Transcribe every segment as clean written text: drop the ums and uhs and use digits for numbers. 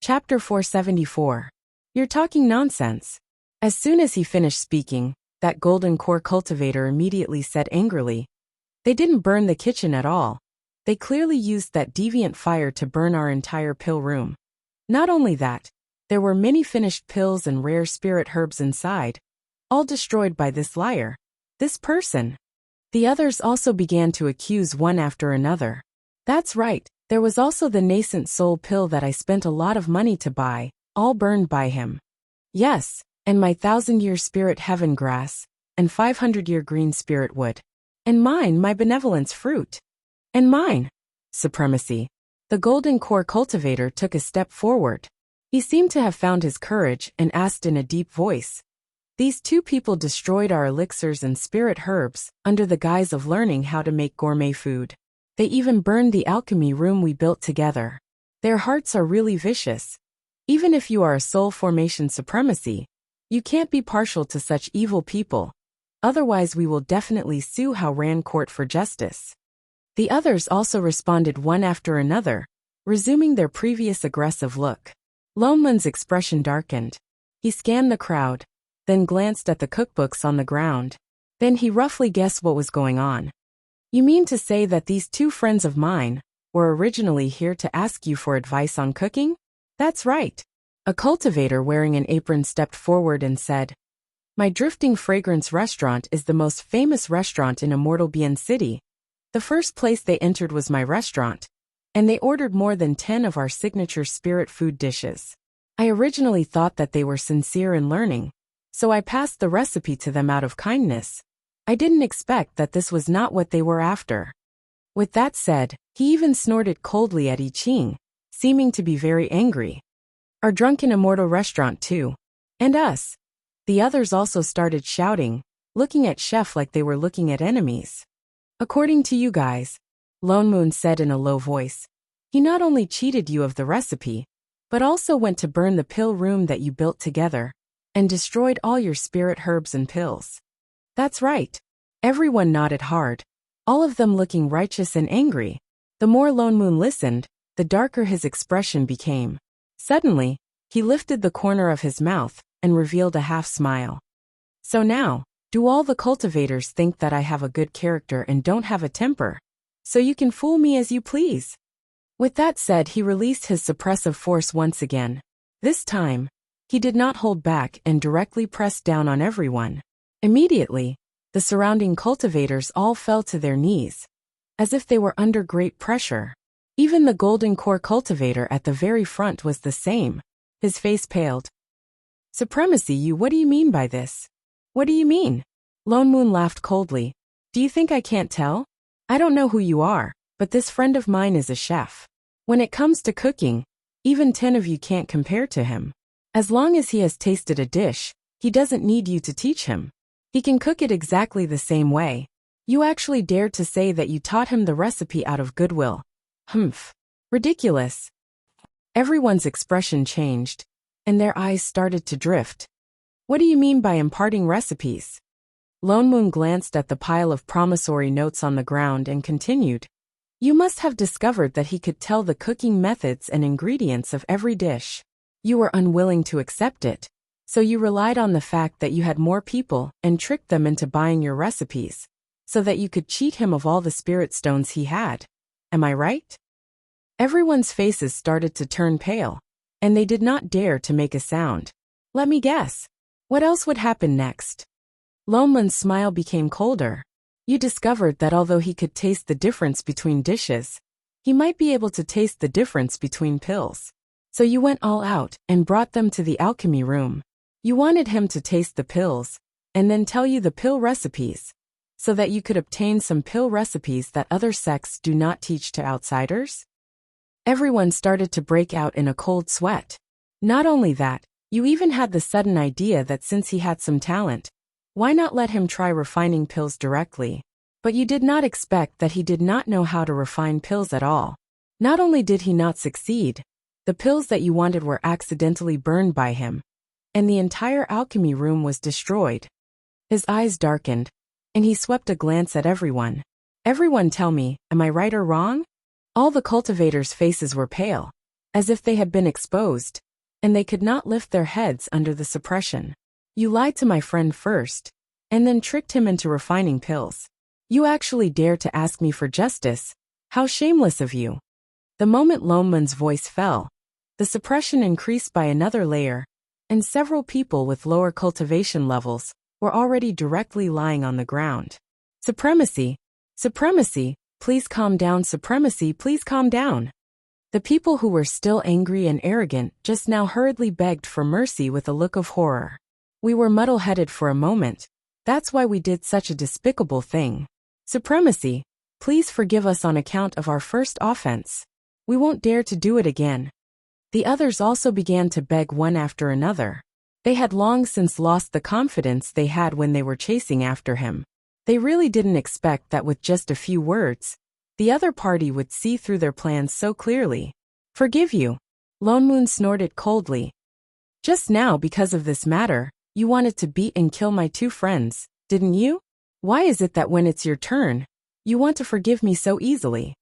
Chapter 474. You're talking nonsense. As soon as he finished speaking, that golden core cultivator immediately said angrily, "They didn't burn the kitchen at all. They clearly used that deviant fire to burn our entire pill room. Not only that, there were many finished pills and rare spirit herbs inside, all destroyed by this liar, this person." The others also began to accuse one after another. "That's right, there was also the nascent soul pill that I spent a lot of money to buy, all burned by him. Yes, and my 1,000-year spirit heaven grass, and 500-year green spirit wood. And mine, my benevolence fruit. And mine." Supremacy. The golden core cultivator took a step forward. He seemed to have found his courage and asked in a deep voice, "These two people destroyed our elixirs and spirit herbs under the guise of learning how to make gourmet food. They even burned the alchemy room we built together. Their hearts are really vicious. Even if you are a soul formation supremacy, you can't be partial to such evil people. Otherwise we will definitely sue Howran Court for justice." The others also responded one after another, resuming their previous aggressive look. Loneman's expression darkened. He scanned the crowd, then glanced at the cookbooks on the ground. Then he roughly guessed what was going on. "You mean to say that these two friends of mine were originally here to ask you for advice on cooking?" "That's right." A cultivator wearing an apron stepped forward and said, "My Drifting Fragrance restaurant is the most famous restaurant in Immortal Bien City. The first place they entered was my restaurant, and they ordered more than 10 of our signature spirit food dishes. I originally thought that they were sincere in learning, so I passed the recipe to them out of kindness. I didn't expect that this was not what they were after." With that said, he even snorted coldly at I Ching, seeming to be very angry. "Our drunken immortal restaurant too. And us." The others also started shouting, looking at Chef like they were looking at enemies. "According to you guys," Lone Moon said in a low voice, "he not only cheated you of the recipe, but also went to burn the pill room that you built together, and destroyed all your spirit herbs and pills." "That's right." Everyone nodded hard, all of them looking righteous and angry. The more Lone Moon listened, the darker his expression became. Suddenly, he lifted the corner of his mouth and revealed a half smile. "So now, do all the cultivators think that I have a good character and don't have a temper? So you can fool me as you please?" With that said, he released his suppressive force once again. This time, he did not hold back and directly pressed down on everyone. Immediately, the surrounding cultivators all fell to their knees, as if they were under great pressure. Even the golden core cultivator at the very front was the same. His face paled. "Supremacy, what do you mean by this?" "What do you mean?" Lone Moon laughed coldly. "Do you think I can't tell? I don't know who you are, but this friend of mine is a chef. When it comes to cooking, even 10 of you can't compare to him. As long as he has tasted a dish, he doesn't need you to teach him. He can cook it exactly the same way. You actually dared to say that you taught him the recipe out of goodwill. Humph. Ridiculous." Everyone's expression changed, and their eyes started to drift. "What do you mean by imparting recipes?" Lone Moon glanced at the pile of promissory notes on the ground and continued, "You must have discovered that he could tell the cooking methods and ingredients of every dish. You were unwilling to accept it, so you relied on the fact that you had more people and tricked them into buying your recipes, so that you could cheat him of all the spirit stones he had. Am I right?" Everyone's faces started to turn pale, and they did not dare to make a sound. "Let me guess. What else would happen next?" Lone Moon's smile became colder. "You discovered that although he could taste the difference between dishes, he might be able to taste the difference between pills. So you went all out and brought them to the alchemy room. You wanted him to taste the pills, and then tell you the pill recipes, so that you could obtain some pill recipes that other sects do not teach to outsiders?" Everyone started to break out in a cold sweat. "Not only that, you even had the sudden idea that since he had some talent, why not let him try refining pills directly? But you did not expect that he did not know how to refine pills at all. Not only did he not succeed, the pills that you wanted were accidentally burned by him, and the entire alchemy room was destroyed." His eyes darkened, and he swept a glance at everyone. "Everyone tell me, am I right or wrong?" All the cultivators' faces were pale. as if they had been exposed, and they could not lift their heads under the suppression. You lied to my friend first, and then tricked him into refining pills. You actually dare to ask me for justice? How shameless of you. The moment Loneman's voice fell, the suppression increased by another layer, and several people with lower cultivation levels were already directly lying on the ground. Supremacy! Supremacy! Please calm down, supremacy, please calm down. The people who were still angry and arrogant just now hurriedly begged for mercy with a look of horror. We were muddle-headed for a moment. That's why we did such a despicable thing. Supremacy, please forgive us on account of our first offense. We won't dare to do it again. The others also began to beg one after another. They had long since lost the confidence they had when they were chasing after him. They really didn't expect that with just a few words, the other party would see through their plans so clearly. Forgive you. Lone Moon snorted coldly. Just now, because of this matter, you wanted to beat and kill my two friends, didn't you? Why is it that when it's your turn, you want to forgive me so easily?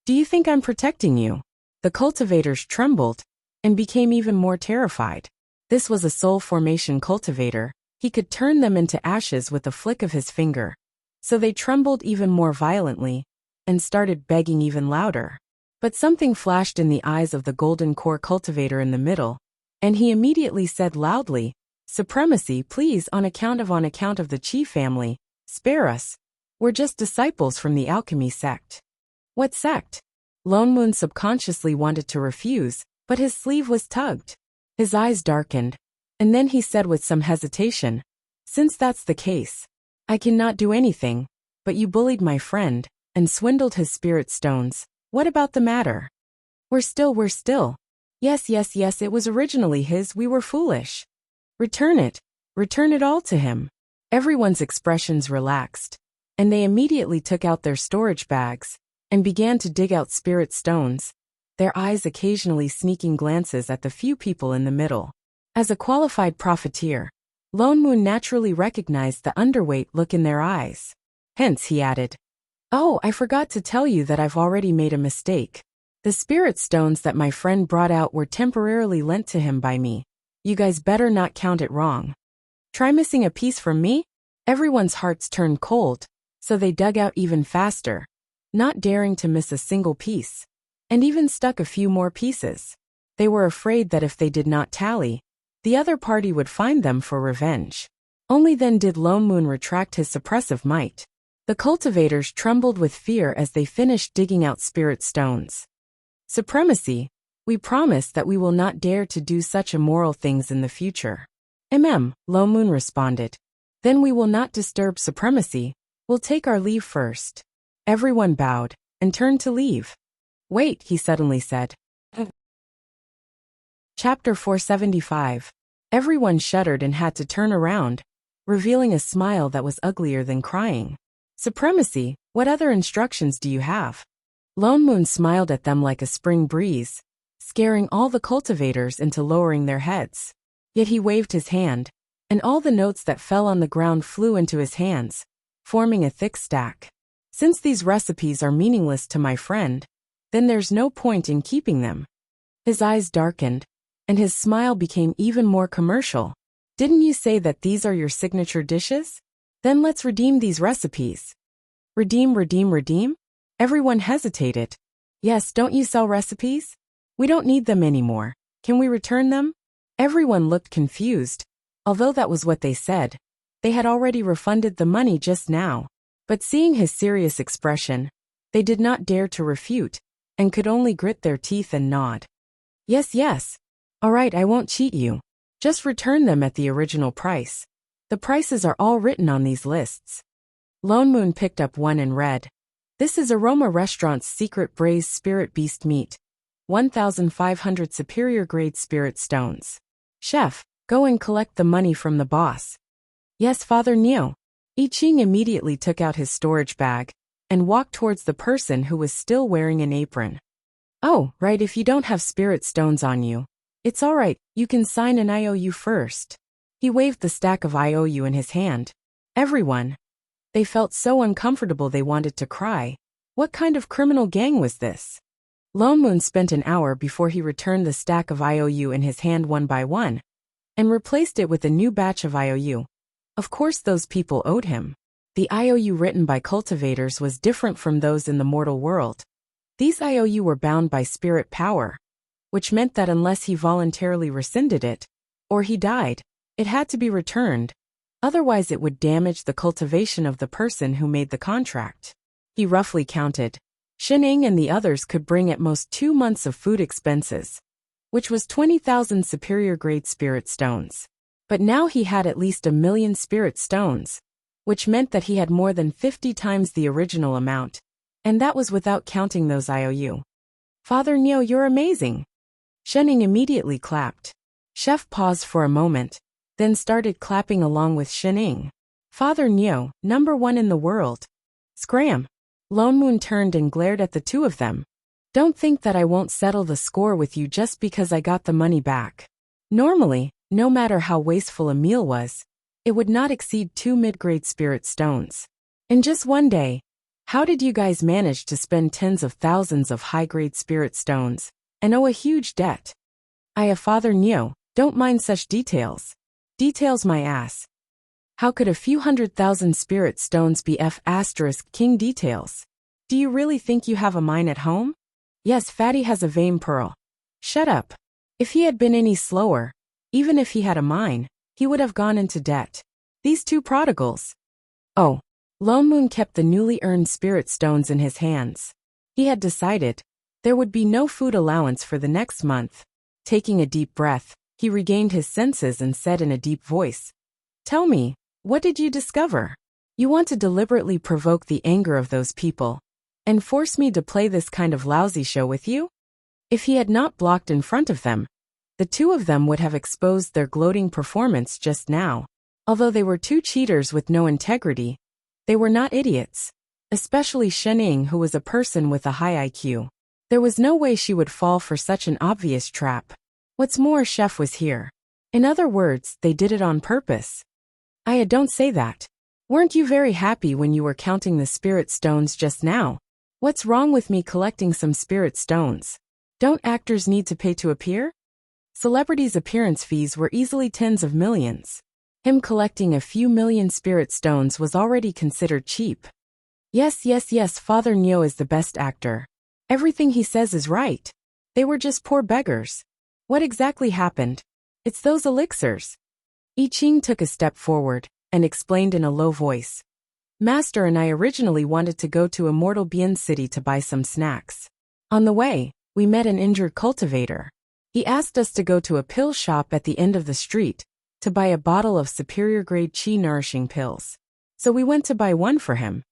Do you think I'm protecting you? The cultivators trembled and became even more terrified. This was a soul formation cultivator. He could turn them into ashes with a flick of his finger. So they trembled even more violently and started begging even louder. But something flashed in the eyes of the golden core cultivator in the middle, and he immediately said loudly, Supremacy, please, on account of the Chi family, spare us. We're just disciples from the alchemy sect. What sect? Lone Moon subconsciously wanted to refuse, but his sleeve was tugged. His eyes darkened, and then he said with some hesitation, Since that's the case, I cannot do anything, but you bullied my friend and swindled his spirit stones. What about the matter? We're still. Yes, it was originally his, we were foolish. Return it all to him. Everyone's expressions relaxed, and they immediately took out their storage bags and began to dig out spirit stones, their eyes occasionally sneaking glances at the few people in the middle. As a qualified profiteer, Lone Moon naturally recognized the underweight look in their eyes. Hence, he added, Oh, I forgot to tell you that I've already made a mistake. The spirit stones that my friend brought out were temporarily lent to him by me. You guys better not count it wrong. Try missing a piece from me? Everyone's hearts turned cold, so they dug out even faster, not daring to miss a single piece, and even stuck a few more pieces. They were afraid that if they did not tally, the other party would find them for revenge. Only then did Lone Moon retract his suppressive might. The cultivators trembled with fear as they finished digging out spirit stones. Supremacy, we promise that we will not dare to do such immoral things in the future. Lone Moon responded. Then we will not disturb supremacy, we'll take our leave first. Everyone bowed and turned to leave. Wait, he suddenly said. Chapter 475. Everyone shuddered and had to turn around, revealing a smile that was uglier than crying. Supremacy, what other instructions do you have? Lone Moon smiled at them like a spring breeze, scaring all the cultivators into lowering their heads. Yet he waved his hand, and all the notes that fell on the ground flew into his hands, forming a thick stack. Since these recipes are meaningless to my friend, then there's no point in keeping them. His eyes darkened, and his smile became even more commercial. Didn't you say that these are your signature dishes? Then let's redeem these recipes. Redeem? Everyone hesitated. Yes, don't you sell recipes? We don't need them anymore. Can we return them? Everyone looked confused. Although that was what they said, they had already refunded the money just now. But seeing his serious expression, they did not dare to refute, and could only grit their teeth and nod. Yes. All right, I won't cheat you. Just return them at the original price. The prices are all written on these lists. Lone Moon picked up one and read, This is Aroma Restaurant's secret braised spirit beast meat. 1,500 superior grade spirit stones. Chef, go and collect the money from the boss. Yes, Father Neo. I Ching immediately took out his storage bag and walked towards the person who was still wearing an apron. Oh, right, if you don't have spirit stones on you. It's all right, you can sign an IOU first. He waved the stack of IOU in his hand. Everyone. They felt so uncomfortable they wanted to cry. What kind of criminal gang was this? Lone Moon spent an hour before he returned the stack of IOU in his hand one by one, and replaced it with a new batch of IOU. Of course those people owed him. The IOU written by cultivators was different from those in the mortal world. These IOU were bound by spirit power, which meant that unless he voluntarily rescinded it, or he died, it had to be returned, otherwise it would damage the cultivation of the person who made the contract. He roughly counted. Shining and the others could bring at most 2 months of food expenses, which was 20,000 superior-grade spirit stones. But now he had at least 1 million spirit stones, which meant that he had more than 50 times the original amount, and that was without counting those IOU. Father Neo, you're amazing. Shining immediately clapped. Chef paused for a moment, then started clapping along with Shining. Father Neo, #1 in the world. Scram! Lone Moon turned and glared at the two of them. Don't think that I won't settle the score with you just because I got the money back. Normally, no matter how wasteful a meal was, it would not exceed 2 mid-grade spirit stones. In just one day, how did you guys manage to spend tens of thousands of high-grade spirit stones and owe a huge debt? Father Neo, don't mind such details. Details my ass. How could a few 100,000 spirit stones be *king details? Do you really think you have a mine at home? Yes, Fatty has a vein pearl. Shut up. If he had been any slower, even if he had a mine, he would have gone into debt. These two prodigals. Oh. Lone Moon kept the newly earned spirit stones in his hands. He had decided there would be no food allowance for the next month. Taking a deep breath, he regained his senses and said in a deep voice, "Tell me, what did you discover? You want to deliberately provoke the anger of those people and force me to play this kind of lousy show with you?" If he had not blocked in front of them, the two of them would have exposed their gloating performance just now. Although they were two cheaters with no integrity, they were not idiots, especially Shening, who was a person with a high IQ. There was no way she would fall for such an obvious trap. What's more, Chef was here. In other words, they did it on purpose. Don't say that. Weren't you very happy when you were counting the spirit stones just now? What's wrong with me collecting some spirit stones? Don't actors need to pay to appear? Celebrities' appearance fees were easily tens of millions. Him collecting a few million spirit stones was already considered cheap. Yes, Father Neo is the best actor. Everything he says is right. They were just poor beggars. What exactly happened? It's those elixirs. I Ching took a step forward and explained in a low voice. Master and I originally wanted to go to Immortal Bien City to buy some snacks. On the way, we met an injured cultivator. He asked us to go to a pill shop at the end of the street to buy a bottle of superior-grade chi-nourishing pills. So we went to buy one for him.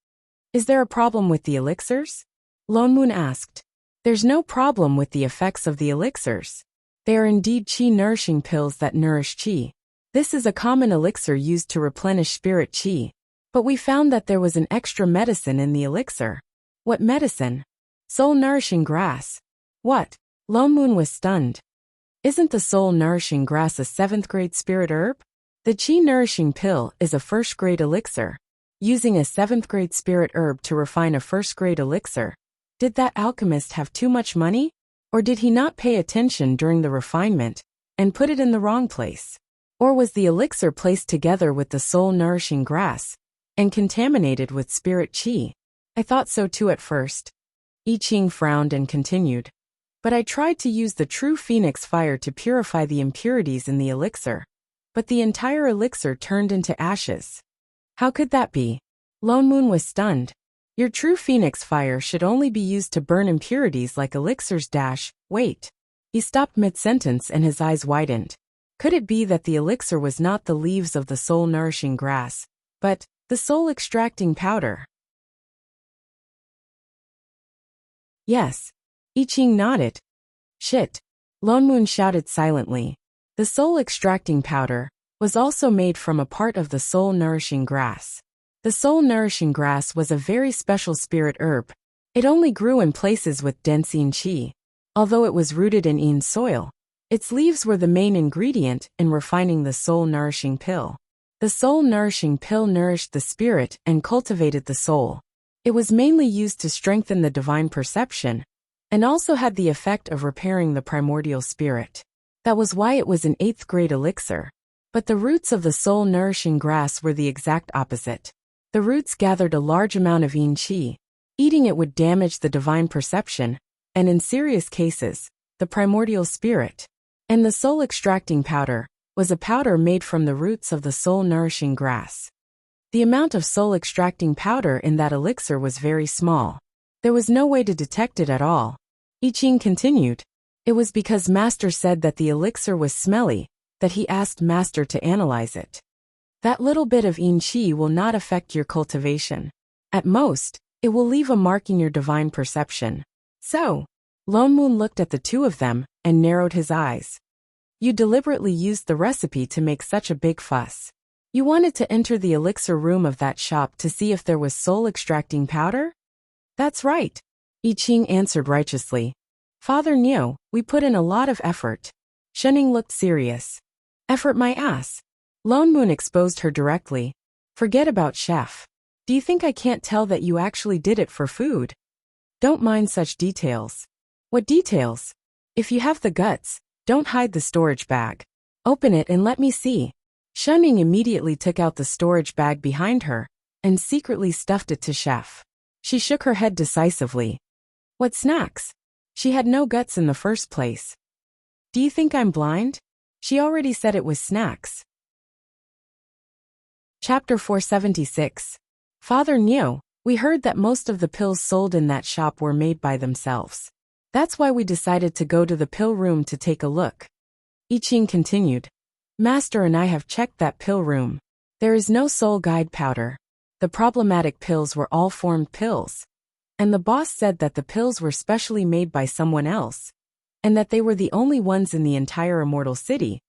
Is there a problem with the elixirs? Lone Moon asked. There's no problem with the effects of the elixirs. They are indeed chi-nourishing pills that nourish chi. This is a common elixir used to replenish spirit chi. But we found that there was an extra medicine in the elixir. What medicine? Soul-nourishing grass. What? Lone Moon was stunned. Isn't the soul-nourishing grass a 7th-grade spirit herb? The chi-nourishing pill is a 1st-grade elixir. Using a 7th-grade spirit herb to refine a 1st-grade elixir. Did that alchemist have too much money? Or did he not pay attention during the refinement and put it in the wrong place? Or was the elixir placed together with the soul-nourishing grass and contaminated with spirit chi? I thought so too at first. I Ching frowned and continued. But I tried to use the true phoenix fire to purify the impurities in the elixir. But the entire elixir turned into ashes. How could that be? Lone Moon was stunned. Your true phoenix fire should only be used to burn impurities like elixirs. Wait. He stopped mid-sentence and his eyes widened. Could it be that the elixir was not the leaves of the soul-nourishing grass, but the soul-extracting powder? Yes. I Ching nodded. Shit. Lone Moon shouted silently. The soul-extracting powder was also made from a part of the soul-nourishing grass. The soul-nourishing grass was a very special spirit herb. It only grew in places with dense yin chi. Although it was rooted in yin soil, its leaves were the main ingredient in refining the soul-nourishing pill. The soul-nourishing pill nourished the spirit and cultivated the soul. It was mainly used to strengthen the divine perception and also had the effect of repairing the primordial spirit. That was why it was an 8th grade elixir. But the roots of the soul-nourishing grass were the exact opposite. The roots gathered a large amount of yin qi. Eating it would damage the divine perception, and in serious cases, the primordial spirit. And the soul-extracting powder was a powder made from the roots of the soul-nourishing grass. The amount of soul-extracting powder in that elixir was very small. There was no way to detect it at all. I Ching continued. It was because Master said that the elixir was smelly, that he asked Master to analyze it. That little bit of yin qi will not affect your cultivation. At most, it will leave a mark in your divine perception. So, Lone Moon looked at the two of them and narrowed his eyes. You deliberately used the recipe to make such a big fuss. You wanted to enter the elixir room of that shop to see if there was soul-extracting powder? That's right. I Ching answered righteously. Father Niu, we put in a lot of effort. Shenning looked serious. Effort my ass. Lone Moon exposed her directly. Forget about chef. Do you think I can't tell that you actually did it for food? Don't mind such details. What details? If you have the guts, don't hide the storage bag. Open it and let me see. Shenning immediately took out the storage bag behind her and secretly stuffed it to chef. She shook her head decisively. What snacks? She had no guts in the first place. Do you think I'm blind? She already said it was snacks. Chapter 476. Father Niu, we heard that most of the pills sold in that shop were made by themselves. That's why we decided to go to the pill room to take a look. I Ching continued. Master and I have checked that pill room. There is no soul guide powder. The problematic pills were all formed pills. And the boss said that the pills were specially made by someone else, and that they were the only ones in the entire immortal city.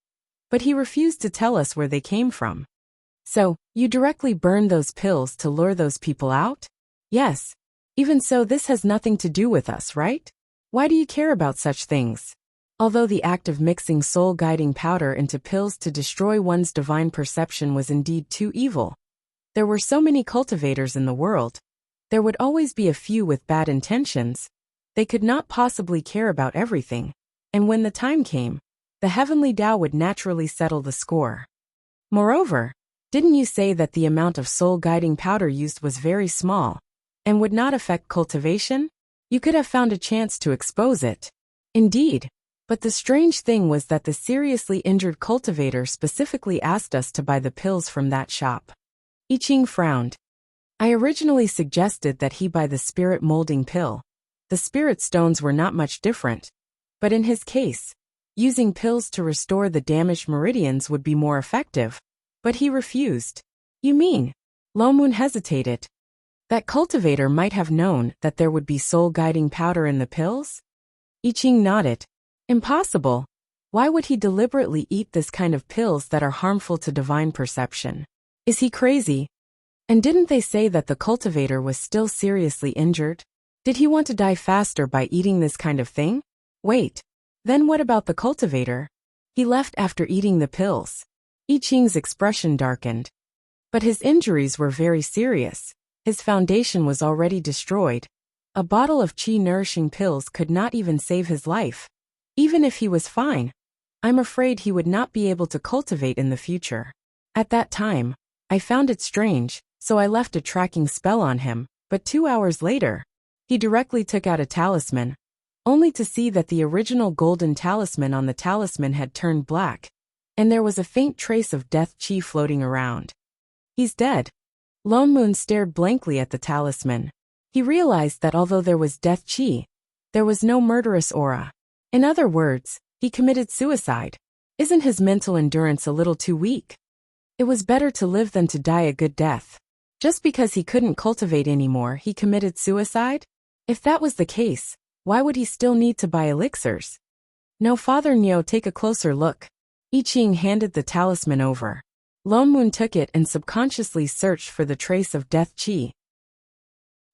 But he refused to tell us where they came from. So, you directly burned those pills to lure those people out? Yes. Even so, this has nothing to do with us, right? Why do you care about such things? Although the act of mixing soul-guiding powder into pills to destroy one's divine perception was indeed too evil, there were so many cultivators in the world. There would always be a few with bad intentions. They could not possibly care about everything, and when the time came, the heavenly Tao would naturally settle the score. Moreover, didn't you say that the amount of soul-guiding powder used was very small, and would not affect cultivation? You could have found a chance to expose it. Indeed, but the strange thing was that the seriously injured cultivator specifically asked us to buy the pills from that shop. I Ching frowned. I originally suggested that he buy the spirit molding pill. The spirit stones were not much different. But in his case, using pills to restore the damaged meridians would be more effective. But he refused. You mean? Lo Moon hesitated. That cultivator might have known that there would be soul-guiding powder in the pills? I Ching nodded. Impossible. Why would he deliberately eat this kind of pills that are harmful to divine perception? Is he crazy? And didn't they say that the cultivator was still seriously injured? Did he want to die faster by eating this kind of thing? Wait. Then what about the cultivator? He left after eating the pills. I Ching's expression darkened. But his injuries were very serious. His foundation was already destroyed. A bottle of qi-nourishing pills could not even save his life. Even if he was fine, I'm afraid he would not be able to cultivate in the future. At that time, I found it strange, so I left a tracking spell on him, but 2 hours later, he directly took out a talisman, only to see that the original golden talisman on the talisman had turned black, and there was a faint trace of death qi floating around. He's dead. Lone Moon stared blankly at the talisman. He realized that although there was death qi, there was no murderous aura. In other words, he committed suicide. Isn't his mental endurance a little too weak? It was better to live than to die a good death. Just because he couldn't cultivate anymore, he committed suicide? If that was the case, why would he still need to buy elixirs? No, Father Niu, take a closer look. I Ching handed the talisman over. Lone Moon took it and subconsciously searched for the trace of death qi.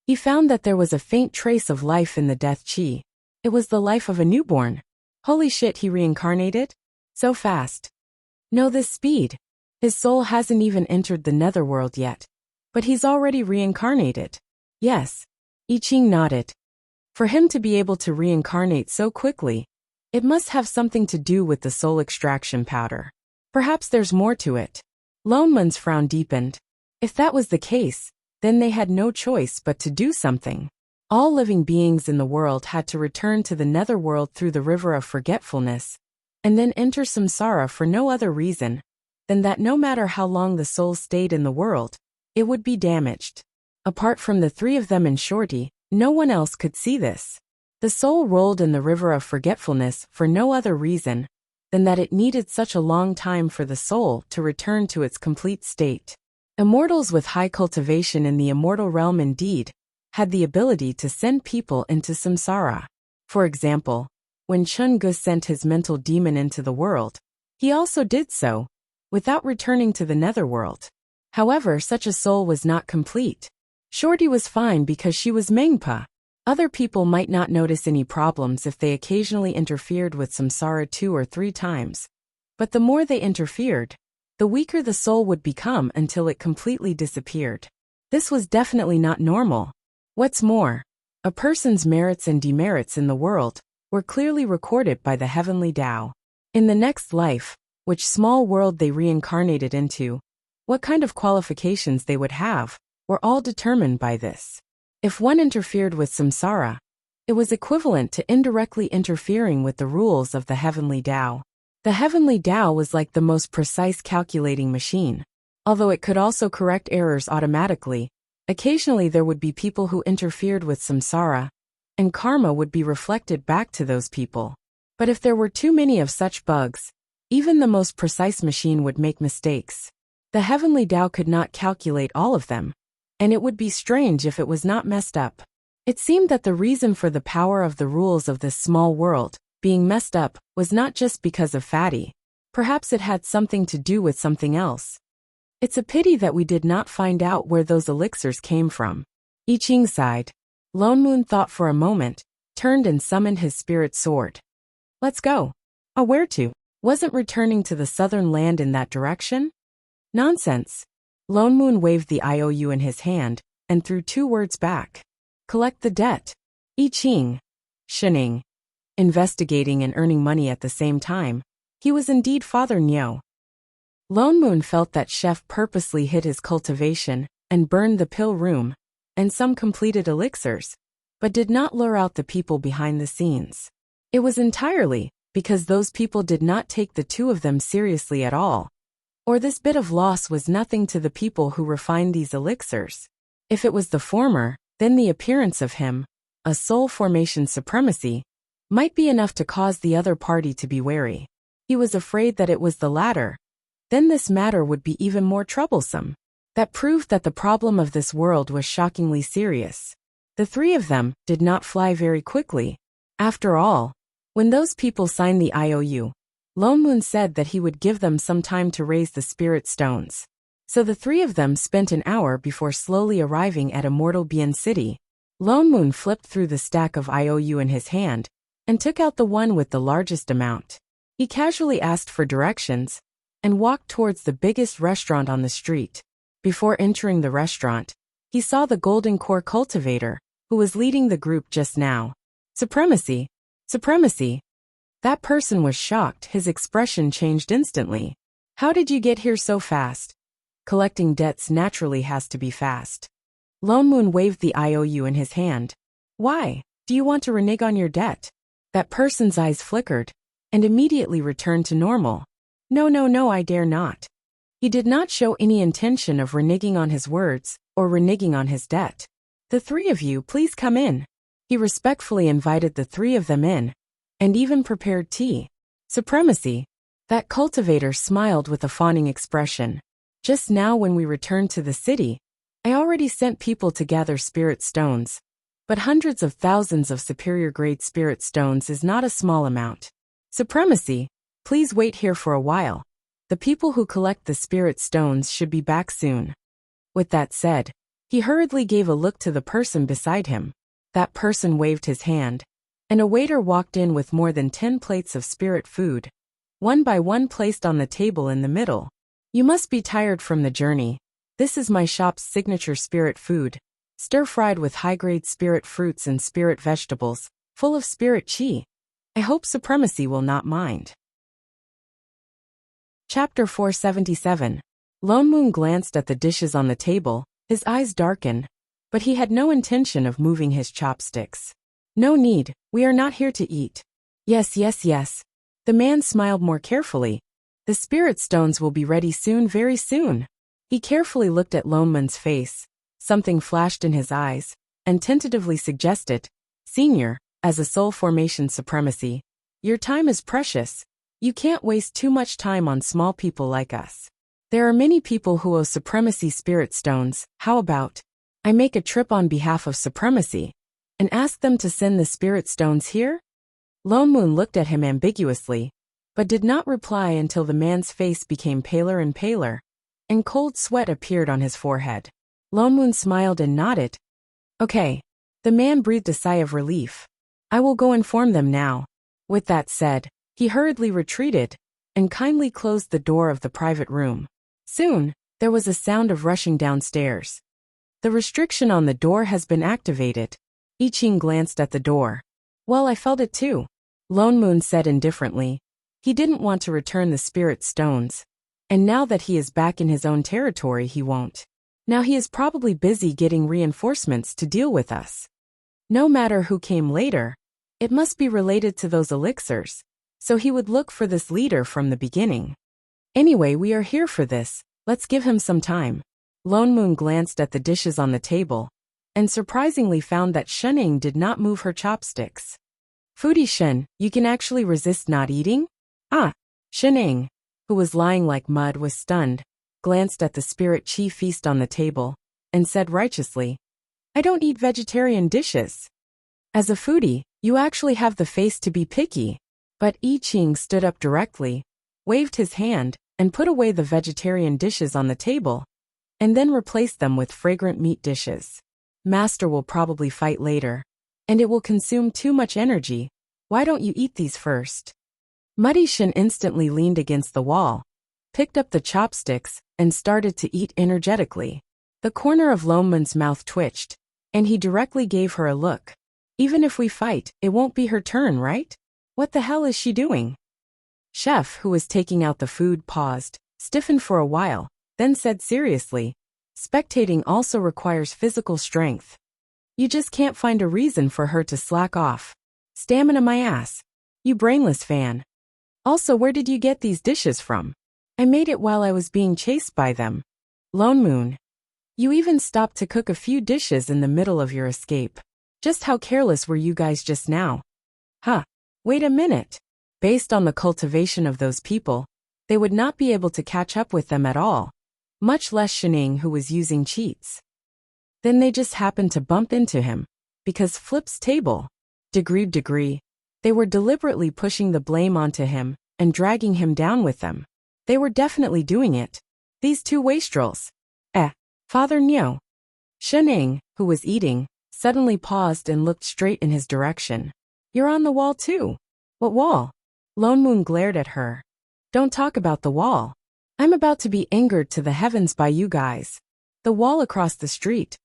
He found that there was a faint trace of life in the death qi. It was the life of a newborn. Holy shit, he reincarnated? So fast. No, this speed. His soul hasn't even entered the netherworld yet. But he's already reincarnated. Yes. I Ching nodded. For him to be able to reincarnate so quickly, it must have something to do with the soul extraction powder. Perhaps there's more to it. Loneman's frown deepened. If that was the case, then they had no choice but to do something. All living beings in the world had to return to the netherworld through the river of forgetfulness, and then enter samsara for no other reason than that no matter how long the soul stayed in the world, it would be damaged. Apart from the three of them and Shorty, no one else could see this. The soul rolled in the river of forgetfulness for no other reason than that it needed such a long time for the soul to return to its complete state. Immortals with high cultivation in the immortal realm indeed had the ability to send people into samsara. For example, when Chungus sent his mental demon into the world, he also did so without returning to the netherworld. However, such a soul was not complete. Shorty was fine because she was Mengpa. Other people might not notice any problems if they occasionally interfered with samsara 2 or 3 times. But the more they interfered, the weaker the soul would become until it completely disappeared. This was definitely not normal. What's more, a person's merits and demerits in the world were clearly recorded by the heavenly Tao. In the next life, which small world they reincarnated into, what kind of qualifications they would have, were all determined by this. If one interfered with samsara, it was equivalent to indirectly interfering with the rules of the heavenly Tao. The heavenly Tao was like the most precise calculating machine. Although it could also correct errors automatically, occasionally there would be people who interfered with samsara, and karma would be reflected back to those people. But if there were too many of such bugs, even the most precise machine would make mistakes. The heavenly Tao could not calculate all of them, and it would be strange if it was not messed up. It seemed that the reason for the power of the rules of this small world being messed up was not just because of Fatty. Perhaps it had something to do with something else. It's a pity that we did not find out where those elixirs came from. I Ching sighed. Lone Moon thought for a moment, turned and summoned his spirit sword. Let's go. Where to? Wasn't returning to the southern land in that direction? Nonsense. Lone Moon waved the IOU in his hand and threw 2 words back. Collect the debt. I Ching. Shining. Investigating and earning money at the same time, he was indeed Father Nyo. Lone Moon felt that Chef purposely hid his cultivation and burned the pill room and some completed elixirs, but did not lure out the people behind the scenes. It was entirely because those people did not take the 2 of them seriously at all, or this bit of loss was nothing to the people who refined these elixirs. If it was the former, then the appearance of him, a soul formation supremacy, might be enough to cause the other party to be wary. He was afraid that it was the latter. Then this matter would be even more troublesome. That proved that the problem of this world was shockingly serious. The 3 of them did not fly very quickly. After all, when those people signed the IOU, Lone Moon said that he would give them some time to raise the spirit stones. So the 3 of them spent an hour before slowly arriving at Immortal Bien City. Lone Moon flipped through the stack of IOU in his hand and took out the one with the largest amount. He casually asked for directions and walked towards the biggest restaurant on the street. Before entering the restaurant, he saw the Golden Core cultivator, who was leading the group just now. Supremacy! Supremacy! That person was shocked. His expression changed instantly. How did you get here so fast? Collecting debts naturally has to be fast. Lone Moon waved the IOU in his hand. Why? Do you want to renege on your debt? That person's eyes flickered and immediately returned to normal. No, I dare not. He did not show any intention of reneging on his words or reneging on his debt. The 3 of you, please come in. He respectfully invited the 3 of them in and even prepared tea. Supremacy! That cultivator smiled with a fawning expression. Just now when we returned to the city, I already sent people to gather spirit stones. But hundreds of thousands of superior-grade spirit stones is not a small amount. Supremacy, please wait here for a while. The people who collect the spirit stones should be back soon. With that said, he hurriedly gave a look to the person beside him. That person waved his hand, and a waiter walked in with more than 10 plates of spirit food, one by one placed on the table in the middle. You must be tired from the journey. This is my shop's signature spirit food. stir-fried with high-grade spirit fruits and spirit vegetables, full of spirit chi. I hope supremacy will not mind. Chapter 477. Lone Moon glanced at the dishes on the table, his eyes darkened, but he had no intention of moving his chopsticks. No need, we are not here to eat. Yes, yes, yes. The man smiled more carefully. The spirit stones will be ready soon, very soon. He carefully looked at Lone Moon's face. Something flashed in his eyes, and tentatively suggested, Senior, as a soul formation supremacy, your time is precious. You can't waste too much time on small people like us. There are many people who owe supremacy spirit stones. How about I make a trip on behalf of supremacy and ask them to send the spirit stones here? Lone Moon looked at him ambiguously, but did not reply until the man's face became paler and paler, and cold sweat appeared on his forehead. Lone Moon smiled and nodded. Okay. The man breathed a sigh of relief. I will go inform them now. With that said, he hurriedly retreated and kindly closed the door of the private room. Soon, there was a sound of rushing downstairs. The restriction on the door has been activated. I Ching glanced at the door. Well, I felt it too. Lone Moon said indifferently. He didn't want to return the spirit stones. And now that he is back in his own territory, he won't. Now he is probably busy getting reinforcements to deal with us. No matter who came later, it must be related to those elixirs, so he would look for this leader from the beginning. Anyway, we are here for this, let's give him some time. Lone Moon glanced at the dishes on the table, and surprisingly found that Shening did not move her chopsticks. Foodie Shen, you can actually resist not eating? Ah! Shening, who was lying like mud, was stunned, glanced at the spirit chi feast on the table, and said righteously, I don't eat vegetarian dishes. As a foodie, you actually have the face to be picky. But I Ching stood up directly, waved his hand, and put away the vegetarian dishes on the table, and then replaced them with fragrant meat dishes. Master will probably fight later, and it will consume too much energy. Why don't you eat these first? Muddy Shen instantly leaned against the wall, picked up the chopsticks, and started to eat energetically. The corner of Lone Moon's mouth twitched, and he directly gave her a look. Even if we fight, it won't be her turn, right? What the hell is she doing? Chef, who was taking out the food, paused, stiffened for a while, then said seriously, spectating also requires physical strength. You just can't find a reason for her to slack off. Stamina my ass. You brainless fan. Also, where did you get these dishes from? I made it while I was being chased by them. Lone Moon. You even stopped to cook a few dishes in the middle of your escape. Just how careless were you guys just now? Huh. Wait a minute. Based on the cultivation of those people, they would not be able to catch up with them at all, much less Shening, who was using cheats. Then they just happened to bump into him, because Flip's table. Degree. They were deliberately pushing the blame onto him and dragging him down with them. They were definitely doing it. These two wastrels. Father Nyo. Shening, who was eating, suddenly paused and looked straight in his direction. You're on the wall too. What wall? Lone Moon glared at her. Don't talk about the wall. I'm about to be angered to the heavens by you guys. The wall across the street.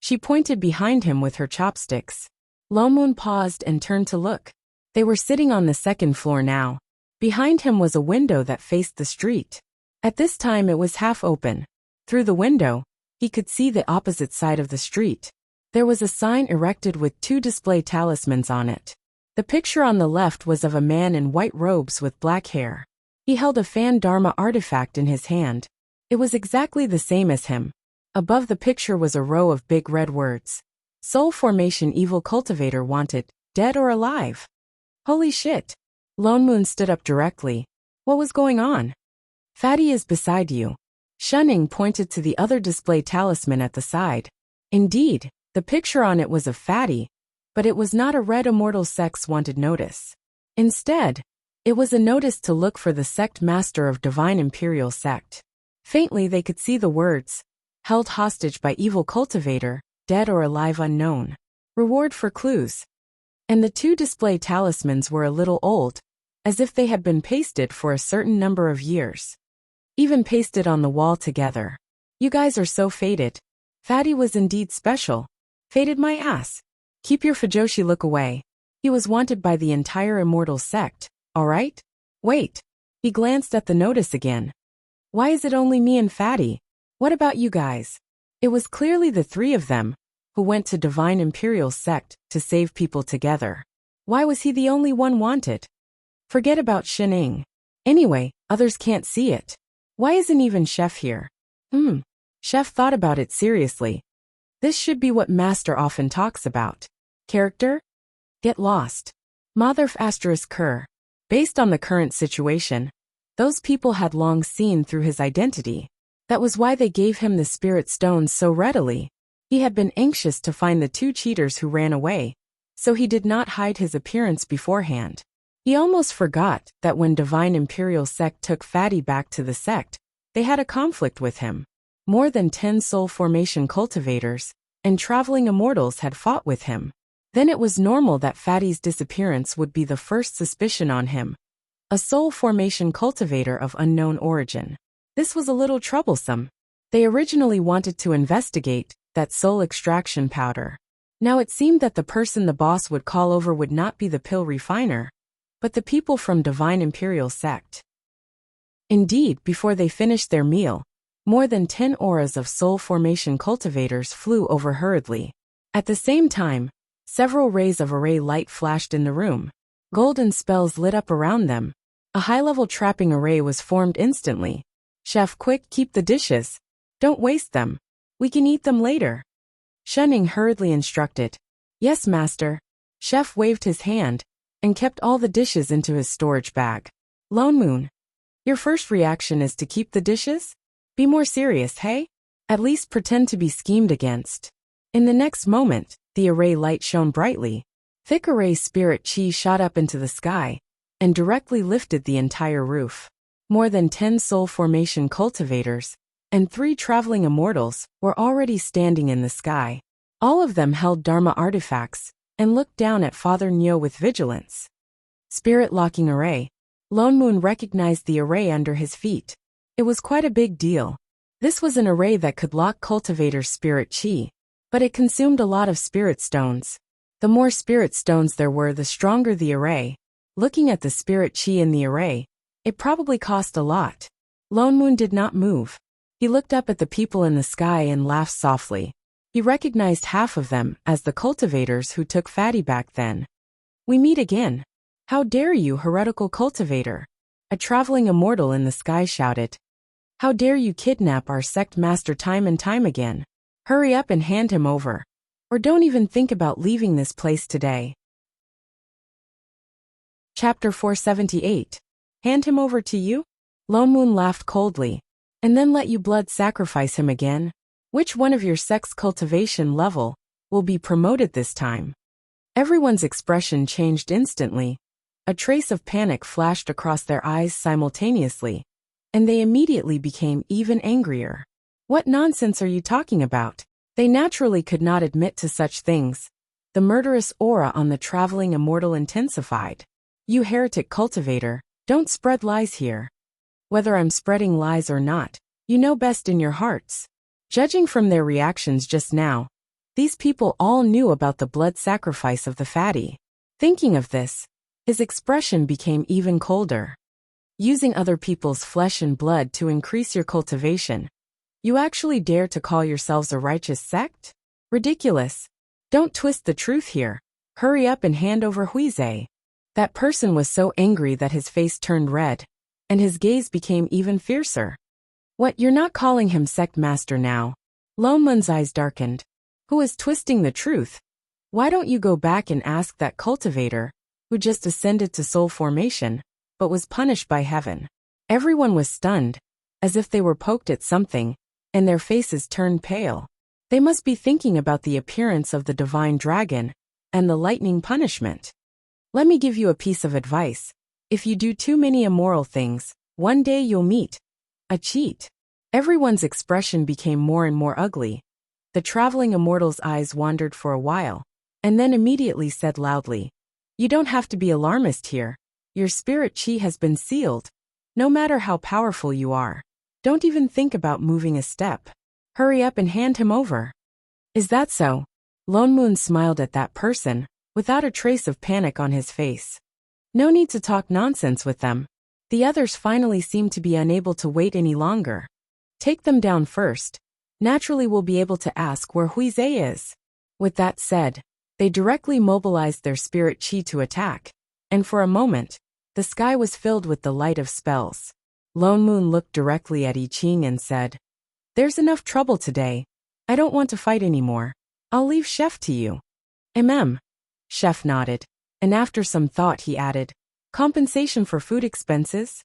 She pointed behind him with her chopsticks. Lone Moon paused and turned to look. They were sitting on the second floor now. Behind him was a window that faced the street. At this time it was half open. Through the window, he could see the opposite side of the street. There was a sign erected with 2 display talismans on it. The picture on the left was of a man in white robes with black hair. He held a fan dharma artifact in his hand. It was exactly the same as him. Above the picture was a row of big red words. Soul Formation Evil Cultivator Wanted, Dead or Alive. Holy shit. Lone Moon stood up directly. What was going on? Fatty is beside you. Shening pointed to the other display talisman at the side. Indeed, the picture on it was of Fatty, but it was not a red immortal sex wanted notice. Instead, it was a notice to look for the sect master of Divine Imperial Sect. Faintly they could see the words, held hostage by evil cultivator, dead or alive unknown. Reward for clues. And the 2 display talismans were a little old, as if they had been pasted for a certain number of years. Even pasted on the wall together. You guys are so fated. Fatty was indeed special, Fated my ass. Keep your Fujoshi look away. He was wanted by the entire immortal sect, alright? Wait. He glanced at the notice again. Why is it only me and Fatty? What about you guys? It was clearly the three of them, who went to Divine Imperial Sect to save people together. Why was he the only one wanted? Forget about Shining. Anyway, others can't see it. Why isn't even Chef here? Chef thought about it seriously. This should be what Master often talks about. Character? Get lost. Motherf ***. Based on the current situation, those people had long seen through his identity. That was why they gave him the spirit stones so readily. He had been anxious to find the two cheaters who ran away, so he did not hide his appearance beforehand. He almost forgot that when Divine Imperial Sect took Fatty back to the sect, they had a conflict with him. More than 10 soul formation cultivators and traveling immortals had fought with him. Then it was normal that Fatty's disappearance would be the first suspicion on him. A soul formation cultivator of unknown origin. This was a little troublesome. They originally wanted to investigate that soul extraction powder. Now it seemed that the person the boss would call over would not be the pill refiner, but the people from Divine Imperial Sect. Indeed, before they finished their meal, more than 10 auras of soul formation cultivators flew over hurriedly. At the same time, several rays of array light flashed in the room. Golden spells lit up around them. A high-level trapping array was formed instantly. Chef, quick, keep the dishes. Don't waste them. We can eat them later. Shunning hurriedly instructed. Yes, master. Chef waved his hand and kept all the dishes into his storage bag. Lone Moon. Your first reaction is to keep the dishes? Be more serious, hey? At least pretend to be schemed against. In the next moment, the array light shone brightly. Thick array spirit chi shot up into the sky and directly lifted the entire roof. More than 10 soul formation cultivators and 3 traveling immortals were already standing in the sky. All of them held Dharma artifacts and looked down at Father Nyo with vigilance. Spirit locking array. Lone Moon recognized the array under his feet. It was quite a big deal. This was an array that could lock cultivators' spirit chi, but it consumed a lot of spirit stones. The more spirit stones there were, the stronger the array. Looking at the spirit chi in the array, it probably cost a lot. Lone Moon did not move. He looked up at the people in the sky and laughed softly. He recognized half of them as the cultivators who took Fatty back then. We meet again. How dare you, heretical cultivator? A traveling immortal in the sky shouted. How dare you kidnap our sect master time and time again? Hurry up and hand him over. Or don't even think about leaving this place today. Chapter 478. Hand him over to you? Lone Moon laughed coldly. And then let you blood sacrifice him again? Which one of your sect's cultivation level will be promoted this time? Everyone's expression changed instantly. A trace of panic flashed across their eyes simultaneously, and they immediately became even angrier. What nonsense are you talking about? They naturally could not admit to such things. The murderous aura on the traveling immortal intensified. You heretic cultivator, don't spread lies here. Whether I'm spreading lies or not, you know best in your hearts. Judging from their reactions just now, these people all knew about the blood sacrifice of the Fatty. Thinking of this, his expression became even colder. Using other people's flesh and blood to increase your cultivation. You actually dare to call yourselves a righteous sect? Ridiculous. Don't twist the truth here. Hurry up and hand over Huize. That person was so angry that his face turned red, and his gaze became even fiercer. What, you're not calling him sect master now? Lone Moon's eyes darkened. Who is twisting the truth? Why don't you go back and ask that cultivator, who just ascended to soul formation, but was punished by heaven? Everyone was stunned, as if they were poked at something, and their faces turned pale. They must be thinking about the appearance of the divine dragon, and the lightning punishment. Let me give you a piece of advice. If you do too many immoral things, one day you'll meet a cheat. Everyone's expression became more and more ugly. The traveling immortal's eyes wandered for a while, and then immediately said loudly, You don't have to be alarmist here. Your spirit chi has been sealed. No matter how powerful you are, don't even think about moving a step. Hurry up and hand him over. Is that so? Lone Moon smiled at that person, without a trace of panic on his face. No need to talk nonsense with them. The others finally seemed to be unable to wait any longer. Take them down first. Naturally we'll be able to ask where Huize is. With that said, they directly mobilized their spirit chi to attack, and for a moment, the sky was filled with the light of spells. Lone Moon looked directly at I Ching and said, "There's enough trouble today. I don't want to fight anymore. I'll leave Chef to you." Chef nodded, and after some thought he added, "Compensation for food expenses?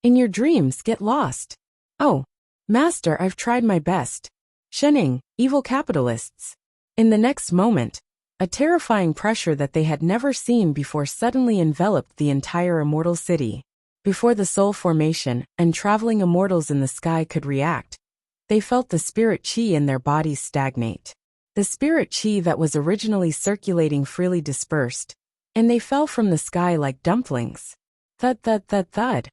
In your dreams, get lost." "Oh, Master, I've tried my best." Shening, evil capitalists. In the next moment, a terrifying pressure that they had never seen before suddenly enveloped the entire immortal city. Before the soul formation and traveling immortals in the sky could react, they felt the spirit chi in their bodies stagnate. The spirit chi that was originally circulating freely dispersed, and they fell from the sky like dumplings. Thud, thud, thud, thud.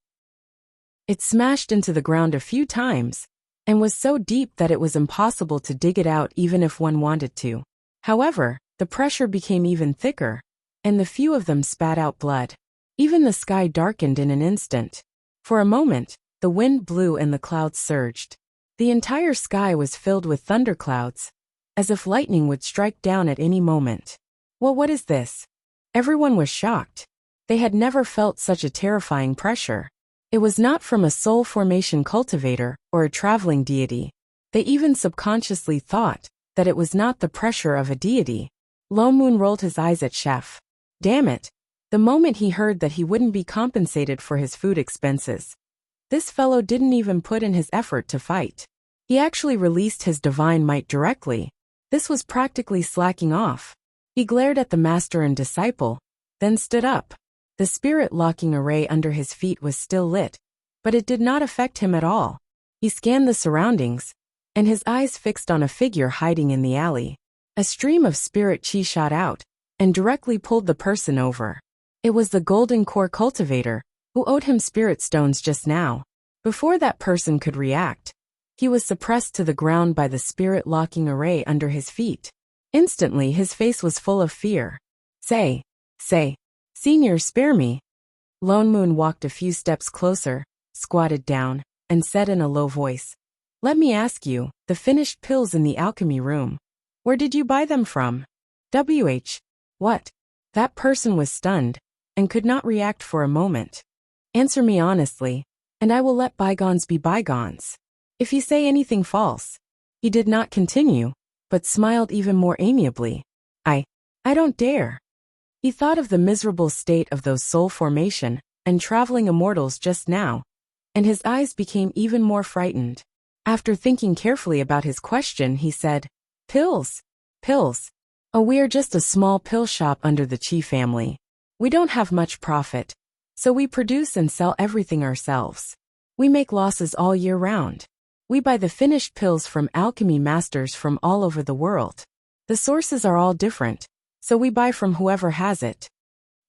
It smashed into the ground a few times, and was so deep that it was impossible to dig it out even if one wanted to. However, the pressure became even thicker, and the few of them spat out blood. Even the sky darkened in an instant. For a moment, the wind blew and the clouds surged. The entire sky was filled with thunderclouds, as if lightning would strike down at any moment. Well, what is this? Everyone was shocked. They had never felt such a terrifying pressure. It was not from a soul formation cultivator or a traveling deity. They even subconsciously thought that it was not the pressure of a deity. Lone Moon rolled his eyes at Chef. Damn it. The moment he heard that he wouldn't be compensated for his food expenses, this fellow didn't even put in his effort to fight. He actually released his divine might directly. This was practically slacking off. He glared at the master and disciple, then stood up. The spirit locking array under his feet was still lit, but it did not affect him at all. He scanned the surroundings, and his eyes fixed on a figure hiding in the alley. A stream of spirit chi shot out, and directly pulled the person over. It was the golden core cultivator, who owed him spirit stones just now. Before that person could react, he was suppressed to the ground by the spirit locking array under his feet. Instantly his face was full of fear. Say, Senior, spare me." Lone Moon walked a few steps closer, squatted down, and said in a low voice, "Let me ask you, the finished pills in the alchemy room. Where did you buy them from?" What? That person was stunned, and could not react for a moment. "Answer me honestly, and I will let bygones be bygones. If you say anything false." He did not continue, but smiled even more amiably. I don't dare." He thought of the miserable state of those soul formation and traveling immortals just now, and his eyes became even more frightened. After thinking carefully about his question, he said, Pills. Oh, we're just a small pill shop under the Chi family. We don't have much profit, so we produce and sell everything ourselves. We make losses all year round. We buy the finished pills from alchemy masters from all over the world. The sources are all different, so we buy from whoever has it.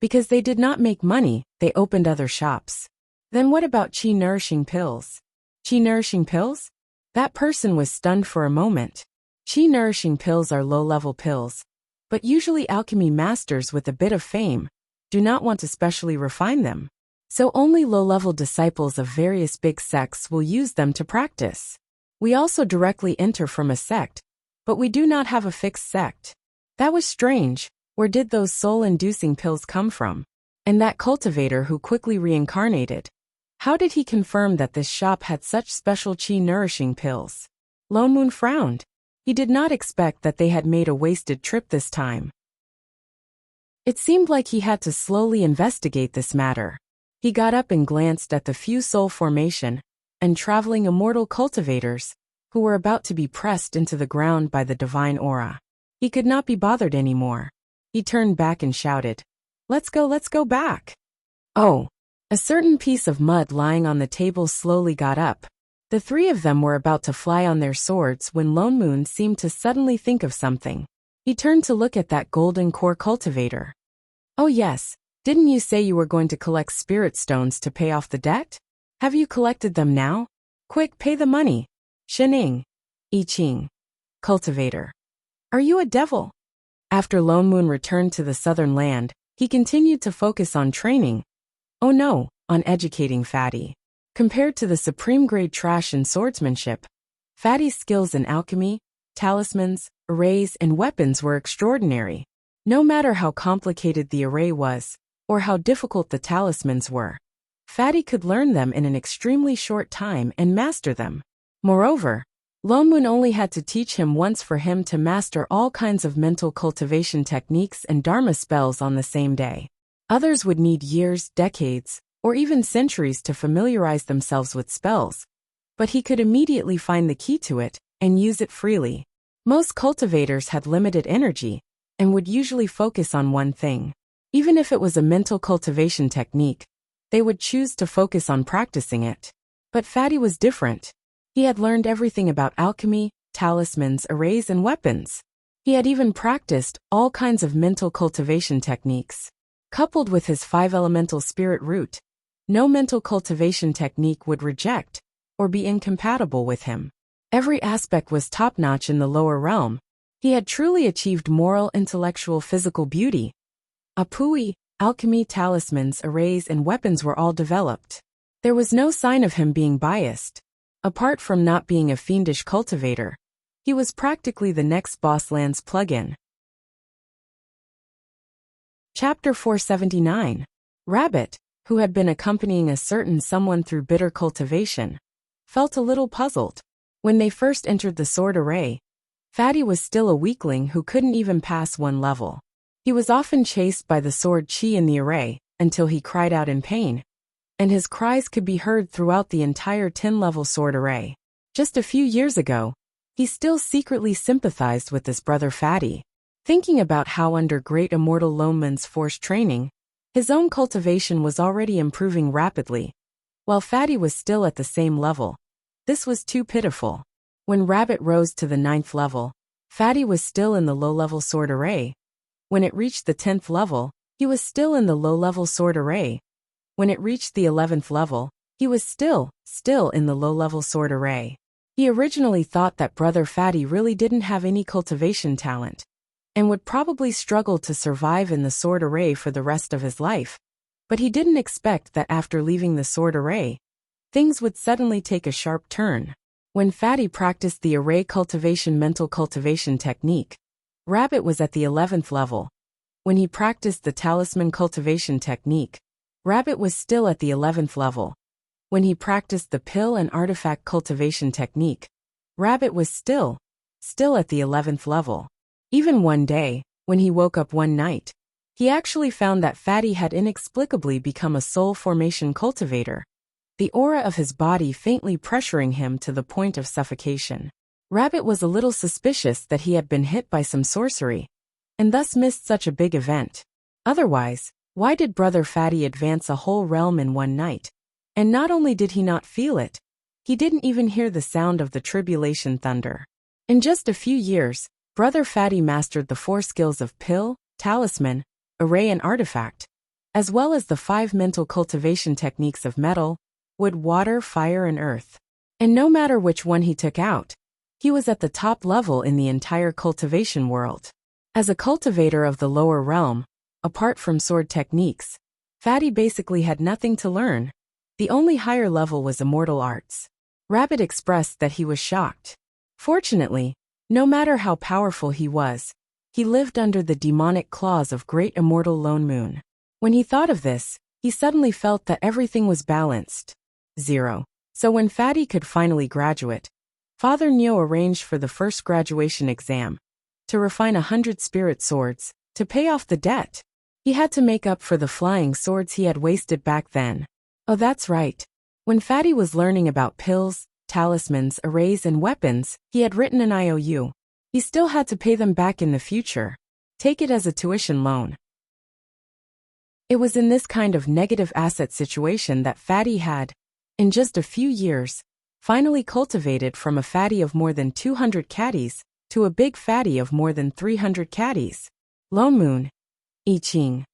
Because they did not make money, they opened other shops. Then what about Chi nourishing pills? Chi nourishing pills? That person was stunned for a moment. Chi nourishing pills are low-level pills, but usually alchemy masters with a bit of fame do not want to specially refine them. So only low-level disciples of various big sects will use them to practice. We also directly enter from a sect, but we do not have a fixed sect. That was strange. Where did those soul-inducing pills come from? And that cultivator who quickly reincarnated, how did he confirm that this shop had such special chi-nourishing pills? Lone Moon frowned. He did not expect that they had made a wasted trip this time. It seemed like he had to slowly investigate this matter. He got up and glanced at the few soul formation and traveling immortal cultivators who were about to be pressed into the ground by the divine aura. He could not be bothered anymore. He turned back and shouted, let's go back." Oh. A certain piece of mud lying on the table slowly got up. The three of them were about to fly on their swords when Lone Moon seemed to suddenly think of something. He turned to look at that golden core cultivator. "Oh yes, didn't you say you were going to collect spirit stones to pay off the debt? Have you collected them now? Quick, pay the money." Shening. I Ching. Cultivator. "Are you a devil? After Lone Moon returned to the southern land, he continued to focus on training. Oh no, on educating Fatty. Compared to the supreme-grade trash in swordsmanship, Fatty's skills in alchemy, talismans, arrays, and weapons were extraordinary. No matter how complicated the array was, or how difficult the talismans were, Fatty could learn them in an extremely short time and master them. Moreover, Lone Moon only had to teach him once for him to master all kinds of mental cultivation techniques and Dharma spells on the same day. Others would need years, decades, or even centuries to familiarize themselves with spells, but he could immediately find the key to it and use it freely. Most cultivators had limited energy and would usually focus on one thing. Even if it was a mental cultivation technique, they would choose to focus on practicing it. But Fatty was different. He had learned everything about alchemy, talismans, arrays, and weapons. He had even practiced all kinds of mental cultivation techniques. Coupled with his 5-elemental spirit root, no mental cultivation technique would reject or be incompatible with him. Every aspect was top-notch in the lower realm. He had truly achieved moral, intellectual, physical beauty. Apui, alchemy, talismans, arrays, and weapons were all developed. There was no sign of him being biased. Apart from not being a fiendish cultivator, he was practically the next boss land's plug-in. Chapter 479. Rabbit, who had been accompanying a certain someone through bitter cultivation, felt a little puzzled. When they first entered the sword array, Fatty was still a weakling who couldn't even pass one level. He was often chased by the sword chi in the array until he cried out in pain, and his cries could be heard throughout the entire 10-level sword array. Just a few years ago, he still secretly sympathized with his brother Fatty, thinking about how under great immortal Lone Moon's forced training, his own cultivation was already improving rapidly, while Fatty was still at the same level. This was too pitiful. When Rabbit rose to the 9th level, Fatty was still in the low-level sword array. When it reached the 10th level, he was still in the low-level sword array. When it reached the 11th level, he was still in the low-level sword array. He originally thought that brother Fatty really didn't have any cultivation talent, and would probably struggle to survive in the sword array for the rest of his life. But he didn't expect that after leaving the sword array, things would suddenly take a sharp turn. When Fatty practiced the array cultivation mental cultivation technique, Rabbit was at the 11th level. When he practiced the talisman cultivation technique, Rabbit was still at the 11th level. When he practiced the pill and artifact cultivation technique, Rabbit was still at the 11th level. Even one day, when he woke up one night, he actually found that Fatty had inexplicably become a soul formation cultivator, the aura of his body faintly pressuring him to the point of suffocation. Rabbit was a little suspicious that he had been hit by some sorcery, and thus missed such a big event. Otherwise, why did brother Fatty advance a whole realm in one night? And not only did he not feel it, he didn't even hear the sound of the tribulation thunder. In just a few years, brother Fatty mastered the 4 skills of pill, talisman, array, and artifact, as well as the 5 mental cultivation techniques of metal, wood, water, fire, and earth. And no matter which one he took out, he was at the top level in the entire cultivation world. As a cultivator of the lower realm, apart from sword techniques, Fatty basically had nothing to learn. The only higher level was immortal arts. Rabbit expressed that he was shocked. Fortunately, no matter how powerful he was, he lived under the demonic claws of great immortal Lone Moon. When he thought of this, he suddenly felt that everything was balanced. 0. So when Fatty could finally graduate, Father Neo arranged for the first graduation exam, to refine 100 spirit swords, to pay off the debt. He had to make up for the flying swords he had wasted back then. Oh, that's right. When Fatty was learning about pills, talismans, arrays, and weapons, he had written an IOU. He still had to pay them back in the future. Take it as a tuition loan. It was in this kind of negative asset situation that Fatty had, in just a few years, finally cultivated from a Fatty of more than 200 caddies to a big Fatty of more than 300 caddies. Lone Moon. I Ching.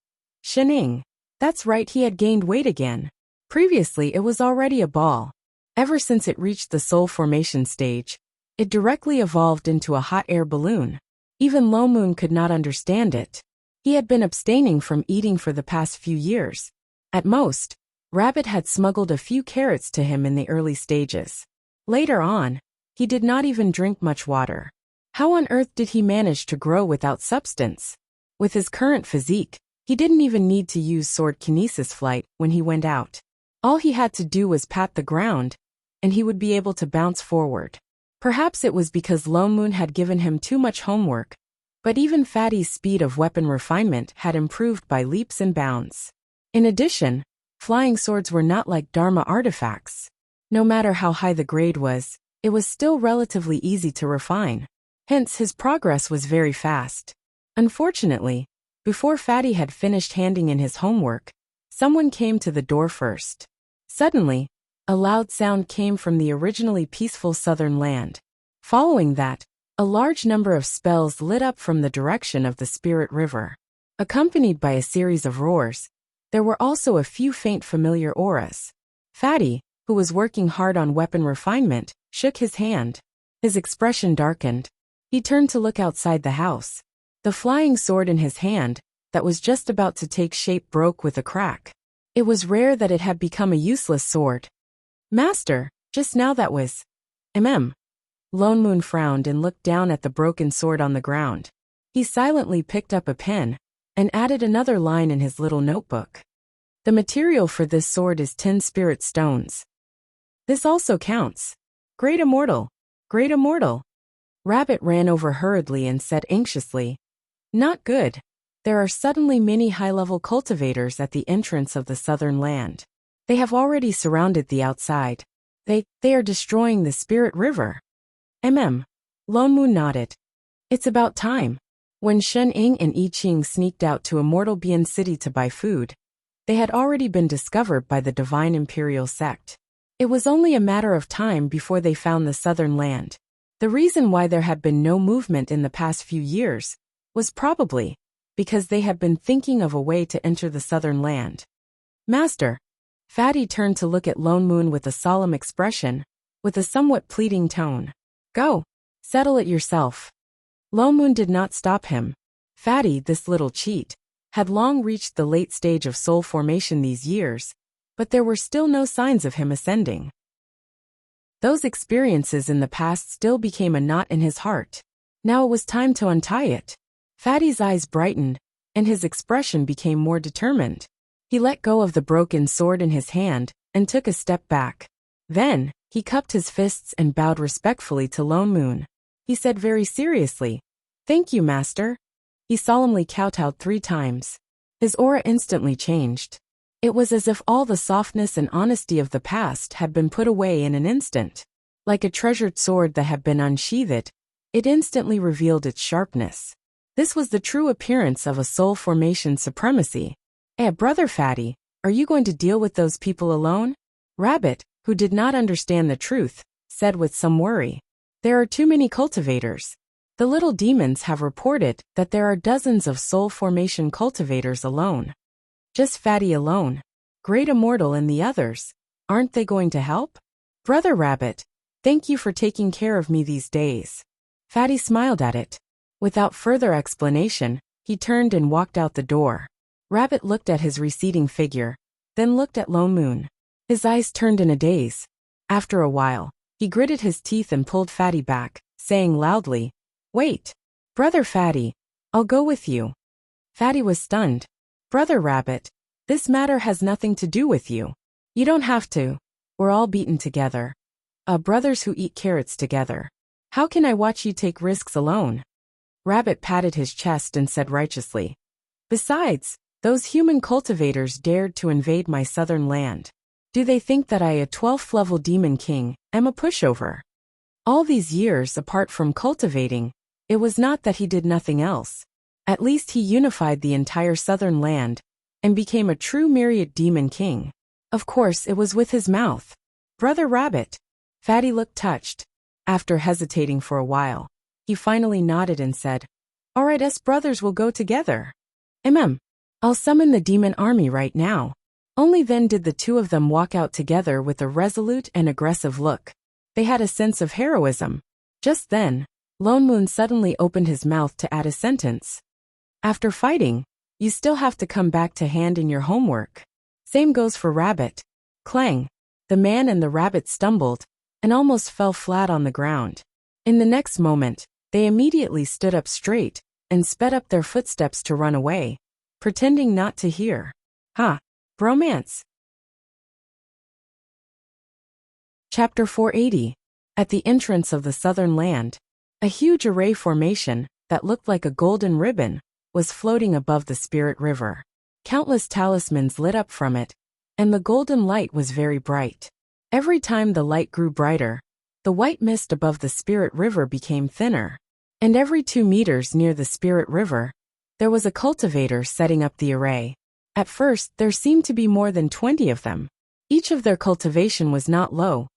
Shening. That's right, he had gained weight again. Previously it was already a ball. Ever since it reached the soul formation stage, it directly evolved into a hot air balloon. Even Low Moon could not understand it. He had been abstaining from eating for the past few years. At most, Rabbit had smuggled a few carrots to him in the early stages. Later on, he did not even drink much water. How on earth did he manage to grow without substance? With his current physique, he didn't even need to use sword kinesis flight when he went out. All he had to do was pat the ground, and he would be able to bounce forward. Perhaps it was because Lone Moon had given him too much homework, but even Fatty's speed of weapon refinement had improved by leaps and bounds. In addition, flying swords were not like Dharma artifacts. No matter how high the grade was, it was still relatively easy to refine. Hence, his progress was very fast. Unfortunately, before Fatty had finished handing in his homework, someone came to the door first. Suddenly, a loud sound came from the originally peaceful southern land. Following that, a large number of spells lit up from the direction of the Spirit River. Accompanied by a series of roars, there were also a few faint familiar auras. Fatty, who was working hard on weapon refinement, shook his hand. His expression darkened. He turned to look outside the house. The flying sword in his hand, that was just about to take shape, broke with a crack. It was rare that it had become a useless sword. "Master, just now that was... Lone Moon frowned and looked down at the broken sword on the ground. He silently picked up a pen and added another line in his little notebook. "The material for this sword is 10 spirit stones. This also counts. Great Immortal! Great Immortal!" Rabbit ran over hurriedly and said anxiously, "Not good. There are suddenly many high-level cultivators at the entrance of the southern land. They have already surrounded the outside. They are destroying the Spirit River." Lone Moon nodded. "It's about time." When Shen Ying and I Ching sneaked out to Immortal Bian City to buy food, they had already been discovered by the Divine Imperial Sect. It was only a matter of time before they found the southern land. The reason why there had been no movement in the past few years was probably because they had been thinking of a way to enter the southern land. "Master." Fatty turned to look at Lone Moon with a solemn expression, with a somewhat pleading tone. "Go. Settle it yourself." Lone Moon did not stop him. Fatty, this little cheat, had long reached the late stage of soul formation these years, but there were still no signs of him ascending. Those experiences in the past still became a knot in his heart. Now it was time to untie it. Fatty's eyes brightened, and his expression became more determined. He let go of the broken sword in his hand and took a step back. Then, he cupped his fists and bowed respectfully to Lone Moon. He said very seriously, "Thank you, Master." He solemnly kowtowed 3 times. His aura instantly changed. It was as if all the softness and honesty of the past had been put away in an instant. Like a treasured sword that had been unsheathed, it instantly revealed its sharpness. This was the true appearance of a soul formation supremacy. Brother Fatty, are you going to deal with those people alone?" Rabbit, who did not understand the truth, said with some worry. "There are too many cultivators. The little demons have reported that there are dozens of soul formation cultivators alone." "Just Fatty alone. Great Immortal and the others. Aren't they going to help?" "Brother Rabbit, thank you for taking care of me these days." Fatty smiled at it. Without further explanation, he turned and walked out the door. Rabbit looked at his receding figure, then looked at Lone Moon. His eyes turned in a daze. After a while, he gritted his teeth and pulled Fatty back, saying loudly, "Wait. Brother Fatty, I'll go with you." Fatty was stunned. "Brother Rabbit, this matter has nothing to do with you. You don't have to. We're all beaten together. Brothers who eat carrots together. How can I watch you take risks alone?" Rabbit patted his chest and said righteously, "Besides, those human cultivators dared to invade my southern land. Do they think that I, a 12th level demon king, am a pushover? All these years apart from cultivating, it was not that he did nothing else. At least he unified the entire southern land and became a true myriad demon king. Of course, it was with his mouth. Brother Rabbit." Fatty looked touched. After hesitating for a while, he finally nodded and said, "All right, us brothers will go together. I'll summon the demon army right now." Only then did the two of them walk out together with a resolute and aggressive look. They had a sense of heroism. Just then, Lone Moon suddenly opened his mouth to add a sentence. After fighting, you still have to come back to hand in your homework. Same goes for Rabbit. Clang. The man and the rabbit stumbled and almost fell flat on the ground. In the next moment, they immediately stood up straight and sped up their footsteps to run away, pretending not to hear. Bromance. Chapter 480. At the entrance of the southern land, a huge array formation that looked like a golden ribbon was floating above the Spirit River. Countless talismans lit up from it, and the golden light was very bright. Every time the light grew brighter, the white mist above the Spirit River became thinner, and every 2 meters near the Spirit River, there was a cultivator setting up the array. At first, there seemed to be more than 20 of them. Each of their cultivation was not low.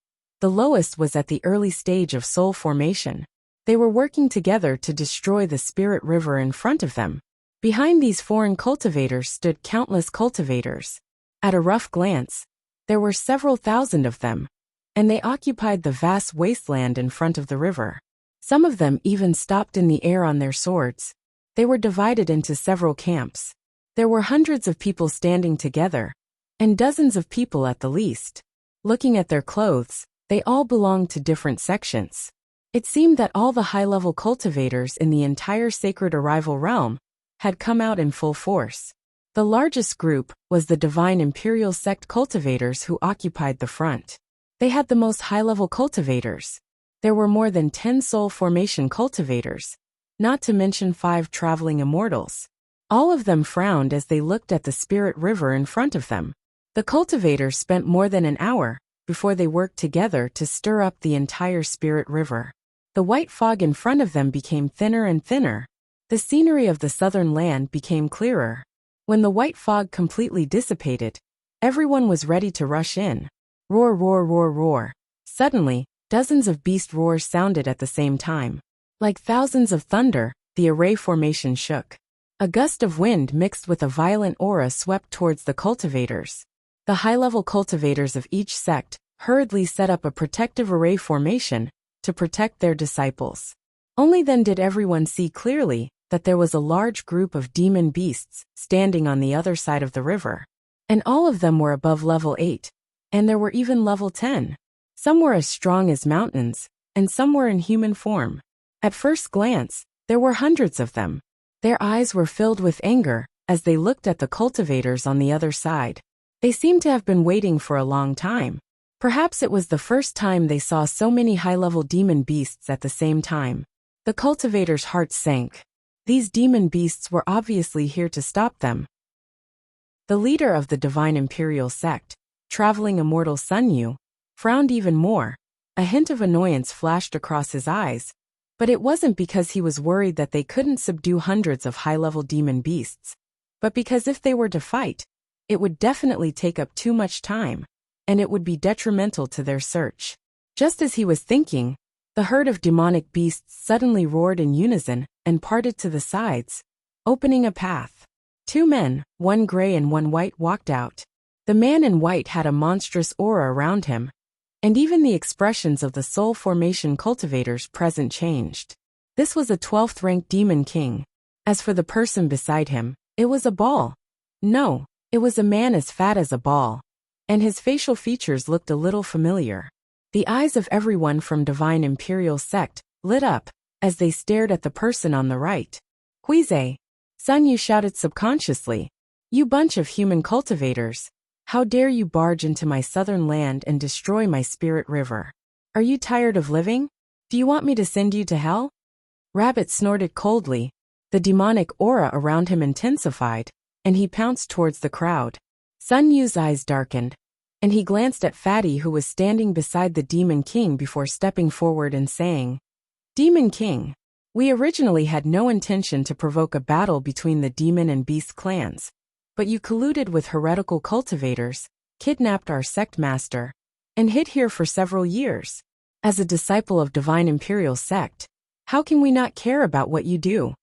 The lowest was at the early stage of soul formation. They were working together to destroy the Spirit River in front of them. Behind these foreign cultivators stood countless cultivators. At a rough glance, there were several thousand of them, and they occupied the vast wasteland in front of the river. Some of them even stopped in the air on their swords. They were divided into several camps. There were hundreds of people standing together, and dozens of people at the least. Looking at their clothes, they all belonged to different sections. It seemed that all the high-level cultivators in the entire Sacred Arrival realm had come out in full force. The largest group was the Divine Imperial Sect cultivators who occupied the front. They had the most high-level cultivators. There were more than 10 soul formation cultivators, not to mention 5 traveling immortals. All of them frowned as they looked at the Spirit River in front of them. The cultivators spent more than an hour before they worked together to stir up the entire Spirit River. The white fog in front of them became thinner and thinner. The scenery of the southern land became clearer. When the white fog completely dissipated, everyone was ready to rush in. Roar, roar, roar, roar. Suddenly, dozens of beast roars sounded at the same time. Like thousands of thunder, the array formation shook. A gust of wind mixed with a violent aura swept towards the cultivators. The high-level cultivators of each sect hurriedly set up a protective array formation to protect their disciples. Only then did everyone see clearly that there was a large group of demon beasts standing on the other side of the river. And all of them were above level 8, and there were even level 10. Some were as strong as mountains, and some were in human form. At first glance, there were hundreds of them. Their eyes were filled with anger as they looked at the cultivators on the other side. They seemed to have been waiting for a long time. Perhaps it was the first time they saw so many high-level demon beasts at the same time. The cultivators' hearts sank. These demon beasts were obviously here to stop them. The leader of the Divine Imperial Sect, traveling immortal Sun Yu, frowned even more. A hint of annoyance flashed across his eyes, but it wasn't because he was worried that they couldn't subdue hundreds of high-level demon beasts, but because if they were to fight, it would definitely take up too much time, and it would be detrimental to their search. Just as he was thinking, the herd of demonic beasts suddenly roared in unison and parted to the sides, opening a path. 2 men, one gray and one white, walked out. The man in white had a monstrous aura around him, and even the expressions of the soul formation cultivators present changed. This was a 12th-ranked demon king. As for the person beside him, it was a ball. No, it was a man as fat as a ball, and his facial features looked a little familiar. The eyes of everyone from Divine Imperial Sect lit up as they stared at the person on the right. Huize, Sun Yu shouted subconsciously. You bunch of human cultivators. How dare you barge into my southern land and destroy my Spirit River? Are you tired of living? Do you want me to send you to hell? Rabbit snorted coldly. The demonic aura around him intensified, and he pounced towards the crowd. Sun Yu's eyes darkened, and he glanced at Fatty, who was standing beside the Demon King, before stepping forward and saying, Demon King, we originally had no intention to provoke a battle between the Demon and Beast clans, but you colluded with heretical cultivators, kidnapped our sect master, and hid here for several years. As a disciple of Divine Imperial Sect, how can we not care about what you do?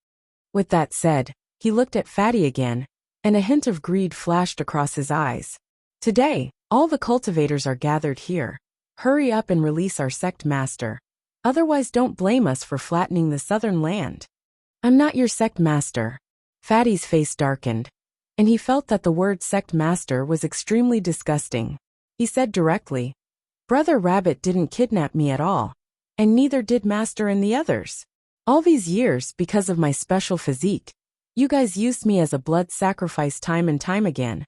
With that said, he looked at Fatty again, and a hint of greed flashed across his eyes. Today, all the cultivators are gathered here. Hurry up and release our sect master. Otherwise, don't blame us for flattening the southern land. I'm not your sect master. Fatty's face darkened, and he felt that the word sect master was extremely disgusting. He said directly, Brother Rabbit didn't kidnap me at all, and neither did Master and the others. All these years, because of my special physique, you guys used me as a blood sacrifice time and time again,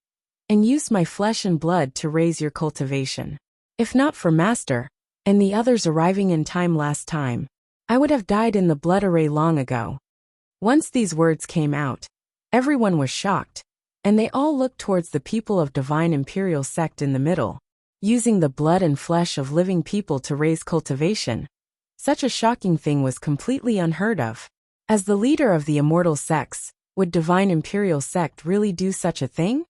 and used my flesh and blood to raise your cultivation. If not for Master and the others arriving in time last time, I would have died in the blood array long ago. Once these words came out, everyone was shocked, and they all looked towards the people of Divine Imperial Sect in the middle, using the blood and flesh of living people to raise cultivation. Such a shocking thing was completely unheard of. As the leader of the immortal sects, would Divine Imperial Sect really do such a thing?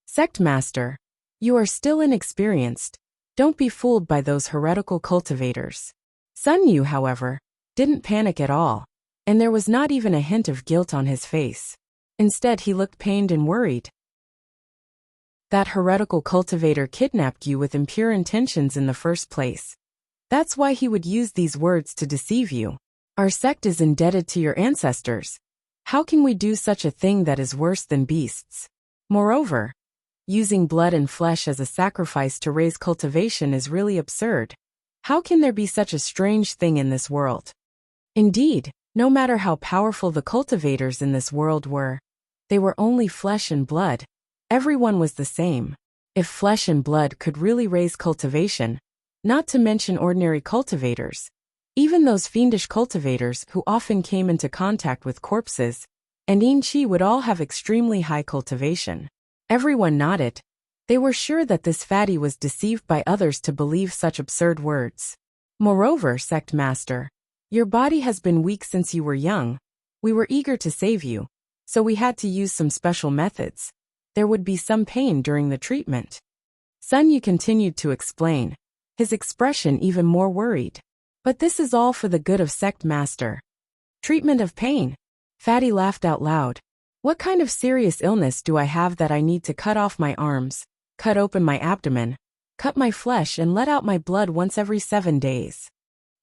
Sect Master, you are still inexperienced. Don't be fooled by those heretical cultivators. Sun Yu, however, didn't panic at all, and there was not even a hint of guilt on his face. Instead, he looked pained and worried. That heretical cultivator kidnapped you with impure intentions in the first place. That's why he would use these words to deceive you. Our sect is indebted to your ancestors. How can we do such a thing that is worse than beasts? Moreover, using blood and flesh as a sacrifice to raise cultivation is really absurd. How can there be such a strange thing in this world? Indeed, no matter how powerful the cultivators in this world were, they were only flesh and blood. Everyone was the same. If flesh and blood could really raise cultivation, not to mention ordinary cultivators, even those fiendish cultivators who often came into contact with corpses, and Yin Chi would all have extremely high cultivation. Everyone nodded. They were sure that this fatty was deceived by others to believe such absurd words. Moreover, Sect Master, your body has been weak since you were young. We were eager to save you, so we had to use some special methods. There would be some pain during the treatment. Sun Yu continued to explain, his expression even more worried. But this is all for the good of Sect Master. Treatment of pain. Fatty laughed out loud. What kind of serious illness do I have that I need to cut off my arms, cut open my abdomen, cut my flesh and let out my blood once every 7 days?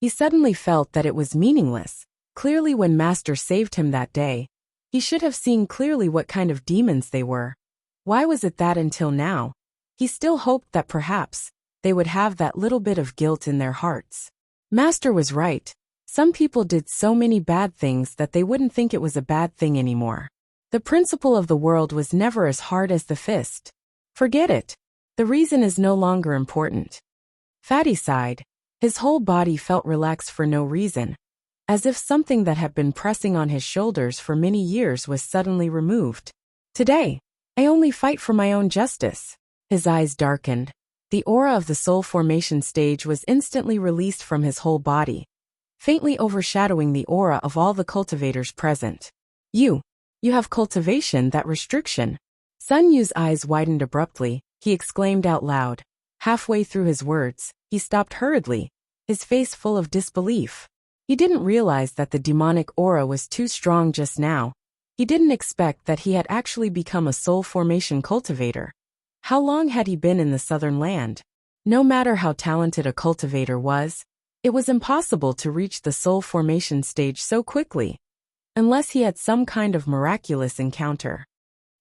He suddenly felt that it was meaningless. Clearly when Master saved him that day, he should have seen clearly what kind of demons they were. Why was it that until now, he still hoped that perhaps they would have that little bit of guilt in their hearts? Master was right. Some people did so many bad things that they wouldn't think it was a bad thing anymore. The principle of the world was never as hard as the fist. Forget it. The reason is no longer important. Fatty sighed. His whole body felt relaxed for no reason, as if something that had been pressing on his shoulders for many years was suddenly removed. Today, I only fight for my own justice. His eyes darkened. The aura of the soul formation stage was instantly released from his whole body, faintly overshadowing the aura of all the cultivators present. You have cultivation, that restriction. Sun Yu's eyes widened abruptly. He exclaimed out loud. Halfway through his words, he stopped hurriedly, his face full of disbelief. He didn't realize that the demonic aura was too strong just now. He didn't expect that he had actually become a soul formation cultivator. How long had he been in the southern land? No matter how talented a cultivator was, it was impossible to reach the soul formation stage so quickly, unless he had some kind of miraculous encounter.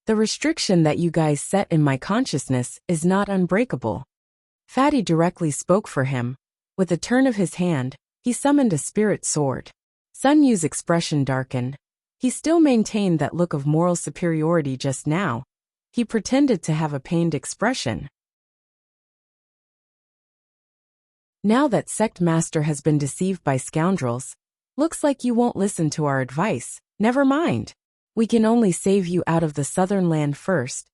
The restriction that you guys set in my consciousness is not unbreakable. Fatty directly spoke for him. With a turn of his hand, he summoned a spirit sword. Sun Yu's expression darkened. He still maintained that look of moral superiority just now. He pretended to have a pained expression. Now that Sect Master has been deceived by scoundrels, looks like you won't listen to our advice. Never mind. We can only save you out of the southern land first,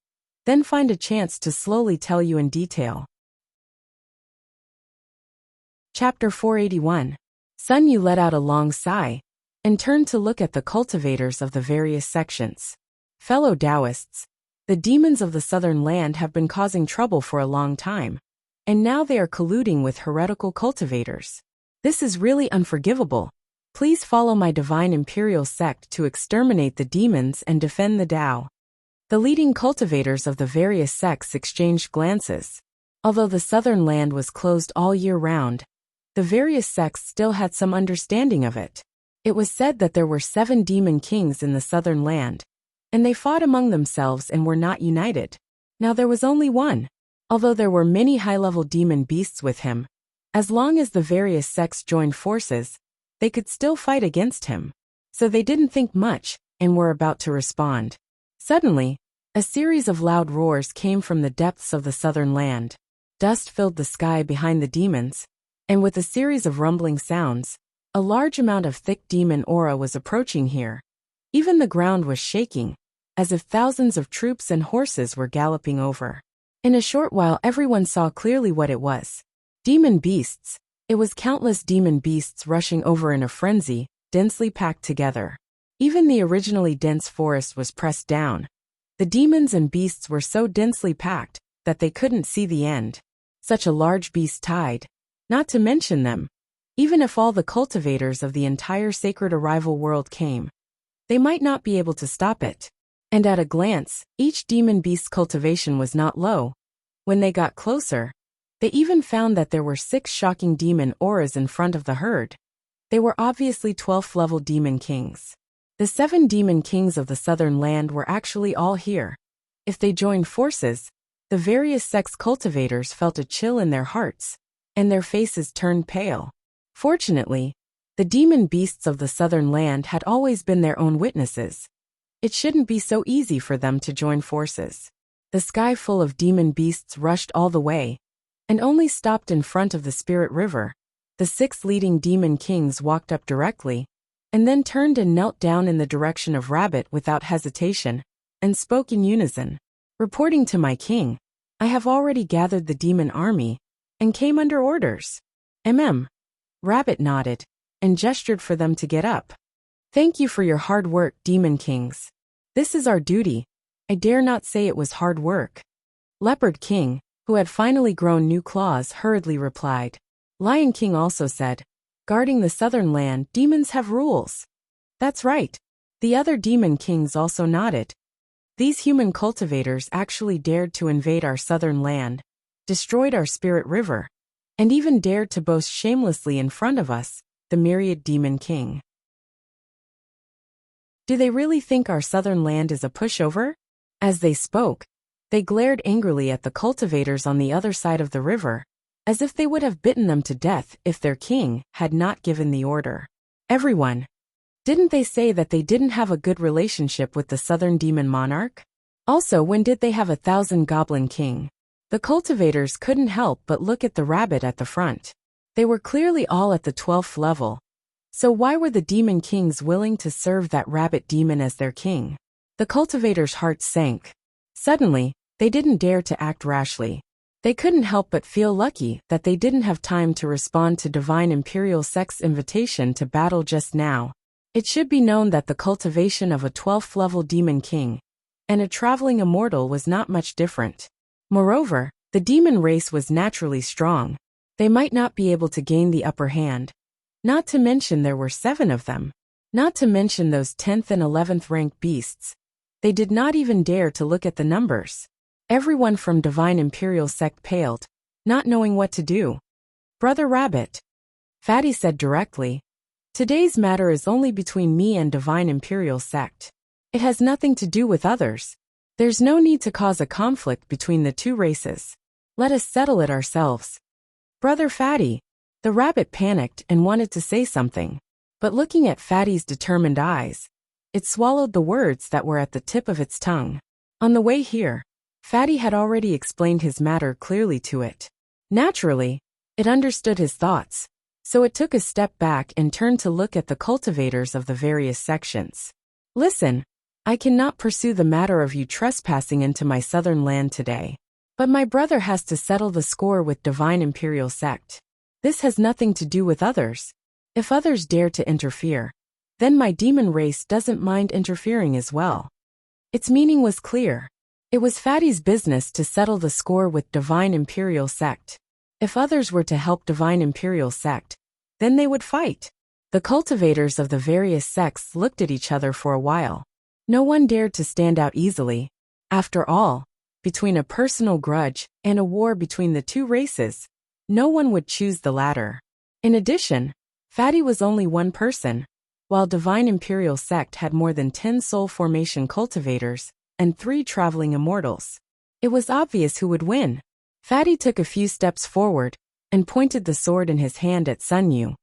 then find a chance to slowly tell you in detail. Chapter 481. Sun Yu let out a long sigh, and turned to look at the cultivators of the various sections. Fellow Taoists, the demons of the southern land have been causing trouble for a long time, and now they are colluding with heretical cultivators. This is really unforgivable. Please follow my Divine Imperial Sect to exterminate the demons and defend the Tao. The leading cultivators of the various sects exchanged glances. Although the southern land was closed all year round, the various sects still had some understanding of it. It was said that there were 7 demon kings in the southern land, and they fought among themselves and were not united. Now there was only one. Although there were many high-level demon beasts with him, as long as the various sects joined forces, they could still fight against him. So they didn't think much, and were about to respond. Suddenly, a series of loud roars came from the depths of the southern land. Dust filled the sky behind the demons, and with a series of rumbling sounds, a large amount of thick demon aura was approaching here. Even the ground was shaking, as if thousands of troops and horses were galloping over. In a short while everyone saw clearly what it was. Demon beasts. It was countless demon beasts rushing over in a frenzy, densely packed together. Even the originally dense forest was pressed down. The demons and beasts were so densely packed that they couldn't see the end. Such a large beast tide. Not to mention them. Even if all the cultivators of the entire sacred arrival world came, they might not be able to stop it. And at a glance, each demon beast's cultivation was not low. When they got closer, they even found that there were 6 shocking demon auras in front of the herd. They were obviously 12th level demon kings. The 7 demon kings of the southern land were actually all here. If they joined forces, the various sects cultivators felt a chill in their hearts, and their faces turned pale. Fortunately, the demon beasts of the southern land had always been their own witnesses. It shouldn't be so easy for them to join forces. The sky full of demon beasts rushed all the way, and only stopped in front of the Spirit River. The 6 leading demon kings walked up directly, and then turned and knelt down in the direction of Rabbit without hesitation, and spoke in unison. Reporting to my king, I have already gathered the demon army, and came under orders. Rabbit nodded, and gestured for them to get up. Thank you for your hard work, demon kings. This is our duty. I dare not say it was hard work. Leopard King, who had finally grown new claws, hurriedly replied. Lion King also said, guarding the southern land, demons have rules. That's right. The other demon kings also nodded. These human cultivators actually dared to invade our southern land, destroyed our Spirit River, and even dared to boast shamelessly in front of us, the myriad demon king. Do they really think our southern land is a pushover? As they spoke, they glared angrily at the cultivators on the other side of the river, as if they would have bitten them to death if their king had not given the order. Everyone. Didn't they say that they didn't have a good relationship with the southern demon monarch? Also, when did they have 1,000 goblin king? The cultivators couldn't help but look at the rabbit at the front. They were clearly all at the 12th level. So why were the demon kings willing to serve that rabbit demon as their king? The cultivators' hearts sank. Suddenly, they didn't dare to act rashly. They couldn't help but feel lucky that they didn't have time to respond to Divine Imperial Sect's invitation to battle just now. It should be known that the cultivation of a 12th level demon king and a traveling immortal was not much different. Moreover, the demon race was naturally strong. They might not be able to gain the upper hand. Not to mention there were 7 of them. Not to mention those 10th and 11th ranked beasts. They did not even dare to look at the numbers. Everyone from Divine Imperial Sect paled, not knowing what to do. Brother Rabbit, Fatty said directly, today's matter is only between me and Divine Imperial Sect. It has nothing to do with others. There's no need to cause a conflict between the 2 races. Let us settle it ourselves. Brother Fatty. The rabbit panicked and wanted to say something, but looking at Fatty's determined eyes, it swallowed the words that were at the tip of its tongue. On the way here, Fatty had already explained his matter clearly to it. Naturally, it understood his thoughts, so it took a step back and turned to look at the cultivators of the various sections. Listen, I cannot pursue the matter of you trespassing into my southern land today, but my brother has to settle the score with Divine Imperial Sect. This has nothing to do with others. If others dare to interfere, then my demon race doesn't mind interfering as well. Its meaning was clear. It was Fatty's business to settle the score with Divine Imperial Sect. If others were to help Divine Imperial Sect, then they would fight. The cultivators of the various sects looked at each other for a while. No one dared to stand out easily. After all, between a personal grudge and a war between the 2 races, no one would choose the latter. In addition, Fatty was only one person, while Divine Imperial Sect had more than 10 soul formation cultivators and 3 traveling immortals. It was obvious who would win. Fatty took a few steps forward and pointed the sword in his hand at Sun Yu.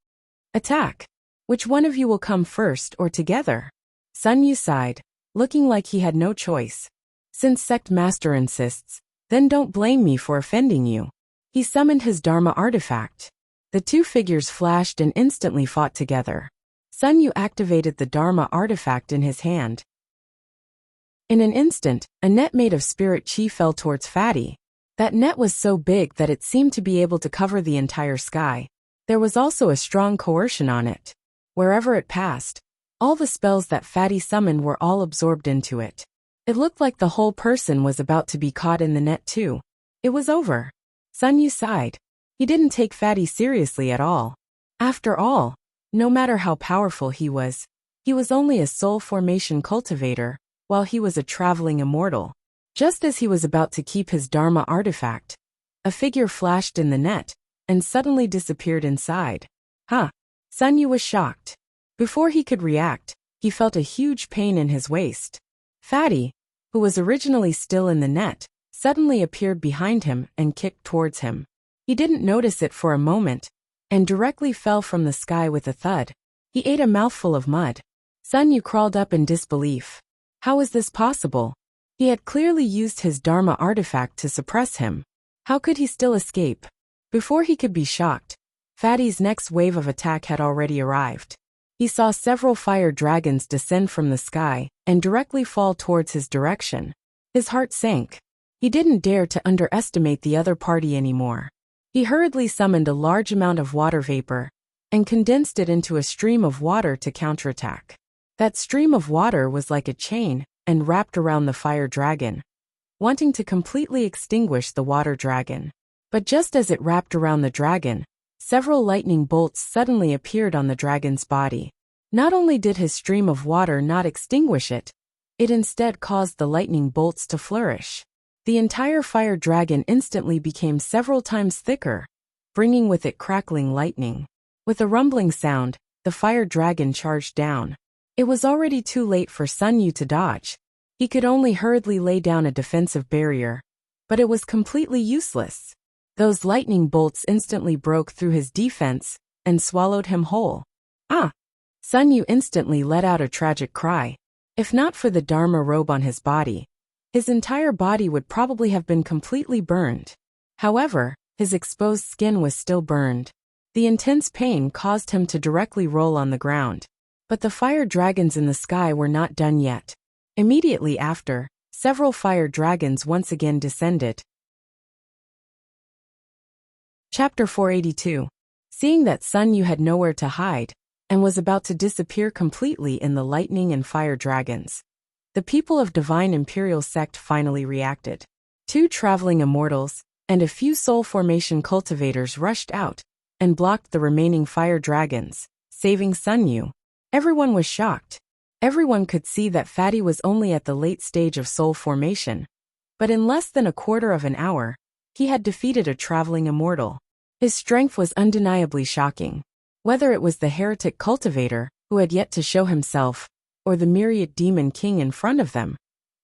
Attack! Which one of you will come first or together? Sun Yu sighed, looking like he had no choice. Since Sect Master insists, then don't blame me for offending you. He summoned his Dharma artifact. The 2 figures flashed and instantly fought together. Sun Yu activated the Dharma artifact in his hand. In an instant, a net made of spirit chi fell towards Fatty. That net was so big that it seemed to be able to cover the entire sky. There was also a strong coercion on it. Wherever it passed, all the spells that Fatty summoned were all absorbed into it. It looked like the whole person was about to be caught in the net too. It was over. Sun Yu sighed. He didn't take Fatty seriously at all. After all, no matter how powerful he was only a soul formation cultivator, while he was a traveling immortal. Just as he was about to keep his Dharma artifact, a figure flashed in the net and suddenly disappeared inside. Huh! Sun Yu was shocked. Before he could react, he felt a huge pain in his waist. Fatty, who was originally still in the net, suddenly appeared behind him and kicked towards him. He didn't notice it for a moment, and directly fell from the sky with a thud. He ate a mouthful of mud. Sun Yu crawled up in disbelief. How was this possible? He had clearly used his Dharma artifact to suppress him. How could he still escape? Before he could be shocked, Fatty's next wave of attack had already arrived. He saw several fire dragons descend from the sky and directly fall towards his direction. His heart sank. He didn't dare to underestimate the other party anymore. He hurriedly summoned a large amount of water vapor and condensed it into a stream of water to counterattack. That stream of water was like a chain and wrapped around the fire dragon, wanting to completely extinguish the water dragon. But just as it wrapped around the dragon, several lightning bolts suddenly appeared on the dragon's body. Not only did his stream of water not extinguish it, it instead caused the lightning bolts to flourish. The entire fire dragon instantly became several times thicker, bringing with it crackling lightning. With a rumbling sound, the fire dragon charged down. It was already too late for Sun Yu to dodge. He could only hurriedly lay down a defensive barrier, but it was completely useless. Those lightning bolts instantly broke through his defense and swallowed him whole. Ah! Sun Yu instantly let out a tragic cry. If not for the Dharma robe on his body, his entire body would probably have been completely burned. However, his exposed skin was still burned. The intense pain caused him to directly roll on the ground. But the fire dragons in the sky were not done yet. Immediately after, several fire dragons once again descended. Chapter 482. Seeing that Sun Yu had nowhere to hide, and was about to disappear completely in the lightning and fire dragons, the people of Divine Imperial Sect finally reacted. 2 traveling immortals and a few soul formation cultivators rushed out and blocked the remaining fire dragons, saving Sun Yu. Everyone was shocked. Everyone could see that Fatty was only at the late stage of soul formation, but in less than a quarter of an hour, he had defeated a traveling immortal. His strength was undeniably shocking. Whether it was the heretic cultivator, who had yet to show himself, or the myriad demon king in front of them,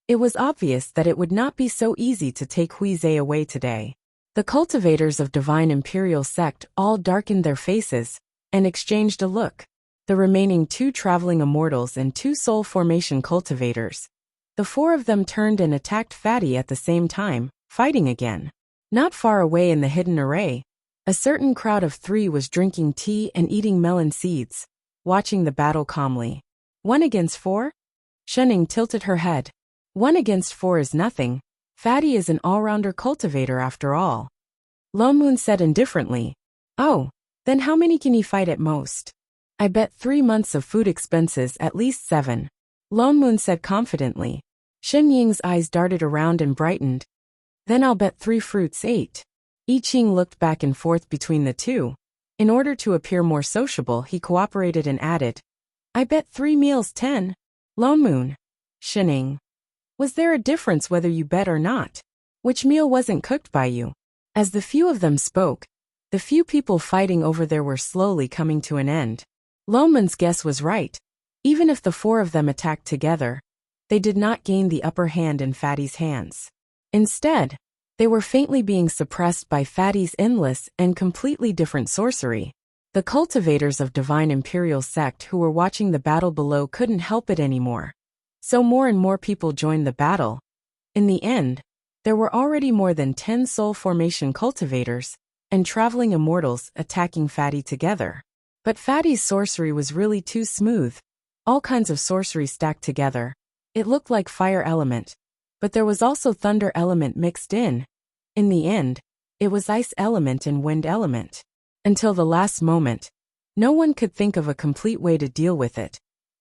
it was obvious that it would not be so easy to take Huize away today. The cultivators of Divine Imperial Sect all darkened their faces and exchanged a look. The remaining 2 traveling immortals and 2 soul formation cultivators. The 4 of them turned and attacked Fatty at the same time, fighting again. Not far away in the hidden array, a certain crowd of 3 was drinking tea and eating melon seeds, watching the battle calmly. 1 against 4? Shenning tilted her head. 1 against 4 is nothing. Fatty is an all-rounder cultivator after all. Lone Moon said indifferently. Oh, then how many can he fight at most? I bet 3 months of food expenses at least 7. Lone Moon said confidently. Shen Ying's eyes darted around and brightened. Then I'll bet 3 fruits 8. I Ching looked back and forth between the 2. In order to appear more sociable, he cooperated and added, I bet 3 meals 10. Lone Moon. Shenning. Was there a difference whether you bet or not? Which meal wasn't cooked by you? As the few of them spoke, The few people fighting over there were slowly coming to an end. Loman's guess was right. Even if the four of them attacked together, they did not gain the upper hand in Fatty's hands. Instead, they were faintly being suppressed by Fatty's endless and completely different sorcery. The cultivators of Divine Imperial Sect who were watching the battle below couldn't help it anymore. So more and more people joined the battle. In the end, there were already more than 10 soul formation cultivators and traveling immortals attacking Fatty together. But Fatty's sorcery was really too smooth. All kinds of sorcery stacked together. It looked like fire element, but there was also thunder element mixed in. In the end, it was ice element and wind element. Until the last moment, no one could think of a complete way to deal with it.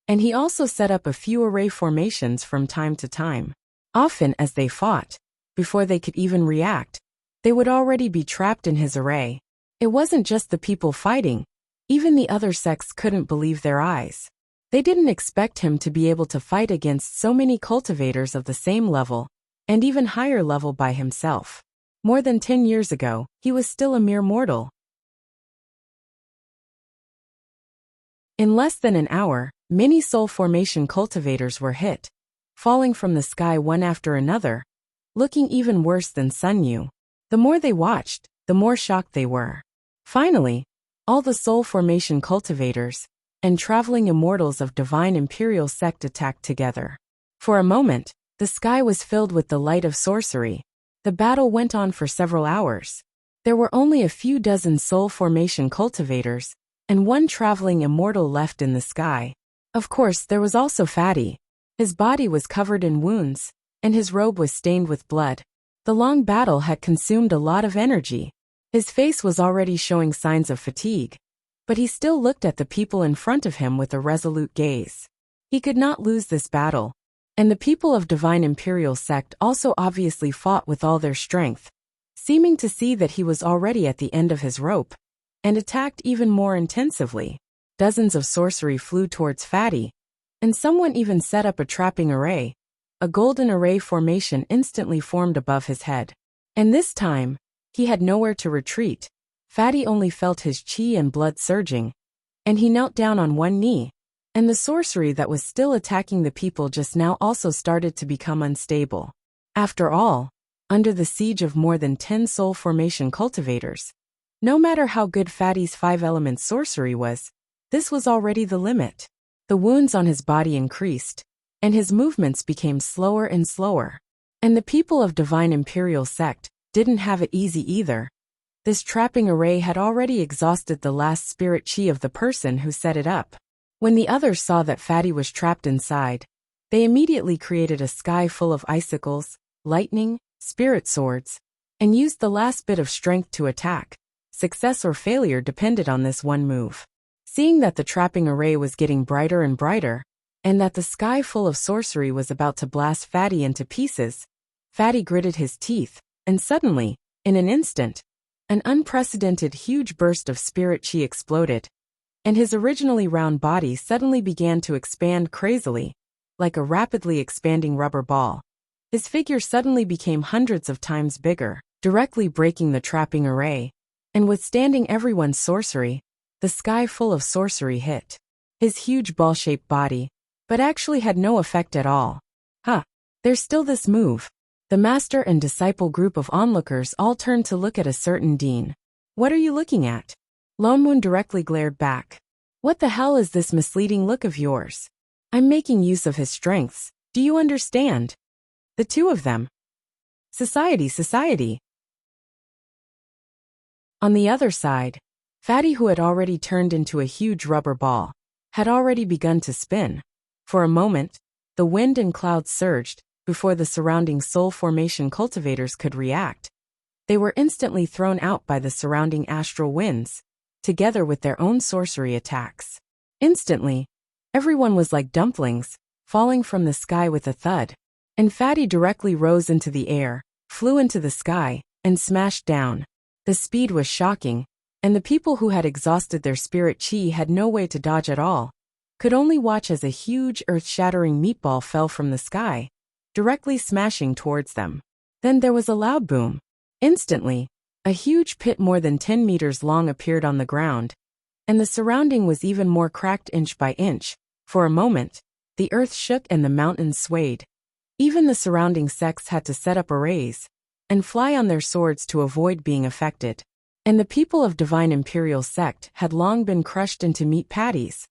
And he also set up a few array formations from time to time. Often as they fought, before they could even react, they would already be trapped in his array. It wasn't just the people fighting. Even the other sects couldn't believe their eyes. They didn't expect him to be able to fight against so many cultivators of the same level, and even higher level by himself. More than 10 years ago, he was still a mere mortal. In less than an hour, many soul formation cultivators were hit, falling from the sky one after another, looking even worse than Sun Yu. The more they watched, the more shocked they were. Finally, all the soul formation cultivators and traveling immortals of Divine Imperial Sect attacked together. For a moment, the sky was filled with the light of sorcery. The battle went on for several hours. There were only a few dozen soul formation cultivators and one traveling immortal left in the sky. Of course, there was also Fatty. His body was covered in wounds, and his robe was stained with blood. The long battle had consumed a lot of energy. His face was already showing signs of fatigue, but he still looked at the people in front of him with a resolute gaze. He could not lose this battle, and the people of Divine Imperial Sect also obviously fought with all their strength, seeming to see that he was already at the end of his rope, and attacked even more intensively. Dozens of sorcery flew towards Fatty, and someone even set up a trapping array. A golden array formation instantly formed above his head. And this time, he had nowhere to retreat. Fatty only felt his chi and blood surging, and he knelt down on one knee, and the sorcery that was still attacking the people just now also started to become unstable. After all, under the siege of more than 10 soul formation cultivators, no matter how good Fatty's 5-element sorcery was, this was already the limit. The wounds on his body increased, and his movements became slower and slower. And the people of Divine Imperial Sect didn't have it easy either. This trapping array had already exhausted the last spirit chi of the person who set it up. When the others saw that Fatty was trapped inside, they immediately created a sky full of icicles, lightning, spirit swords, and used the last bit of strength to attack. Success or failure depended on this one move. Seeing that the trapping array was getting brighter and brighter, and that the sky full of sorcery was about to blast Fatty into pieces, Fatty gritted his teeth, and suddenly, in an instant, an unprecedented huge burst of spirit chi exploded, and his originally round body suddenly began to expand crazily, like a rapidly expanding rubber ball. His figure suddenly became hundreds of times bigger, directly breaking the trapping array, and withstanding everyone's sorcery. The sky full of sorcery hit his huge ball-shaped body, but actually had no effect at all. There's still this move. The master and disciple group of onlookers all turned to look at a certain Dean. What are you looking at? Lone Moon directly glared back. What the hell is this misleading look of yours? I'm making use of his strengths. Do you understand? The two of them. Society. On the other side, Fatty, who had already turned into a huge rubber ball, had already begun to spin. For a moment, the wind and clouds surged, before the surrounding soul formation cultivators could react. They were instantly thrown out by the surrounding astral winds, together with their own sorcery attacks. Instantly, everyone was like dumplings, falling from the sky with a thud. And Fatty directly rose into the air, flew into the sky, and smashed down. The speed was shocking, and the people who had exhausted their spirit chi had no way to dodge at all, could only watch as a huge earth-shattering meatball fell from the sky, directly smashing towards them. Then there was a loud boom. Instantly, A huge pit more than 10 meters long appeared on the ground, and the surrounding was even more cracked inch by inch. For a moment, the earth shook and the mountains swayed. Even the surrounding sects had to set up arrays and fly on their swords to avoid being affected. And the people of Divine Imperial Sect had long been crushed into meat patties.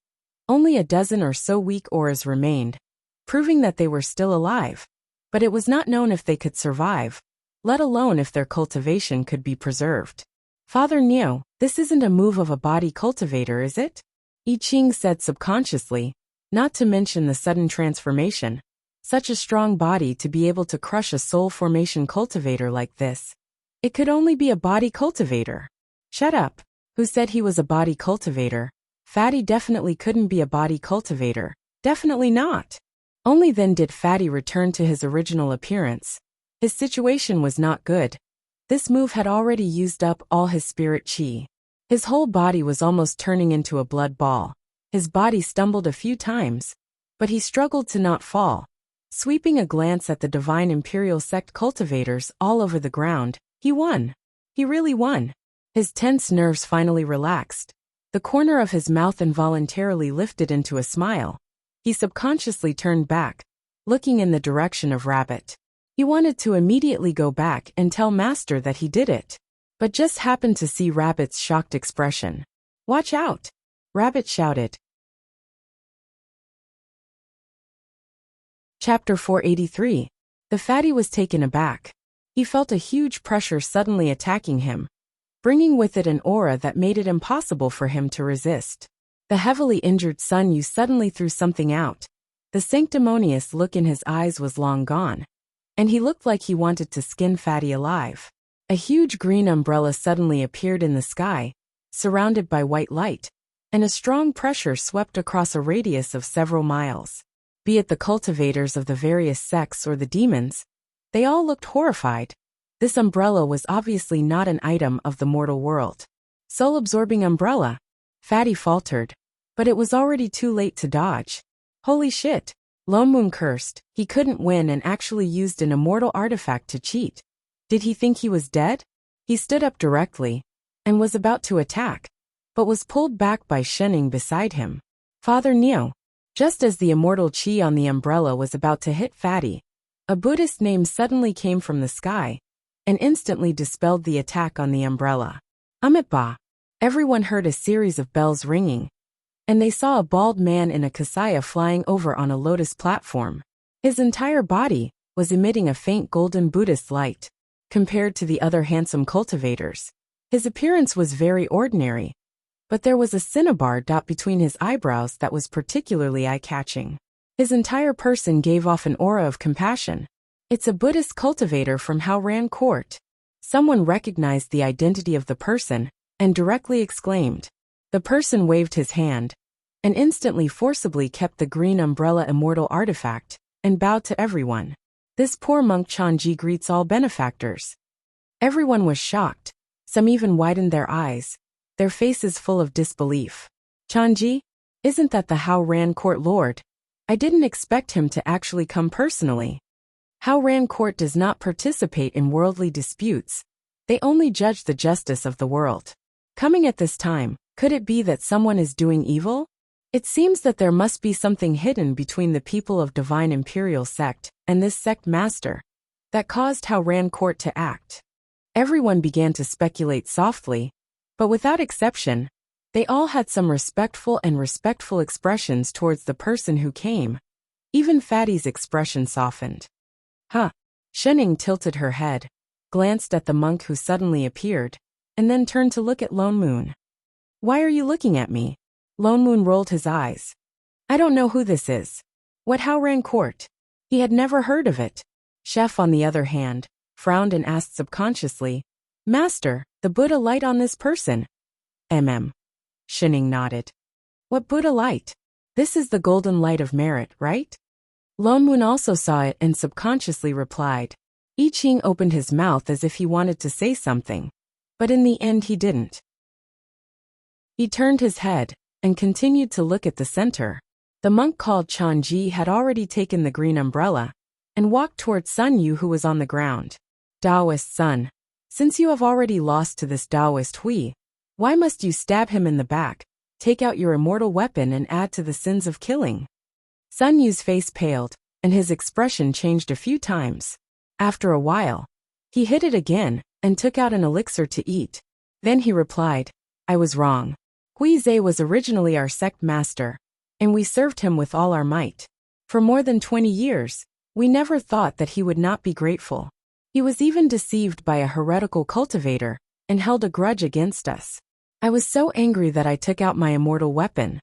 Only a dozen or so weak auras remained, proving that they were still alive. But it was not known if they could survive, let alone if their cultivation could be preserved. Father Neo, this isn't a move of a body cultivator, is it? I Ching said subconsciously, not to mention the sudden transformation. Such a strong body to be able to crush a soul formation cultivator like this. It could only be a body cultivator. Shut up. Who said he was a body cultivator? Fatty definitely couldn't be a body cultivator. Definitely not. Only then did Fatty return to his original appearance. His situation was not good. This move had already used up all his spirit chi. His whole body was almost turning into a blood ball. His body stumbled a few times, but he struggled to not fall. Sweeping a glance at the Divine Imperial Sect cultivators all over the ground, he won. He really won. His tense nerves finally relaxed. The corner of his mouth involuntarily lifted into a smile. He subconsciously turned back, looking in the direction of Rabbit. He wanted to immediately go back and tell Master that he did it, but just happened to see Rabbit's shocked expression. "Watch out!" Rabbit shouted. Chapter 483. The fatty was taken aback. He felt a huge pressure suddenly attacking him, bringing with it an aura that made it impossible for him to resist. The heavily injured Sun Yu suddenly threw something out. The sanctimonious look in his eyes was long gone, and he looked like he wanted to skin Fatty alive. A huge green umbrella suddenly appeared in the sky, surrounded by white light, and a strong pressure swept across a radius of several miles. Be it the cultivators of the various sects or the demons, they all looked horrified. This umbrella was obviously not an item of the mortal world. Soul-absorbing umbrella? Fatty faltered, but it was already too late to dodge. Holy shit! Lone Moon cursed. He couldn't win and actually used an immortal artifact to cheat. Did he think he was dead? He stood up directly and was about to attack, but was pulled back by Shening beside him. Father Neo. Just as the immortal chi on the umbrella was about to hit Fatty, a Buddhist name suddenly came from the sky and instantly dispelled the attack on the umbrella. Amitba. Everyone heard a series of bells ringing, and they saw a bald man in a kasaya flying over on a lotus platform. His entire body was emitting a faint golden Buddhist light. Compared to the other handsome cultivators, his appearance was very ordinary, but there was a cinnabar dot between his eyebrows that was particularly eye-catching. His entire person gave off an aura of compassion. It's a Buddhist cultivator from Haoran Court. Someone recognized the identity of the person and directly exclaimed. The person waved his hand and instantly forcibly kept the green umbrella immortal artifact and bowed to everyone. This poor monk Chanji greets all benefactors. Everyone was shocked. Some even widened their eyes, their faces full of disbelief. Chanji? Isn't that the Haoran Court Lord? I didn't expect him to actually come personally. Haoran Court does not participate in worldly disputes. They only judge the justice of the world. Coming at this time, could it be that someone is doing evil? It seems that there must be something hidden between the people of Divine Imperial Sect and this sect master that caused Haoran Court to act. Everyone began to speculate softly, but without exception, they all had some respectful expressions towards the person who came. Even Fatty's expression softened. Huh. Shening tilted her head, glanced at the monk who suddenly appeared, and then turned to look at Lone Moon. Why are you looking at me? Lone Moon rolled his eyes. I don't know who this is. What Haoran Court? He had never heard of it. Chef, on the other hand, frowned and asked subconsciously, Master, the Buddha light on this person. Shening nodded. What Buddha light? This is the golden light of merit, right? Lone Moon also saw it and subconsciously replied. I Ching opened his mouth as if he wanted to say something, but in the end he didn't. He turned his head and continued to look at the center. The monk called Chanji had already taken the green umbrella and walked towards Sun Yu, who was on the ground. Taoist Sun. Since you have already lost to this Taoist Hui, why must you stab him in the back, take out your immortal weapon and add to the sins of killing? Sun Yu's face paled, and his expression changed a few times. After a while, he hit it again, and took out an elixir to eat. Then he replied, I was wrong. Hui Zhe was originally our sect master, and we served him with all our might. For more than 20 years, we never thought that he would not be grateful. He was even deceived by a heretical cultivator, and held a grudge against us. I was so angry that I took out my immortal weapon.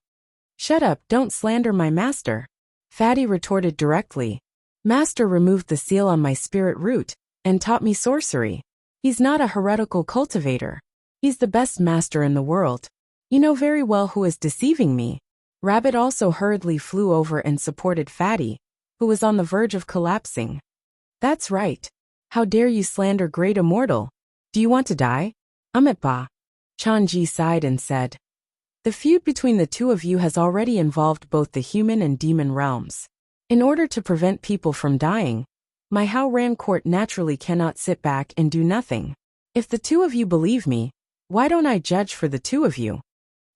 Shut up, don't slander my master. Fatty retorted directly. Master removed the seal on my spirit root, and taught me sorcery. He's not a heretical cultivator. He's the best master in the world. You know very well who is deceiving me. Rabbit also hurriedly flew over and supported Fatty, who was on the verge of collapsing. That's right. How dare you slander great immortal? Do you want to die? Ba. Chanji sighed and said, the feud between the two of you has already involved both the human and demon realms. In order to prevent people from dying, my Hao Ran court naturally cannot sit back and do nothing. If the two of you believe me, why don't I judge for the two of you?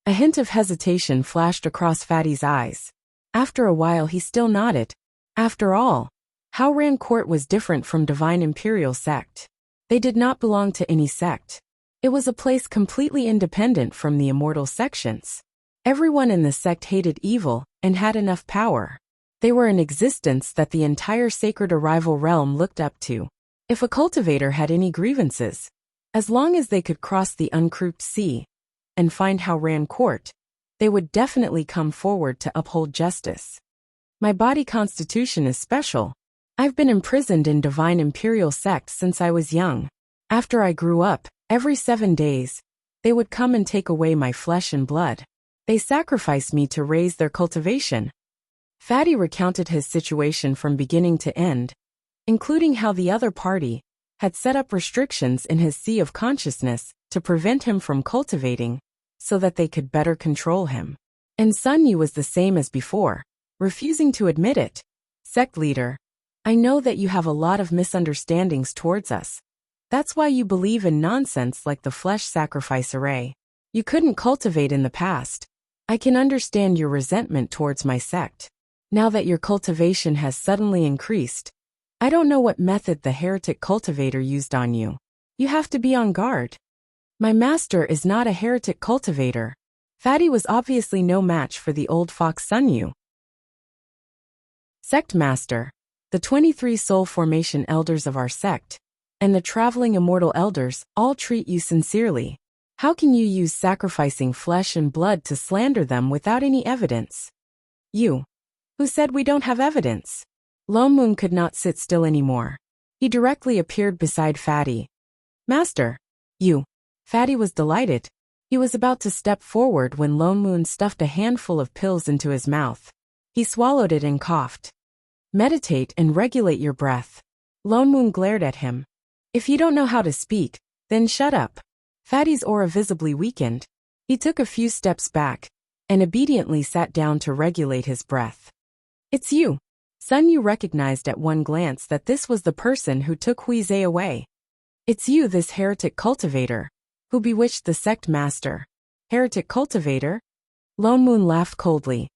A hint of hesitation flashed across Fatty's eyes. After a while he still nodded. After all, Hao Ran court was different from Divine Imperial sect. They did not belong to any sect. It was a place completely independent from the immortal sections. Everyone in the sect hated evil and had enough power. They were an existence that the entire sacred arrival realm looked up to. If a cultivator had any grievances, as long as they could cross the uncrouped sea and find Hao Ran court, they would definitely come forward to uphold justice. My body constitution is special. I've been imprisoned in Divine Imperial sect since I was young. After I grew up, every 7 days, they would come and take away my flesh and blood. They sacrificed me to raise their cultivation. Fatty recounted his situation from beginning to end, including how the other party had set up restrictions in his sea of consciousness to prevent him from cultivating, so that they could better control him. And Sun Yu was the same as before, refusing to admit it. Sect leader, I know that you have a lot of misunderstandings towards us. That's why you believe in nonsense like the flesh sacrifice array. You couldn't cultivate in the past. I can understand your resentment towards my sect. Now that your cultivation has suddenly increased, I don't know what method the heretic cultivator used on you. You have to be on guard. My master is not a heretic cultivator. Fatty was obviously no match for the old fox Sun Yu. Sect master, the 23 soul formation elders of our sect, and the traveling immortal elders all treat you sincerely. How can you use sacrificing flesh and blood to slander them without any evidence? You. Who said we don't have evidence? Lone Moon could not sit still anymore. He directly appeared beside Fatty. Master. You. Fatty was delighted. He was about to step forward when Lone Moon stuffed a handful of pills into his mouth. He swallowed it and coughed. Meditate and regulate your breath. Lone Moon glared at him. If you don't know how to speak, then shut up. Fatty's aura visibly weakened. He took a few steps back, and obediently sat down to regulate his breath. It's you. Sun Yu recognized at one glance that this was the person who took Hui Zhe away. It's you, this heretic cultivator, who bewitched the sect master. Heretic cultivator? Lone Moon laughed coldly.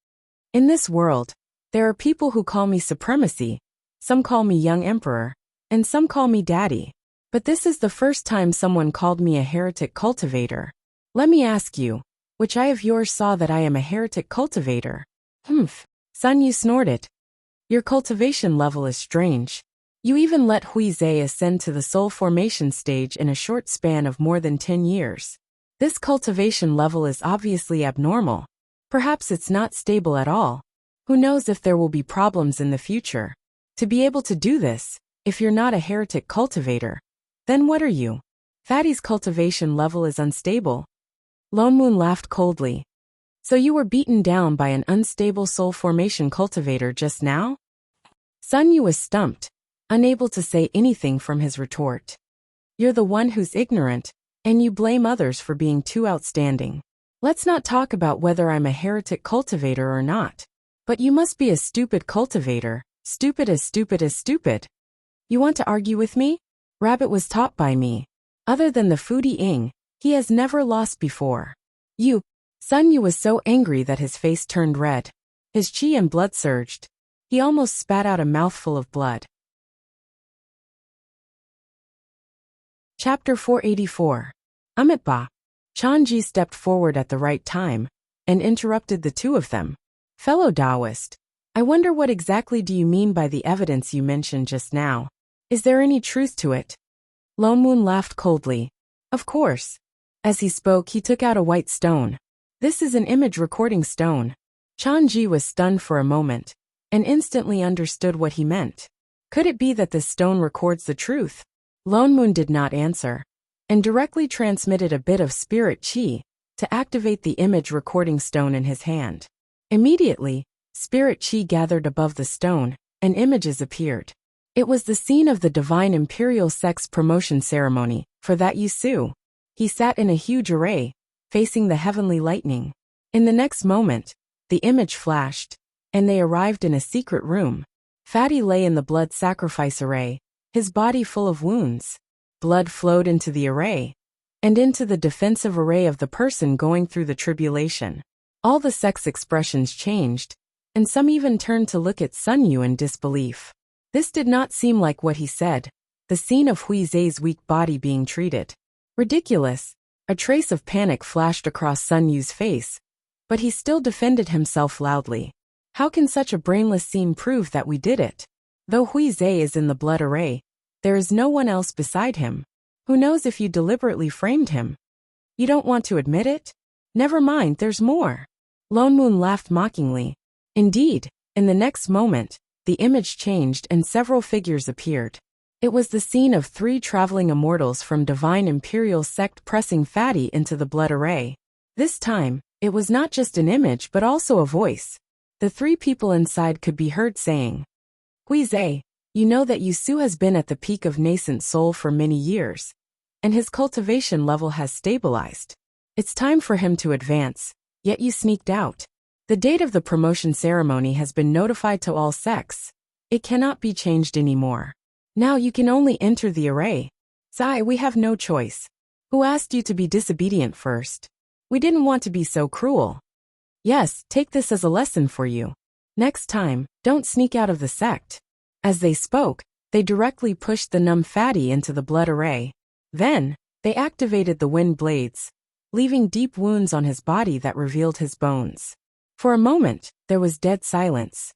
In this world, there are people who call me supremacy, some call me young emperor, and some call me daddy. But this is the first time someone called me a heretic cultivator. Let me ask you, which eye of yours saw that I am a heretic cultivator? Humph. Sun Yu snorted. Your cultivation level is strange. You even let Hui Zhe ascend to the soul formation stage in a short span of more than 10 years. This cultivation level is obviously abnormal. Perhaps it's not stable at all. Who knows if there will be problems in the future? To be able to do this, if you're not a heretic cultivator, then what are you? Fatty's cultivation level is unstable. Lone Moon laughed coldly. So you were beaten down by an unstable soul formation cultivator just now? Sun Yu was stumped, unable to say anything from his retort. You're the one who's ignorant, and you blame others for being too outstanding. Let's not talk about whether I'm a heretic cultivator or not. But you must be a stupid cultivator, stupid as stupid as stupid. You want to argue with me? Rabbit was taught by me. Other than the foodie Ing, he has never lost before. You. Sun Yu was so angry that his face turned red. His chi and blood surged. He almost spat out a mouthful of blood. Chapter 484. Amitabha. Chanji stepped forward at the right time and interrupted the two of them. Fellow Taoist, I wonder what exactly do you mean by the evidence you mentioned just now? Is there any truth to it? Lone Moon laughed coldly. Of course. As he spoke, he took out a white stone. This is an image recording stone. Chanji was stunned for a moment and instantly understood what he meant. Could it be that this stone records the truth? Lone Moon did not answer and directly transmitted a bit of spirit chi to activate the image recording stone in his hand. Immediately, spirit chi gathered above the stone and images appeared. It was the scene of the Divine Imperial Sect's promotion ceremony for that Yusu. He sat in a huge array, facing the heavenly lightning. In the next moment, the image flashed, and they arrived in a secret room. Fatty lay in the blood sacrifice array, his body full of wounds. Blood flowed into the array, and into the defensive array of the person going through the tribulation. All the sect's expressions changed, and some even turned to look at Sun Yu in disbelief. This did not seem like what he said, the scene of Hui Zhe's weak body being treated. Ridiculous. A trace of panic flashed across Sun Yu's face, but he still defended himself loudly. How can such a brainless scene prove that we did it? Though Hui Zhe is in the blood array, there is no one else beside him. Who knows if you deliberately framed him? You don't want to admit it? Never mind, there's more. Lone Moon laughed mockingly. Indeed, in the next moment, the image changed and several figures appeared. It was the scene of 3 traveling immortals from Divine Imperial Sect pressing Fatty into the blood array. This time, it was not just an image but also a voice. The 3 people inside could be heard saying, Hui Zhe, you know that Yusu has been at the peak of nascent soul for many years, and his cultivation level has stabilized. It's time for him to advance, yet you sneaked out. The date of the promotion ceremony has been notified to all sects. It cannot be changed anymore. Now you can only enter the array. Zai, we have no choice. Who asked you to be disobedient first? We didn't want to be so cruel. Yes, take this as a lesson for you. Next time, don't sneak out of the sect. As they spoke, they directly pushed the numb Fatty into the blood array. Then, they activated the wind blades, leaving deep wounds on his body that revealed his bones. For a moment, there was dead silence.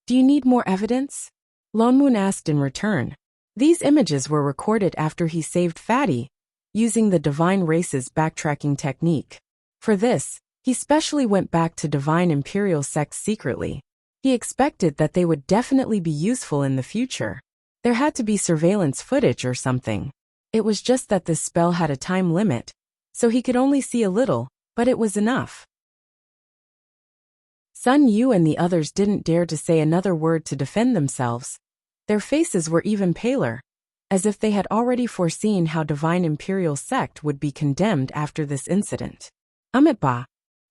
Do you need more evidence? Lone Moon asked in return. These images were recorded after he saved Fatty, using the Divine Race's backtracking technique. For this, he specially went back to Divine Imperial Sect secretly. He expected that they would definitely be useful in the future. There had to be surveillance footage or something. It was just that this spell had a time limit, so he could only see a little, but it was enough. Sun Yu and the others didn't dare to say another word to defend themselves. Their faces were even paler, as if they had already foreseen how Divine Imperial Sect would be condemned after this incident. Amitabha.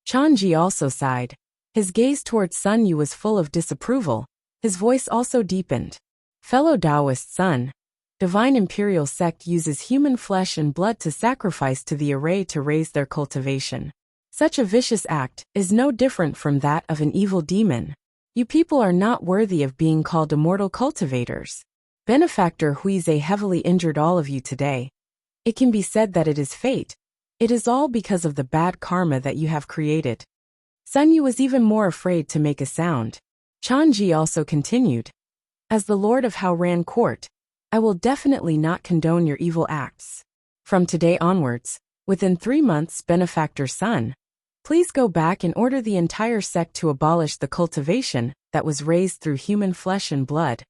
Chanji also sighed. His gaze towards Sun Yu was full of disapproval. His voice also deepened. Fellow Taoist son, Divine Imperial Sect uses human flesh and blood to sacrifice to the array to raise their cultivation. Such a vicious act is no different from that of an evil demon. You people are not worthy of being called immortal cultivators. Benefactor Huize heavily injured all of you today. It can be said that it is fate. It is all because of the bad karma that you have created. Sun Yu was even more afraid to make a sound. Chanji also continued. As the Lord of Haoran Court, I will definitely not condone your evil acts. From today onwards, within 3 months, Benefactor Sun, please go back and order the entire sect to abolish the cultivation that was raised through human flesh and blood,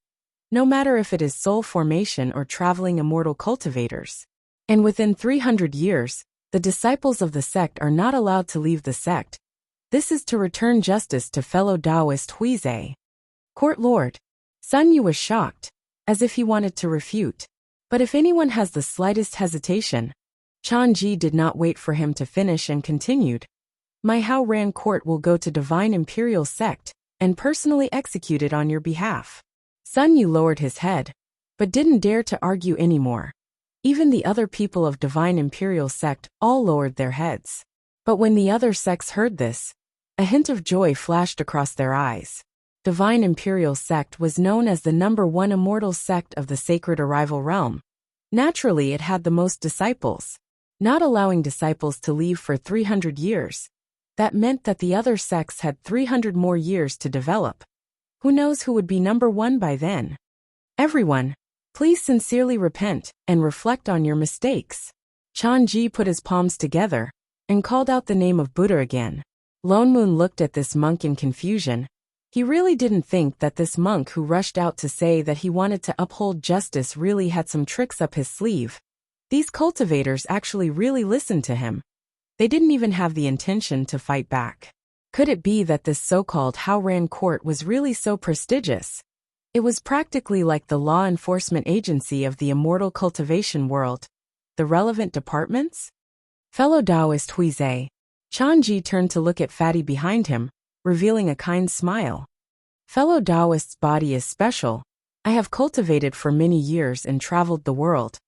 no matter if it is soul formation or traveling immortal cultivators. And within 300 years, the disciples of the sect are not allowed to leave the sect. This is to return justice to fellow Taoist Huize. Court Lord. Sun Yu was shocked, as if he wanted to refute. But if anyone has the slightest hesitation, Chanji did not wait for him to finish and continued. My Haoran Court will go to Divine Imperial Sect and personally execute it on your behalf. Sun Yu lowered his head, but didn't dare to argue anymore. Even the other people of Divine Imperial Sect all lowered their heads. But when the other sects heard this, a hint of joy flashed across their eyes. Divine Imperial Sect was known as the #1 immortal sect of the Sacred Arrival Realm. Naturally, it had the most disciples. Not allowing disciples to leave for 300 years. That meant that the other sects had 300 more years to develop. Who knows who would be #1 by then? Everyone, please sincerely repent and reflect on your mistakes. Chanji put his palms together and called out the name of Buddha again. Lone Moon looked at this monk in confusion. He really didn't think that this monk who rushed out to say that he wanted to uphold justice really had some tricks up his sleeve. These cultivators actually really listened to him. They didn't even have the intention to fight back. Could it be that this so-called Haoran court was really so prestigious? It was practically like the law enforcement agency of the immortal cultivation world. The relevant departments? Fellow Taoist Huize. Chanji turned to look at Fatty behind him, revealing a kind smile. Fellow Taoist's body is special. I have cultivated for many years and traveled the world.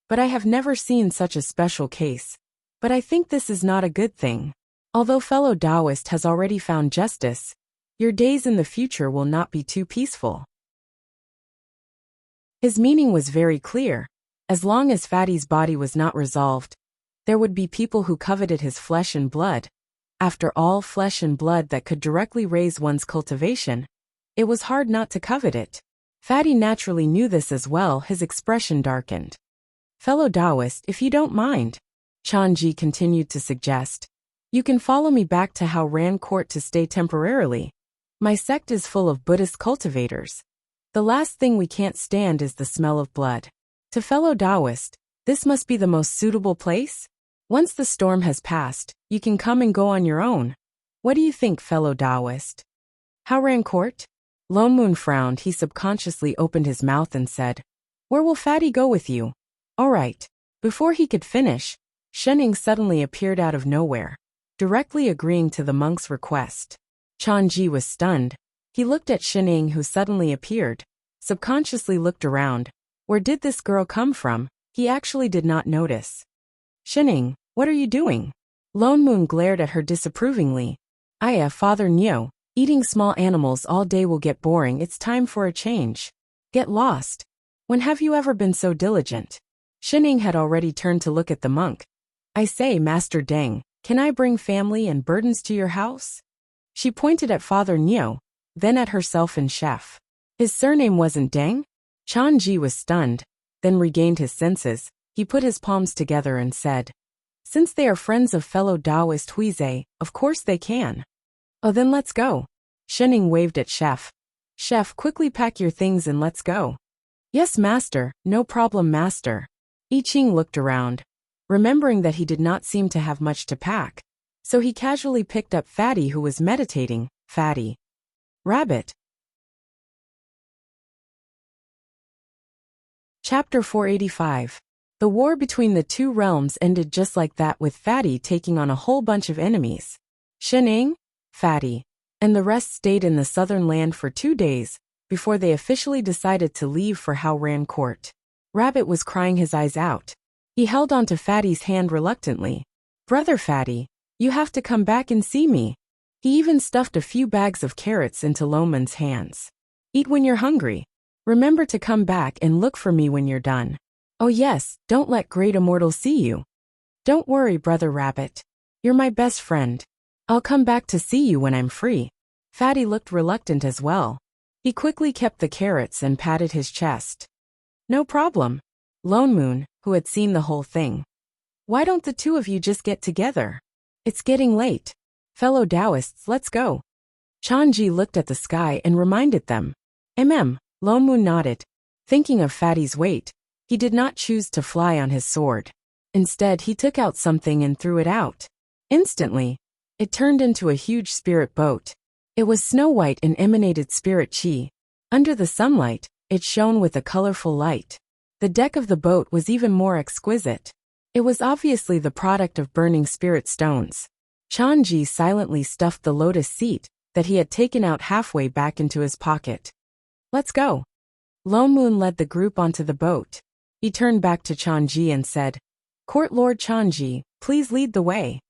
But I have never seen such a special case. But I think this is not a good thing. Although fellow Taoist has already found justice, your days in the future will not be too peaceful. His meaning was very clear. As long as Fatty's body was not resolved, there would be people who coveted his flesh and blood. After all, flesh and blood that could directly raise one's cultivation, it was hard not to covet it. Fatty naturally knew this as well. His expression darkened. Fellow Taoist, if you don't mind, Chanji continued to suggest, you can follow me back to Haoran Court to stay temporarily. My sect is full of Buddhist cultivators. The last thing we can't stand is the smell of blood. To fellow Taoist, this must be the most suitable place? Once the storm has passed, you can come and go on your own. What do you think, fellow Taoist? Haoran Court? Lone Moon frowned. He subconsciously opened his mouth and said, where will Fatty go with you? All right. Before he could finish, Shening suddenly appeared out of nowhere, directly agreeing to the monk's request. Chanji was stunned. He looked at Shening, who suddenly appeared, subconsciously looked around. Where did this girl come from? He actually did not notice. Shening, what are you doing? Lone Moon glared at her disapprovingly. Father Nyo, eating small animals all day will get boring. It's time for a change. Get lost. When have you ever been so diligent? Shening had already turned to look at the monk. I say, Master Deng, can I bring family and burdens to your house? She pointed at Father Nyo, then at herself and Chef. His surname wasn't Deng? Chanji was stunned, then regained his senses. He put his palms together and said, since they are friends of fellow Taoist Huize, of course they can. Oh, then let's go. Shening waved at Chef. Chef, quickly pack your things and let's go. Yes, Master, no problem, Master. I Ching looked around, remembering that he did not seem to have much to pack, so he casually picked up Fatty, who was meditating. Fatty. Rabbit. Chapter 485. The war between the two realms ended just like that, with Fatty taking on a whole bunch of enemies. Shening, Fatty, and the rest stayed in the southern land for 2 days, before they officially decided to leave for Haoran Court. Rabbit was crying his eyes out. He held onto Fatty's hand reluctantly. Brother Fatty, you have to come back and see me. He even stuffed a few bags of carrots into Loman's hands. Eat when you're hungry. Remember to come back and look for me when you're done. Oh yes, don't let Great Immortal see you. Don't worry, Brother Rabbit. You're my best friend. I'll come back to see you when I'm free. Fatty looked reluctant as well. He quickly kept the carrots and patted his chest. No problem. Lone Moon, who had seen the whole thing. Why don't the two of you just get together? It's getting late. Fellow Taoists, let's go. Chanji looked at the sky and reminded them. Lone Moon nodded. Thinking of Fatty's weight, he did not choose to fly on his sword. Instead, he took out something and threw it out. Instantly, it turned into a huge spirit boat. It was snow white and emanated spirit chi. Under the sunlight, it shone with a colorful light. The deck of the boat was even more exquisite. It was obviously the product of burning spirit stones. Chanji silently stuffed the lotus seat that he had taken out halfway back into his pocket. Let's go. Lone Moon led the group onto the boat. He turned back to Chanji and said, "Court Lord Chanji, please lead the way."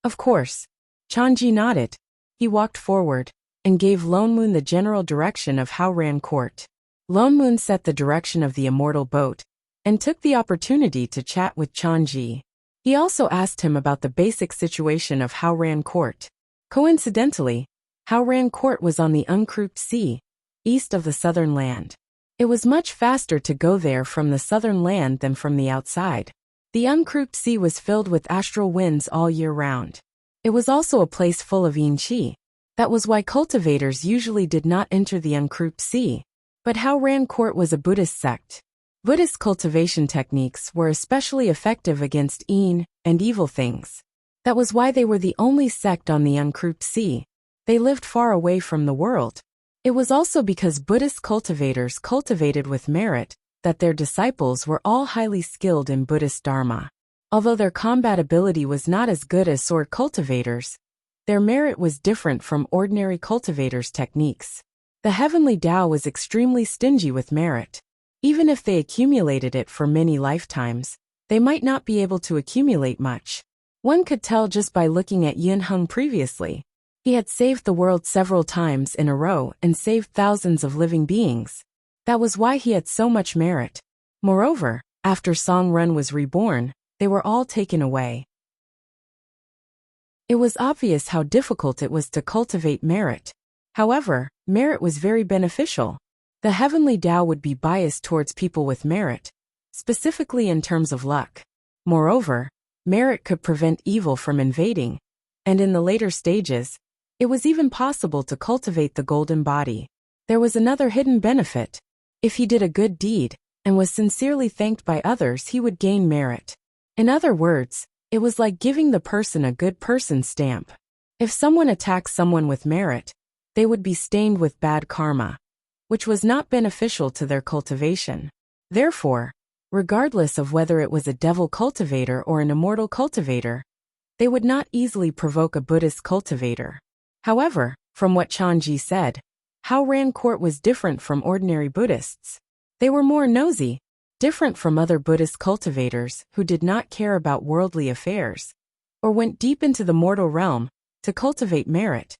"Of course." Chanji nodded. He walked forward and gave Lone Moon the general direction of how ran court. Lone Moon set the direction of the immortal boat and took the opportunity to chat with Chanji. He also asked him about the basic situation of how ran court. Coincidentally, how ran court was on the uncrouped sea, east of the southern land. It was much faster to go there from the southern land than from the outside. The uncrouped sea was filled with astral winds all year round. It was also a place full of yin qi. That was why cultivators usually did not enter the uncrouped sea. But How Ran Court was a Buddhist sect. Buddhist cultivation techniques were especially effective against yin and evil things. That was why they were the only sect on the uncrouped sea. They lived far away from the world. It was also because Buddhist cultivators cultivated with merit that their disciples were all highly skilled in Buddhist Dharma. Although their combat ability was not as good as sword cultivators, their merit was different from ordinary cultivators' techniques. The heavenly Tao was extremely stingy with merit. Even if they accumulated it for many lifetimes, they might not be able to accumulate much. One could tell just by looking at Yun Hung previously. He had saved the world several times in a row and saved thousands of living beings. That was why he had so much merit. Moreover, after Song Run was reborn, they were all taken away. It was obvious how difficult it was to cultivate merit. However, merit was very beneficial. The heavenly Tao would be biased towards people with merit, specifically in terms of luck. Moreover, merit could prevent evil from invading, and in the later stages, it was even possible to cultivate the golden body. There was another hidden benefit. If he did a good deed and was sincerely thanked by others, he would gain merit. In other words, it was like giving the person a good person stamp. If someone attacks someone with merit, they would be stained with bad karma, which was not beneficial to their cultivation. Therefore, regardless of whether it was a devil cultivator or an immortal cultivator, they would not easily provoke a Buddhist cultivator. However, from what Chanji said, How Ran Court was different from ordinary Buddhists. They were more nosy, different from other Buddhist cultivators who did not care about worldly affairs, or went deep into the mortal realm to cultivate merit.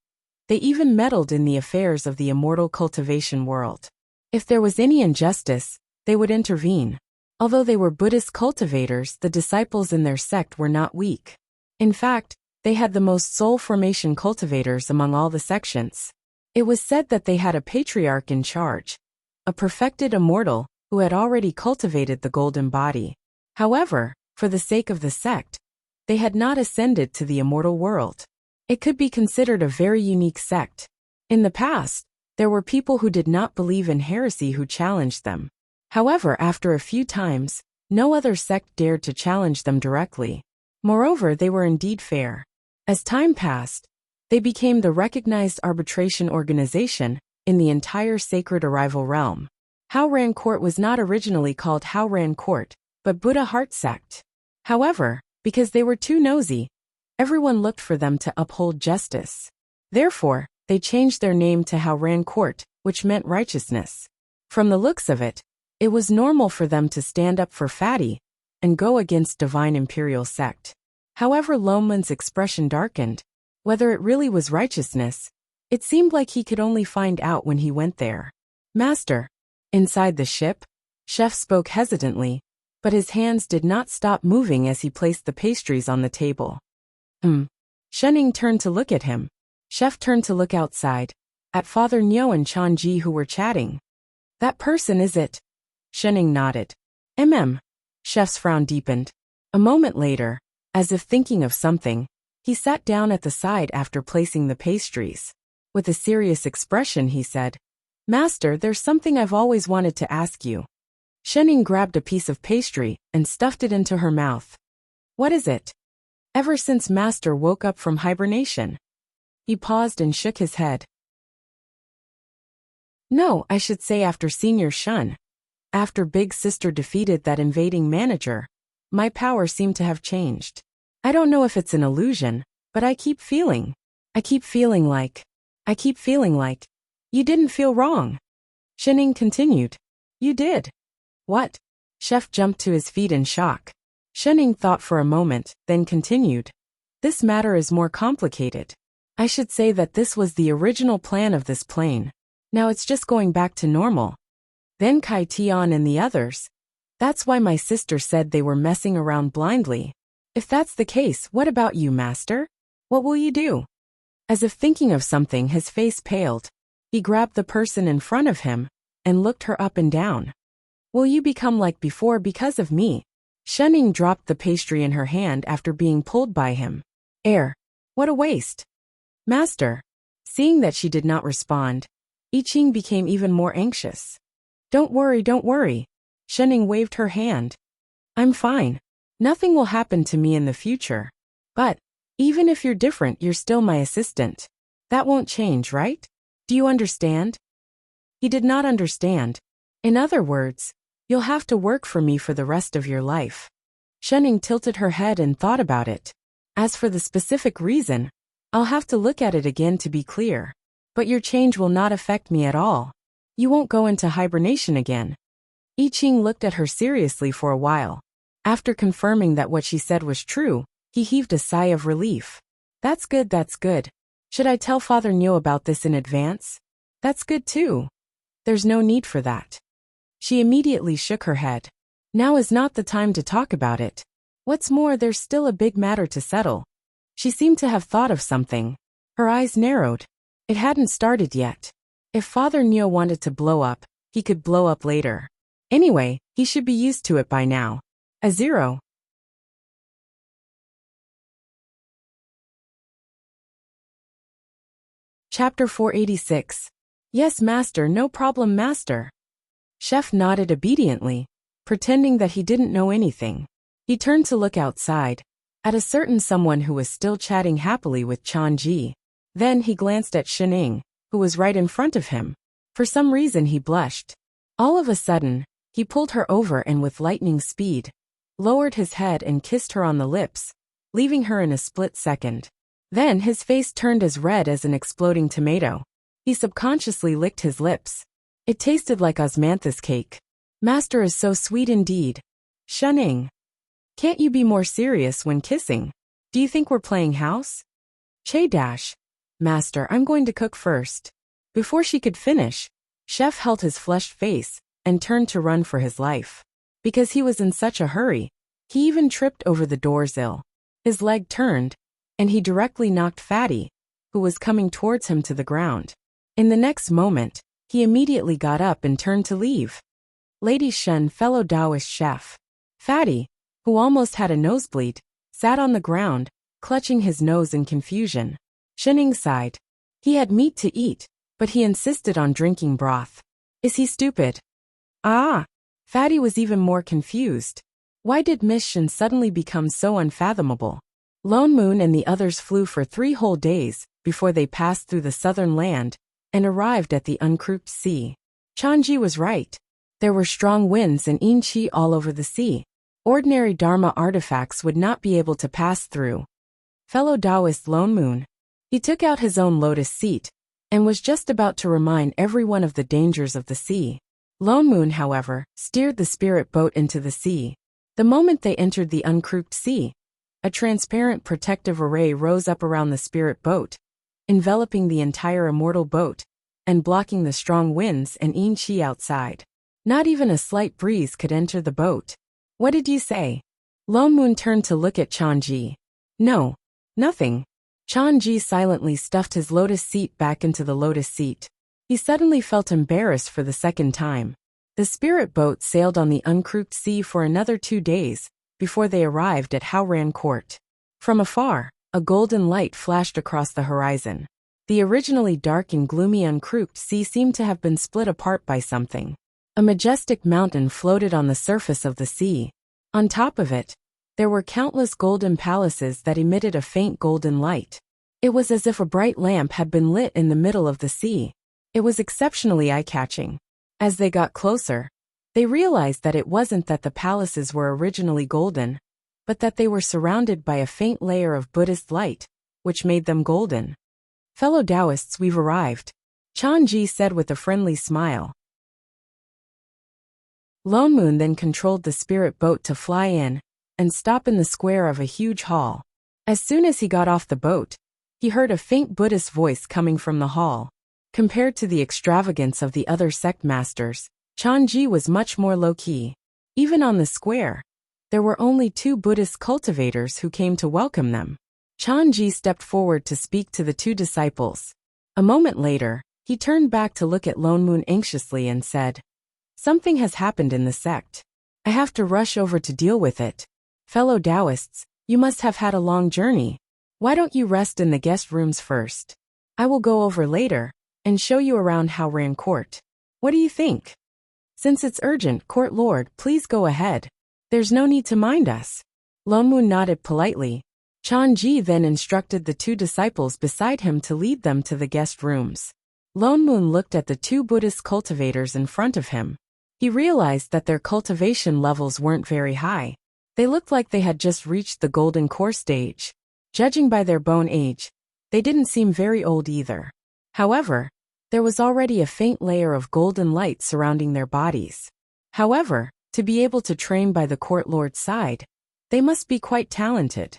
They even meddled in the affairs of the immortal cultivation world. If there was any injustice, they would intervene. Although they were Buddhist cultivators, the disciples in their sect were not weak. In fact, they had the most soul formation cultivators among all the sections. It was said that they had a patriarch in charge, a perfected immortal who had already cultivated the golden body. However, for the sake of the sect, they had not ascended to the immortal world. It could be considered a very unique sect. In the past, there were people who did not believe in heresy who challenged them. However, after a few times, no other sect dared to challenge them directly. Moreover, they were indeed fair. As time passed, they became the recognized arbitration organization in the entire sacred arrival realm. How Ran Court was not originally called How Ran Court, but Buddha Heart Sect. However, because they were too nosy, everyone looked for them to uphold justice. Therefore, they changed their name to How Ran Court, which meant righteousness. From the looks of it, it was normal for them to stand up for Fatty and go against Divine Imperial Sect. However, Loman's expression darkened. Whether it really was righteousness, it seemed like he could only find out when he went there. "Master." Inside the ship, Chef spoke hesitantly, but his hands did not stop moving as he placed the pastries on the table. Shenning turned to look at him. Chef turned to look outside, at Father Nyo and Chanji who were chatting. "That person is it?" Shenning nodded. Chef's frown deepened. A moment later, as if thinking of something, he sat down at the side after placing the pastries. With a serious expression he said, "Master, there's something I've always wanted to ask you." Shenning grabbed a piece of pastry and stuffed it into her mouth. "What is it?" "Ever since Master woke up from hibernation." He paused and shook his head. "No, I should say after Senior Shun. After Big Sister defeated that invading manager, my power seemed to have changed. I don't know if it's an illusion, but I keep feeling like, you didn't feel wrong." Shenning continued. "You did." "What?" Chef jumped to his feet in shock. Shenning thought for a moment, then continued. This matter is more complicated. I should say that this was the original plan of this plane. Now it's just going back to normal. Then Kai Tian and the others. That's why my sister said they were messing around blindly. If that's the case, what about you, Master? What will you do? As if thinking of something, his face paled. He grabbed the person in front of him and looked her up and down. Will you become like before because of me? Shenning dropped the pastry in her hand after being pulled by him. What a waste. Master. Seeing that she did not respond, I Ching became even more anxious. Don't worry. Shenning waved her hand. I'm fine. Nothing will happen to me in the future. But, even if you're different, you're still my assistant. That won't change, right? Do you understand? He did not understand. In other words, you'll have to work for me for the rest of your life. Shenning tilted her head and thought about it. As for the specific reason, I'll have to look at it again to be clear. But your change will not affect me at all. You won't go into hibernation again. I Ching looked at her seriously for a while. After confirming that what she said was true, he heaved a sigh of relief. That's good. Should I tell Father Nyo about this in advance? That's good too. There's no need for that. She immediately shook her head. Now is not the time to talk about it. What's more, there's still a big matter to settle. She seemed to have thought of something. Her eyes narrowed. It hadn't started yet. If Father Nyo wanted to blow up, he could blow up later. Anyway, he should be used to it by now. A zero. Chapter 486. Yes, Master, no problem, Master. Chef nodded obediently, pretending that he didn't know anything. He turned to look outside, at a certain someone who was still chatting happily with Chanji. Then he glanced at Shenning, who was right in front of him. For some reason he blushed. All of a sudden, he pulled her over and with lightning speed, lowered his head and kissed her on the lips, leaving her in a split second. Then his face turned as red as an exploding tomato. He subconsciously licked his lips. It tasted like osmanthus cake. Master is so sweet indeed. Shenning. Can't you be more serious when kissing? Do you think we're playing house? Che dash. Master, I'm going to cook first. Before she could finish, Chef held his flushed face and turned to run for his life. Because he was in such a hurry, he even tripped over the doorsill. His leg turned, and he directly knocked Fatty, who was coming towards him, to the ground. In the next moment, he immediately got up and turned to leave. Lady Shen, fellow Taoist chef. Fatty, who almost had a nosebleed, sat on the ground, clutching his nose in confusion. Shenning sighed. He had meat to eat, but he insisted on drinking broth. Is he stupid? Ah! Fatty was even more confused. Why did Miss Shen suddenly become so unfathomable? Lone Moon and the others flew for 3 whole days before they passed through the southern land and arrived at the uncrouped sea. Chanji was right. There were strong winds and yin qi all over the sea. Ordinary Dharma artifacts would not be able to pass through. Fellow Taoist Lone Moon. He took out his own lotus seat and was just about to remind everyone of the dangers of the sea. Lone Moon, however, steered the spirit boat into the sea. The moment they entered the uncrouped sea, a transparent protective array rose up around the spirit boat, enveloping the entire immortal boat and blocking the strong winds and yin qi outside. Not even a slight breeze could enter the boat. What did you say? Lone Moon turned to look at Chanji. No, nothing. Chanji silently stuffed his lotus seat back into the lotus seat. He suddenly felt embarrassed for the second time. The spirit boat sailed on the uncrouped sea for another 2 days before they arrived at Haoran Court. From afar, a golden light flashed across the horizon. The originally dark and gloomy uncrouped sea seemed to have been split apart by something. A majestic mountain floated on the surface of the sea. On top of it, there were countless golden palaces that emitted a faint golden light. It was as if a bright lamp had been lit in the middle of the sea. It was exceptionally eye-catching. As they got closer, they realized that it wasn't that the palaces were originally golden, but that they were surrounded by a faint layer of Buddhist light, which made them golden. Fellow Taoists, we've arrived, Chanji said with a friendly smile. Lone Moon then controlled the spirit boat to fly in and stop in the square of a huge hall. As soon as he got off the boat, he heard a faint Buddhist voice coming from the hall. Compared to the extravagance of the other sect masters, Chanji was much more low-key. Even on the square, there were only 2 Buddhist cultivators who came to welcome them. Chanji stepped forward to speak to the 2 disciples. A moment later, he turned back to look at Lone Moon anxiously and said, "Something has happened in the sect. I have to rush over to deal with it. Fellow Taoists, you must have had a long journey. Why don't you rest in the guest rooms first? I will go over later and show you around Haoran Court. What do you think? Since it's urgent, Court Lord, please go ahead. There's no need to mind us." Lone Moon nodded politely. Chanji then instructed the 2 disciples beside him to lead them to the guest rooms. Lone Moon looked at the 2 Buddhist cultivators in front of him. He realized that their cultivation levels weren't very high. They looked like they had just reached the golden core stage. Judging by their bone age, they didn't seem very old either. However, there was already a faint layer of golden light surrounding their bodies. However, to be able to train by the court lord's side, they must be quite talented.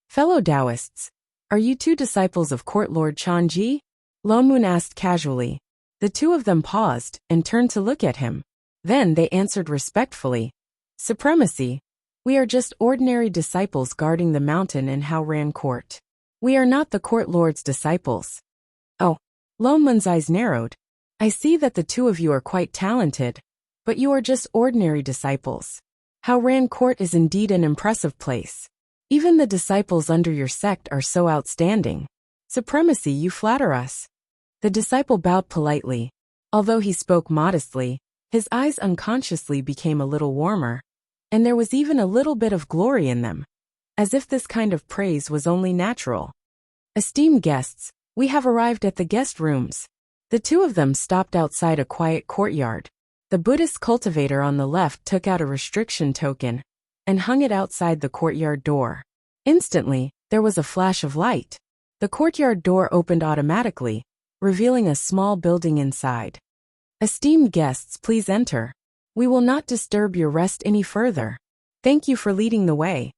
"Fellow Taoists, are you 2 disciples of Court Lord Chanji?" Lone Moon asked casually. The 2 of them paused and turned to look at him. Then they answered respectfully, "Supremacy, we are just ordinary disciples guarding the mountain in Haoran Court. We are not the Court Lord's disciples." "Oh." Lone Moon's eyes narrowed. "I see that the 2 of you are quite talented, but you are just ordinary disciples. Haoran Court is indeed an impressive place. Even the disciples under your sect are so outstanding. Supremacy, you flatter us." The disciple bowed politely. Although he spoke modestly, his eyes unconsciously became a little warmer, and there was even a little bit of glory in them, as if this kind of praise was only natural. "Esteemed guests, we have arrived at the guest rooms." The 2 of them stopped outside a quiet courtyard. The Buddhist cultivator on the left took out a restriction token and hung it outside the courtyard door. Instantly, there was a flash of light. The courtyard door opened automatically, revealing a small building inside. "Esteemed guests, please enter. We will not disturb your rest any further. Thank you for leading the way.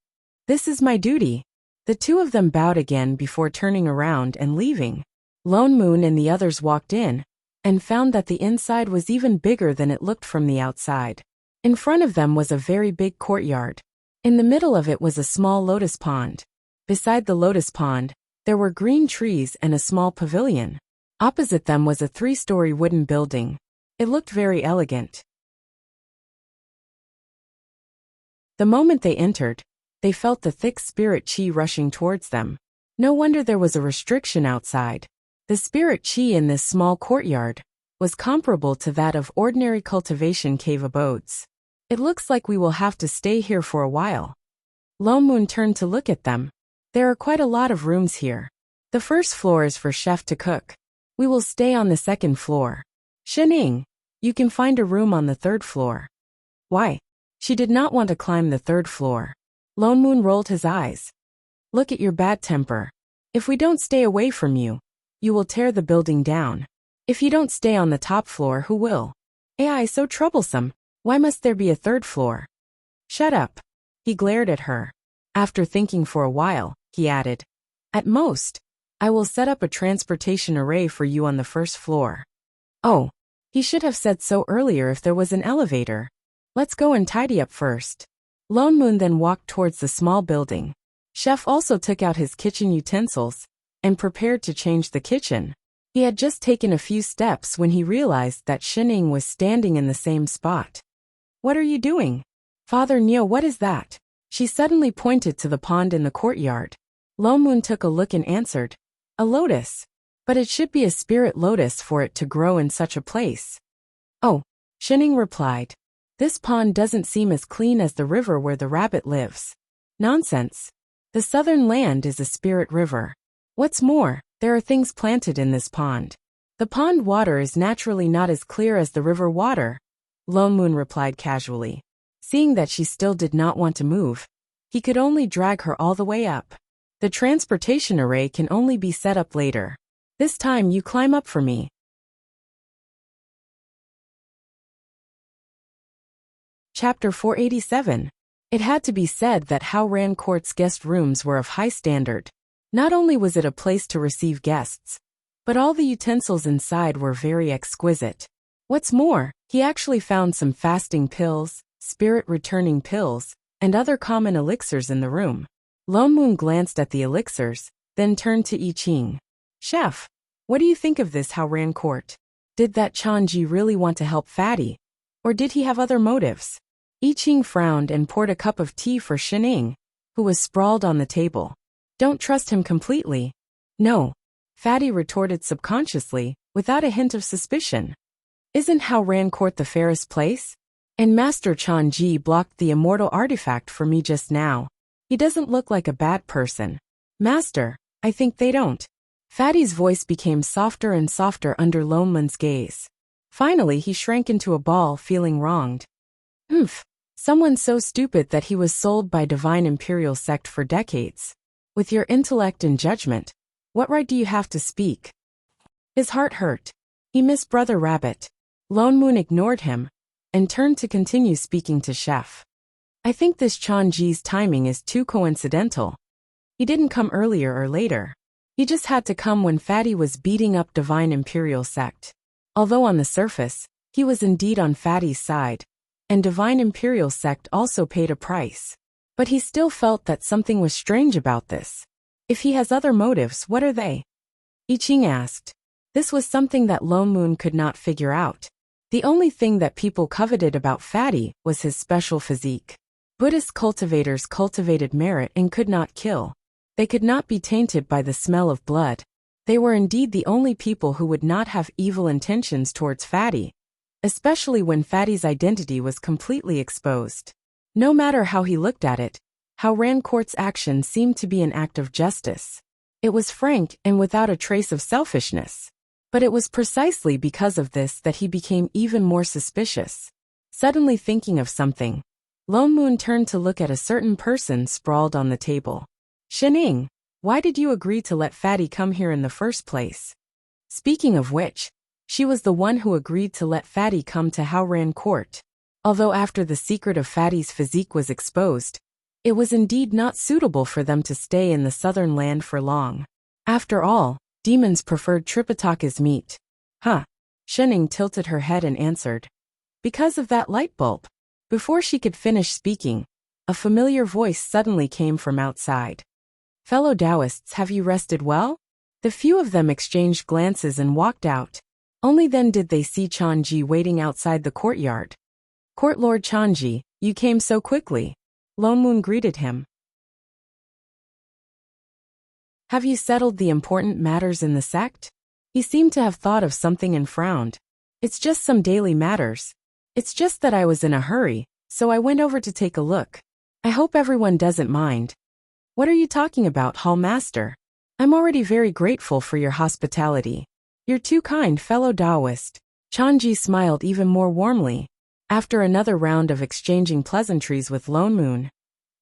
This is my duty." The 2 of them bowed again before turning around and leaving. Lone Moon and the others walked in and found that the inside was even bigger than it looked from the outside. In front of them was a very big courtyard. In the middle of it was a small lotus pond. Beside the lotus pond, there were green trees and a small pavilion. Opposite them was a 3-story wooden building. It looked very elegant. The moment they entered, they felt the thick spirit chi rushing towards them. No wonder there was a restriction outside. The spirit chi in this small courtyard was comparable to that of ordinary cultivation cave abodes. "It looks like we will have to stay here for a while." Lone Moon turned to look at them. "There are quite a lot of rooms here. The first floor is for chef to cook. We will stay on the second floor. Shening, you can find a room on the 3rd floor." Why? She did not want to climb the 3rd floor. Lone Moon rolled his eyes. "Look at your bad temper. If we don't stay away from you, you will tear the building down. If you don't stay on the top floor, who will? AI so troublesome. Why must there be a 3rd floor?" "Shut up." He glared at her. After thinking for a while, he added, "At most, I will set up a transportation array for you on the 1st floor." Oh, he should have said so earlier if there was an elevator. "Let's go and tidy up first." Lone Moon then walked towards the small building. Chef also took out his kitchen utensils and prepared to change the kitchen. He had just taken a few steps when he realized that Shining was standing in the same spot. "What are you doing?" "Father Neo, what is that?" She suddenly pointed to the pond in the courtyard. Lone Moon took a look and answered, "A lotus. But it should be a spirit lotus for it to grow in such a place." "Oh," Shining replied. "This pond doesn't seem as clean as the river where the rabbit lives." "Nonsense. The southern land is a spirit river. What's more, there are things planted in this pond. The pond water is naturally not as clear as the river water," Lone Moon replied casually. Seeing that she still did not want to move, he could only drag her all the way up. "The transportation array can only be set up later. This time you climb up for me." Chapter 487. It had to be said that Hao Ran Court's guest rooms were of high standard. Not only was it a place to receive guests, but all the utensils inside were very exquisite. What's more, he actually found some fasting pills, spirit-returning pills, and other common elixirs in the room. Lone Moon glanced at the elixirs, then turned to I Ching. Chef, what do you think of this Hao Ran Court? Did that Chanji really want to help Fatty? Or did he have other motives? I Ching frowned and poured a cup of tea for Shining, who was sprawled on the table. Don't trust him completely. No. Fatty retorted subconsciously, without a hint of suspicion. Isn't Hao Ran Court the fairest place? And Master Chanji blocked the immortal artifact for me just now. He doesn't look like a bad person. Master, I think they don't. Fatty's voice became softer and softer under Lone Moon's gaze. Finally he shrank into a ball, feeling wronged. Someone so stupid that he was sold by Divine Imperial Sect for decades. With your intellect and judgment, what right do you have to speak? His heart hurt. He missed Brother Rabbit. Lone Moon ignored him, and turned to continue speaking to Chef. I think this Chanji's timing is too coincidental. He didn't come earlier or later. He just had to come when Fatty was beating up Divine Imperial Sect. Although on the surface, he was indeed on Fatty's side, and Divine Imperial Sect also paid a price. But he still felt that something was strange about this. If he has other motives, what are they? I Ching asked. This was something that Lone Moon could not figure out. The only thing that people coveted about Fatty was his special physique. Buddhist cultivators cultivated merit and could not kill. They could not be tainted by the smell of blood. They were indeed the only people who would not have evil intentions towards Fatty, especially when Fatty's identity was completely exposed. No matter how he looked at it, Hao Ran Court's action seemed to be an act of justice. It was frank and without a trace of selfishness. But it was precisely because of this that he became even more suspicious. Suddenly thinking of something, Lone Moon turned to look at a certain person sprawled on the table. Shining, why did you agree to let Fatty come here in the first place? Speaking of which, she was the one who agreed to let Fatty come to Hao Ran Court. Although after the secret of Fatty's physique was exposed, it was indeed not suitable for them to stay in the southern land for long. After all, demons preferred Tripitaka's meat. Shining tilted her head and answered. Because of that light bulb. Before she could finish speaking, a familiar voice suddenly came from outside. Fellow Taoists, have you rested well? The few of them exchanged glances and walked out. Only then did they see Chanji waiting outside the courtyard. Court Lord Chanji, you came so quickly. Lone Moon greeted him. Have you settled the important matters in the sect? He seemed to have thought of something and frowned. It's just some daily matters. It's just that I was in a hurry, so I went over to take a look. I hope everyone doesn't mind. What are you talking about, Hall Master? I'm already very grateful for your hospitality. You're too kind, fellow Taoist. Chanji smiled even more warmly. After another round of exchanging pleasantries with Lone Moon,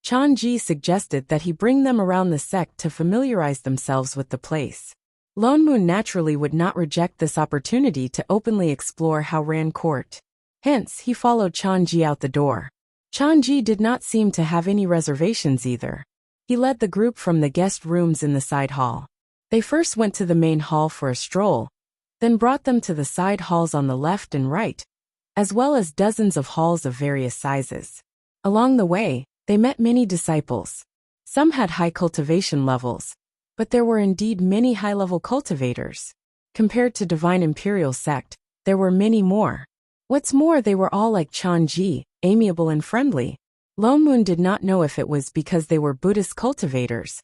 Chanji suggested that he bring them around the sect to familiarize themselves with the place. Lone Moon naturally would not reject this opportunity to openly explore Hao Ran Court. Hence, he followed Chanji out the door. Chanji did not seem to have any reservations either. He led the group from the guest rooms in the side hall. They first went to the main hall for a stroll, then brought them to the side halls on the left and right, as well as dozens of halls of various sizes. Along the way, they met many disciples. Some had high cultivation levels, but there were indeed many high-level cultivators. Compared to Divine Imperial Sect, there were many more. What's more, they were all like Chanji, amiable and friendly. Lone Moon did not know if it was because they were Buddhist cultivators,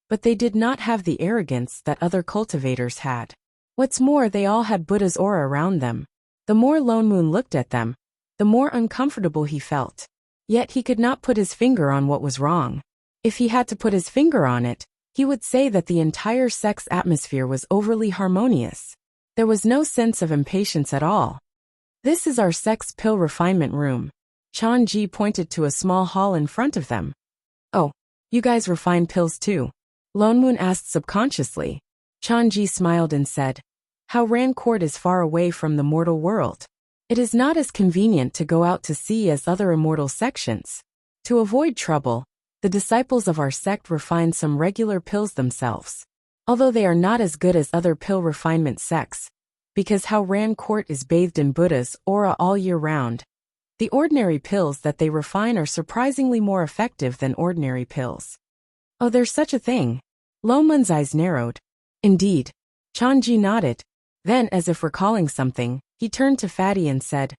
but they did not have the arrogance that other cultivators had. What's more, they all had Buddha's aura around them. The more Lone Moon looked at them, the more uncomfortable he felt. Yet he could not put his finger on what was wrong. If he had to put his finger on it, he would say that the entire sect's atmosphere was overly harmonious. There was no sense of impatience at all. This is our sect's pill refinement room. Chanji pointed to a small hall in front of them. Oh, you guys refine pills too? Lone Moon asked subconsciously. Chanji smiled and said, Hao Ran Court is far away from the mortal world. It is not as convenient to go out to sea as other immortal sections. To avoid trouble, the disciples of our sect refine some regular pills themselves. Although they are not as good as other pill refinement sects, because how Ran Court is bathed in Buddha's aura all year round, the ordinary pills that they refine are surprisingly more effective than ordinary pills. Oh, there's such a thing. Lomun's eyes narrowed. Indeed. Chanji nodded. Then, as if recalling something, he turned to Fatty and said,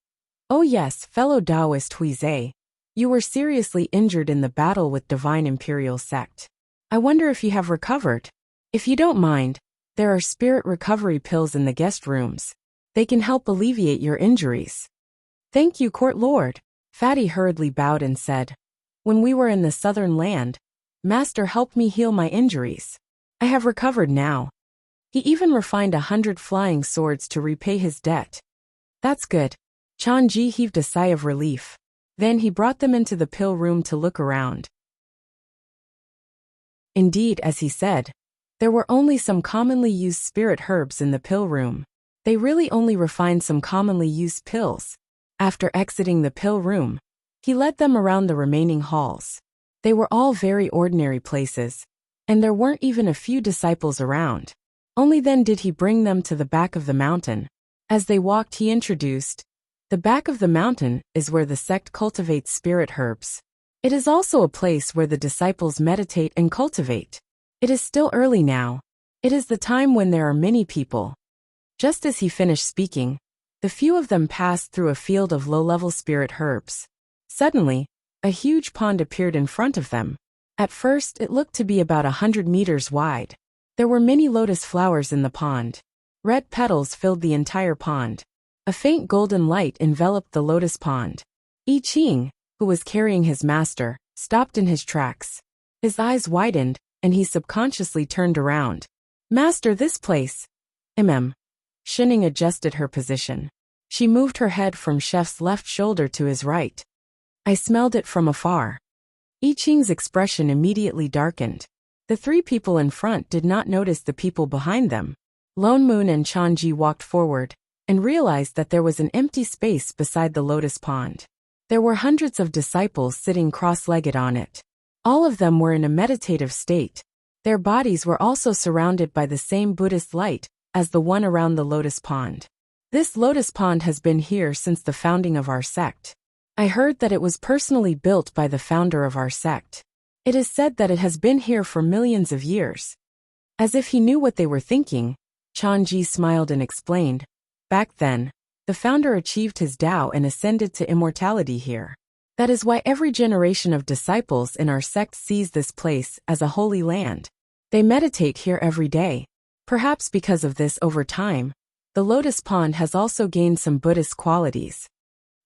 "Oh yes, fellow Taoist Huizhe. You were seriously injured in the battle with Divine Imperial Sect. I wonder if you have recovered. If you don't mind, there are spirit recovery pills in the guest rooms. They can help alleviate your injuries." "Thank you, Court Lord." Fatty hurriedly bowed and said, "When we were in the southern land, Master helped me heal my injuries. I have recovered now. He even refined 100 flying swords to repay his debt." "That's good." Chanji heaved a sigh of relief. Then he brought them into the pill room to look around. Indeed, as he said, there were only some commonly used spirit herbs in the pill room. They really only refined some commonly used pills. After exiting the pill room, he led them around the remaining halls. They were all very ordinary places, and there weren't even a few disciples around. Only then did he bring them to the back of the mountain. As they walked, he introduced, "The back of the mountain is where the sect cultivates spirit herbs. It is also a place where the disciples meditate and cultivate. It is still early now. It is the time when there are many people." Just as he finished speaking, the few of them passed through a field of low-level spirit herbs. Suddenly, a huge pond appeared in front of them. At first, it looked to be about 100 meters wide. There were many lotus flowers in the pond. Red petals filled the entire pond. A faint golden light enveloped the lotus pond. I Ching, who was carrying his master, stopped in his tracks. His eyes widened, and he subconsciously turned around. "Master, this place." Shining adjusted her position. She moved her head from Chef's left shoulder to his right. "I smelled it from afar." I Ching's expression immediately darkened. The three people in front did not notice the people behind them. Lone Moon and Chanji walked forward and realized that there was an empty space beside the lotus pond. There were hundreds of disciples sitting cross-legged on it. All of them were in a meditative state. Their bodies were also surrounded by the same Buddhist light as the one around the lotus pond. "This lotus pond has been here since the founding of our sect. I heard that it was personally built by the founder of our sect. It is said that it has been here for millions of years." As if he knew what they were thinking, Chanji smiled and explained, "Back then, the founder achieved his Tao and ascended to immortality here. That is why every generation of disciples in our sect sees this place as a holy land. They meditate here every day. Perhaps because of this, over time, the lotus pond has also gained some Buddhist qualities."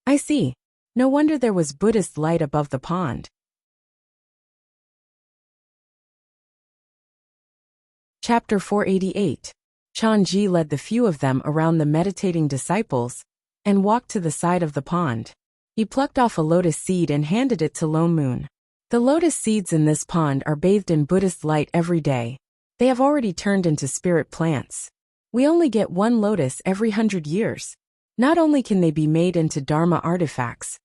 "I see. No wonder there was Buddhist light above the pond." Chapter 488. Chanji led the few of them around the meditating disciples and walked to the side of the pond. He plucked off a lotus seed and handed it to Lone Moon. "The lotus seeds in this pond are bathed in Buddhist light every day. They have already turned into spirit plants. We only get one lotus every 100 years. Not only can they be made into Dharma artifacts,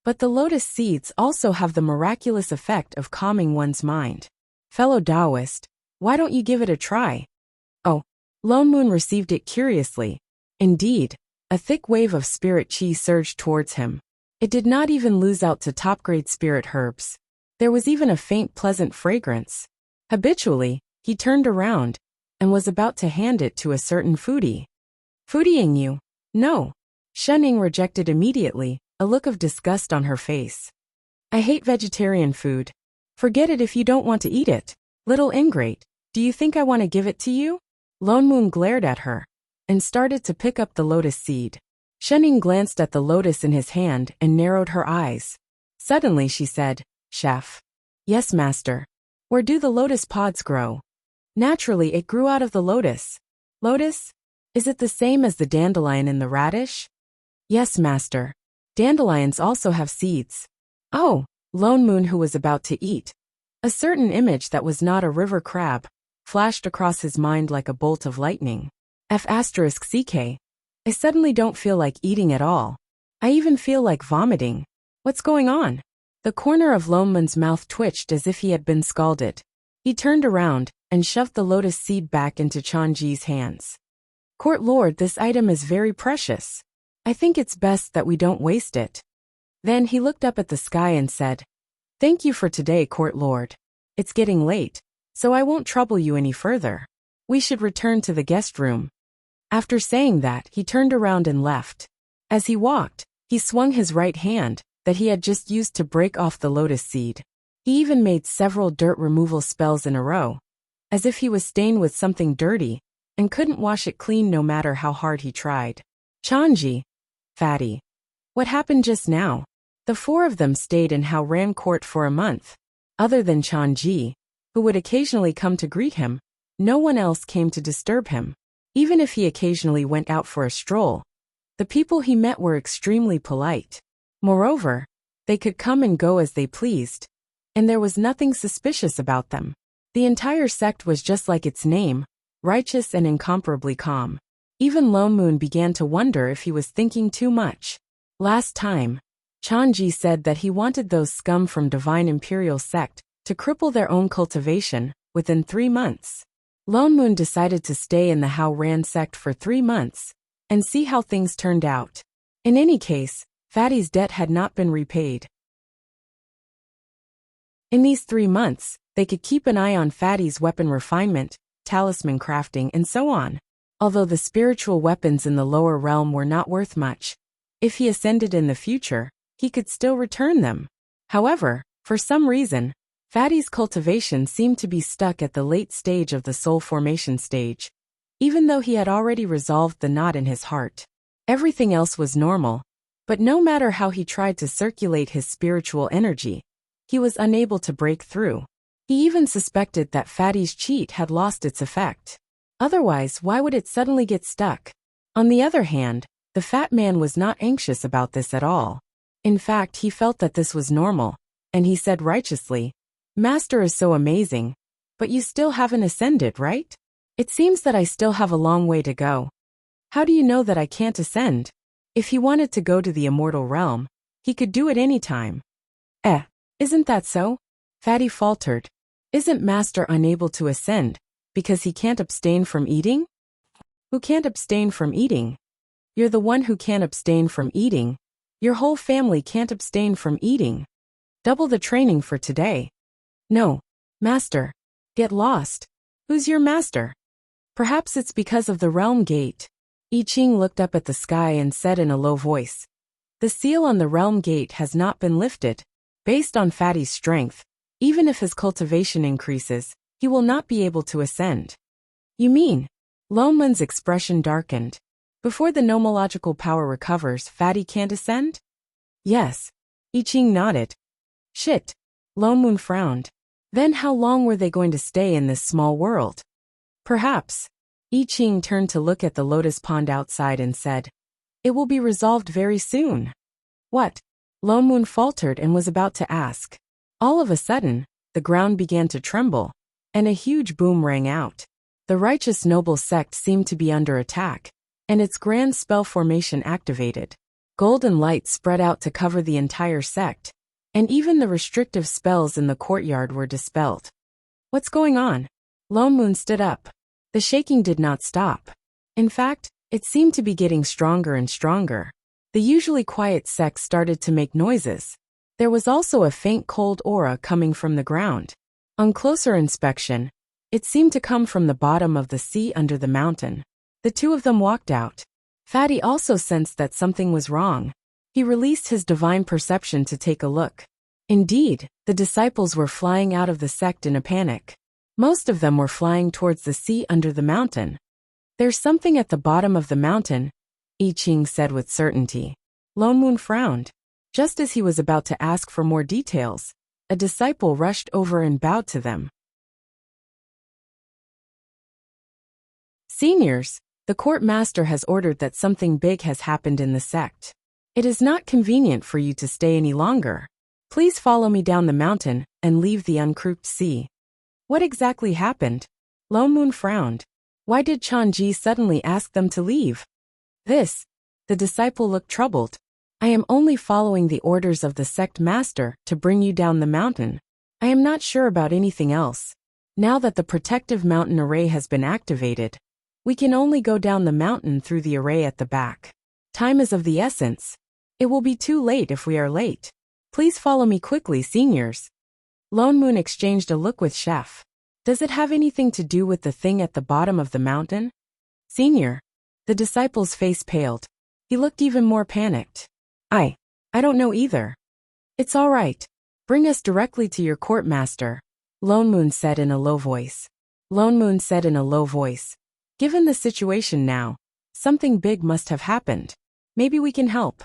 but the lotus seeds also have the miraculous effect of calming one's mind. Fellow Taoist, why don't you give it a try?" "Oh." Lone Moon received it curiously. Indeed, a thick wave of spirit chi surged towards him. It did not even lose out to top-grade spirit herbs. There was even a faint pleasant fragrance. Habitually, he turned around and was about to hand it to a certain foodie. "Foodieing you?" "No." Shening rejected immediately, a look of disgust on her face. "I hate vegetarian food. Forget it if you don't want to eat it. Little ingrate, do you think I want to give it to you?" Lone Moon glared at her and started to pick up the lotus seed. Shening glanced at the lotus in his hand and narrowed her eyes. Suddenly she said, "Chef." "Yes, master." "Where do the lotus pods grow?" "Naturally, it grew out of the lotus." "Lotus? Is it the same as the dandelion in the radish?" "Yes, master. Dandelions also have seeds." "Oh." Lone Moon, who was about to eat a certain image that was not a river crab, flashed across his mind like a bolt of lightning. F***ck. I suddenly don't feel like eating at all. I even feel like vomiting. What's going on? The corner of Loman's mouth twitched as if he had been scalded. He turned around and shoved the lotus seed back into Chanji's hands. Court Lord, this item is very precious. I think it's best that we don't waste it. Then he looked up at the sky and said, Thank you for today, Court Lord. It's getting late, so I won't trouble you any further. We should return to the guest room. After saying that, he turned around and left. As he walked, he swung his right hand, that he had just used to break off the lotus seed. He even made several dirt removal spells in a row, as if he was stained with something dirty, and couldn't wash it clean no matter how hard he tried. Chanji. Fatty. What happened just now? The four of them stayed in Hao Ran Court for a month. Other than Chanji, who would occasionally come to greet him, no one else came to disturb him. Even if he occasionally went out for a stroll, the people he met were extremely polite. Moreover, they could come and go as they pleased, and there was nothing suspicious about them. The entire sect was just like its name, righteous and incomparably calm. Even Lone Moon began to wonder if he was thinking too much. Last time, Chanji said that he wanted those scum from Divine Imperial Sect to cripple their own cultivation within 3 months. Lone Moon decided to stay in the Hao Ran sect for 3 months and see how things turned out. In any case, Fatty's debt had not been repaid. In these 3 months, they could keep an eye on Fatty's weapon refinement, talisman crafting, and so on. Although the spiritual weapons in the lower realm were not worth much, if he ascended in the future, he could still return them. However, for some reason, Fatty's cultivation seemed to be stuck at the late stage of the soul formation stage, even though he had already resolved the knot in his heart. Everything else was normal, but no matter how he tried to circulate his spiritual energy, he was unable to break through. He even suspected that Fatty's cheat had lost its effect. Otherwise, why would it suddenly get stuck? On the other hand, the fat man was not anxious about this at all. In fact, he felt that this was normal, and he said righteously, Master is so amazing, but you still haven't ascended, right? It seems that I still have a long way to go. How do you know that I can't ascend? If he wanted to go to the immortal realm, he could do it any time. Isn't that so? Fatty faltered. Isn't Master unable to ascend because he can't abstain from eating? Who can't abstain from eating? You're the one who can't abstain from eating. Your whole family can't abstain from eating. Double the training for today. No, Master. Get lost. Who's your master? Perhaps it's because of the realm gate. I Ching looked up at the sky and said in a low voice, The seal on the realm gate has not been lifted. Based on Fatty's strength, even if his cultivation increases, he will not be able to ascend. You mean? Loman's expression darkened. Before the nomological power recovers, Fatty can't ascend? Yes. I Ching nodded. Shit. Lone Moon frowned. Then how long were they going to stay in this small world? Perhaps. I Ching turned to look at the lotus pond outside and said, It will be resolved very soon. What? Lone Moon faltered and was about to ask. All of a sudden, the ground began to tremble, and a huge boom rang out. The righteous noble sect seemed to be under attack, and its grand spell formation activated. Golden light spread out to cover the entire sect, and even the restrictive spells in the courtyard were dispelled. What's going on? Lone Moon stood up. The shaking did not stop. In fact, it seemed to be getting stronger and stronger. The usually quiet sect started to make noises. There was also a faint cold aura coming from the ground. On closer inspection, it seemed to come from the bottom of the sea under the mountain. The two of them walked out. Fatty also sensed that something was wrong. He released his divine perception to take a look. Indeed, the disciples were flying out of the sect in a panic. Most of them were flying towards the sea under the mountain. There's something at the bottom of the mountain, I Ching said with certainty. Lone Moon frowned. Just as he was about to ask for more details, a disciple rushed over and bowed to them. Seniors, the court master has ordered that something big has happened in the sect. It is not convenient for you to stay any longer. Please follow me down the mountain and leave the uncrouped sea. What exactly happened? Lone Moon frowned. Why did Chanji suddenly ask them to leave? The disciple looked troubled. I am only following the orders of the sect master to bring you down the mountain. I am not sure about anything else. Now that the protective mountain array has been activated, we can only go down the mountain through the array at the back. Time is of the essence. It will be too late if we are late. Please follow me quickly, seniors. Lone Moon exchanged a look with Chef. Does it have anything to do with the thing at the bottom of the mountain? Senior. The disciple's face paled. He looked even more panicked. I don't know either. It's all right. Bring us directly to your court, master, Lone Moon said in a low voice. Given the situation now, something big must have happened. Maybe we can help.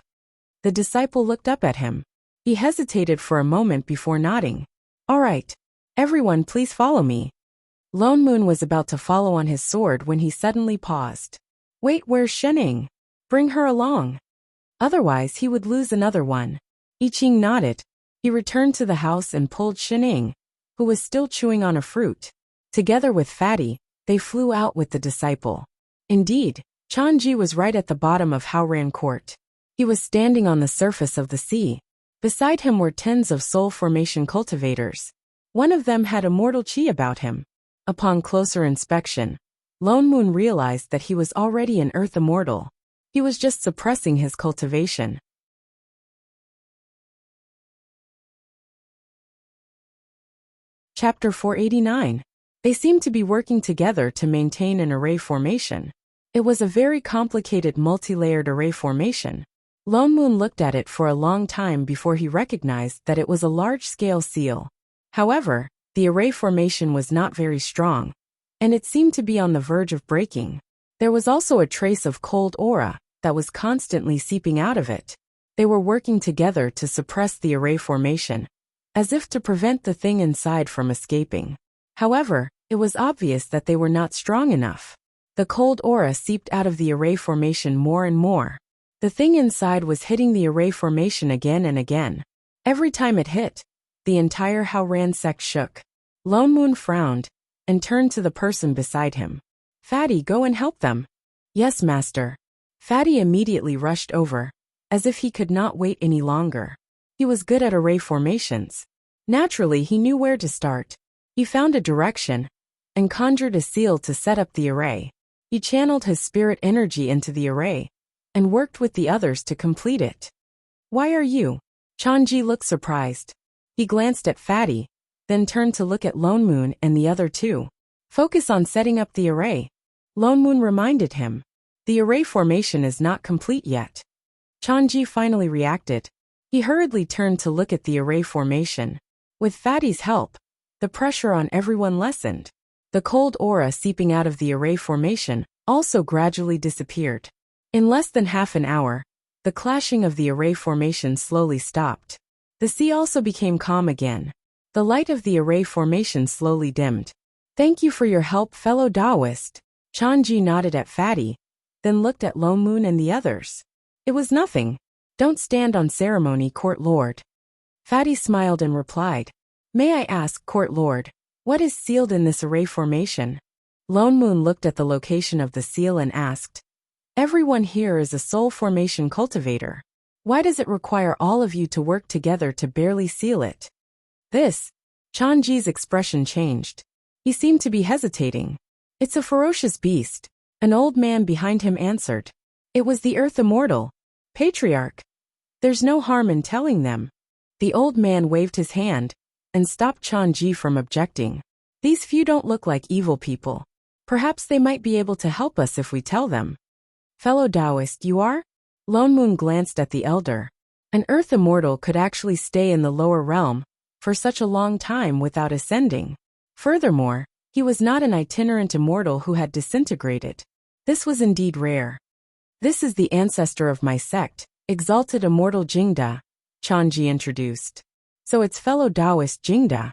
The disciple looked up at him. He hesitated for a moment before nodding. All right. Everyone, please follow me. Lone Moon was about to follow on his sword when he suddenly paused. Wait, where's Shening? Bring her along. Otherwise he would lose another one. I Ching nodded. He returned to the house and pulled Shening, who was still chewing on a fruit. Together with Fatty, they flew out with the disciple. Indeed, Chanji was right at the bottom of Haoran Court. He was standing on the surface of the sea. Beside him were tens of soul formation cultivators. One of them had immortal chi about him. Upon closer inspection, Lone Moon realized that he was already an earth immortal. He was just suppressing his cultivation. Chapter 489. They seemed to be working together to maintain an array formation. It was a very complicated multi-layered array formation. Lone Moon looked at it for a long time before he recognized that it was a large-scale seal. However, the array formation was not very strong, and it seemed to be on the verge of breaking. There was also a trace of cold aura that was constantly seeping out of it. They were working together to suppress the array formation, as if to prevent the thing inside from escaping. However, it was obvious that they were not strong enough. The cold aura seeped out of the array formation more and more. The thing inside was hitting the array formation again and again. Every time it hit, the entire Haoran sect shook. Lone Moon frowned and turned to the person beside him. Fatty, go and help them. Yes, master. Fatty immediately rushed over, as if he could not wait any longer. He was good at array formations. Naturally, he knew where to start. He found a direction and conjured a seal to set up the array. He channeled his spirit energy into the array and worked with the others to complete it. Why are you? Chanji looked surprised. He glanced at Fatty, then turned to look at Lone Moon and the other two. Focus on setting up the array. Lone Moon reminded him. The array formation is not complete yet. Chanji finally reacted. He hurriedly turned to look at the array formation. With Fatty's help, the pressure on everyone lessened. The cold aura seeping out of the array formation also gradually disappeared. In less than half an hour, the clashing of the array formation slowly stopped. The sea also became calm again. The light of the array formation slowly dimmed. Thank you for your help, fellow Taoist. Chanji nodded at Fatty, then looked at Lone Moon and the others. It was nothing. Don't stand on ceremony, Court Lord. Fatty smiled and replied. May I ask, Court Lord, what is sealed in this array formation? Lone Moon looked at the location of the seal and asked. Everyone here is a soul formation cultivator. Why does it require all of you to work together to barely seal it? This. Chanji's expression changed. He seemed to be hesitating. It's a ferocious beast. An old man behind him answered. It was the Earth Immortal. Patriarch. There's no harm in telling them. The old man waved his hand and stopped Chanji from objecting. These few don't look like evil people. Perhaps they might be able to help us if we tell them. Fellow Taoist, you are? Lone Moon glanced at the elder. An Earth Immortal could actually stay in the lower realm for such a long time without ascending. Furthermore, he was not an itinerant immortal who had disintegrated. This was indeed rare. This is the ancestor of my sect, Exalted Immortal Jingda, Chanji introduced. So it's fellow Taoist Jingda.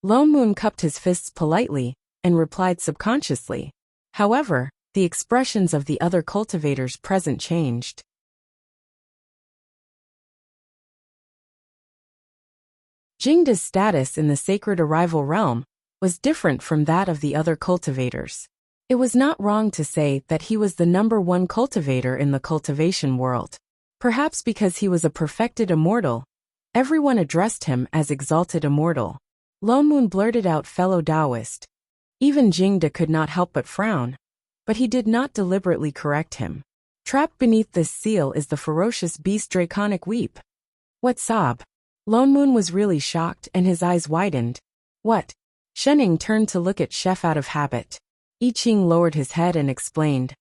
Lone Moon cupped his fists politely and replied subconsciously. However, the expressions of the other cultivators present changed. Jingda's status in the sacred arrival realm was different from that of the other cultivators. It was not wrong to say that he was the #1 cultivator in the cultivation world. Perhaps because he was a perfected immortal, everyone addressed him as exalted immortal. Lone Moon blurted out, "Fellow Taoist." Even Jingde could not help but frown, but he did not deliberately correct him. Trapped beneath this seal is the ferocious beast Draconic Weep. What sob? Lone Moon was really shocked and his eyes widened. What? Shening turned to look at Chef out of habit. I Ching lowered his head and explained.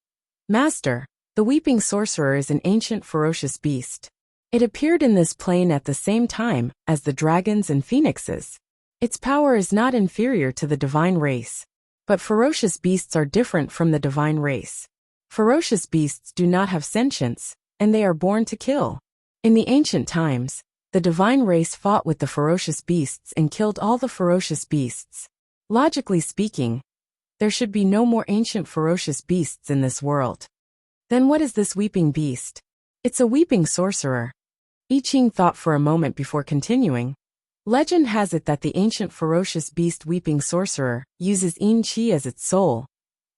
Master, the weeping sorcerer is an ancient ferocious beast. It appeared in this plane at the same time as the dragons and phoenixes. Its power is not inferior to the divine race. But ferocious beasts are different from the divine race. Ferocious beasts do not have sentience, and they are born to kill. In the ancient times, the divine race fought with the ferocious beasts and killed all the ferocious beasts. Logically speaking, there should be no more ancient ferocious beasts in this world. Then what is this weeping beast? It's a weeping sorcerer. I Ching thought for a moment before continuing. Legend has it that the ancient ferocious beast weeping sorcerer uses yin qi as its soul,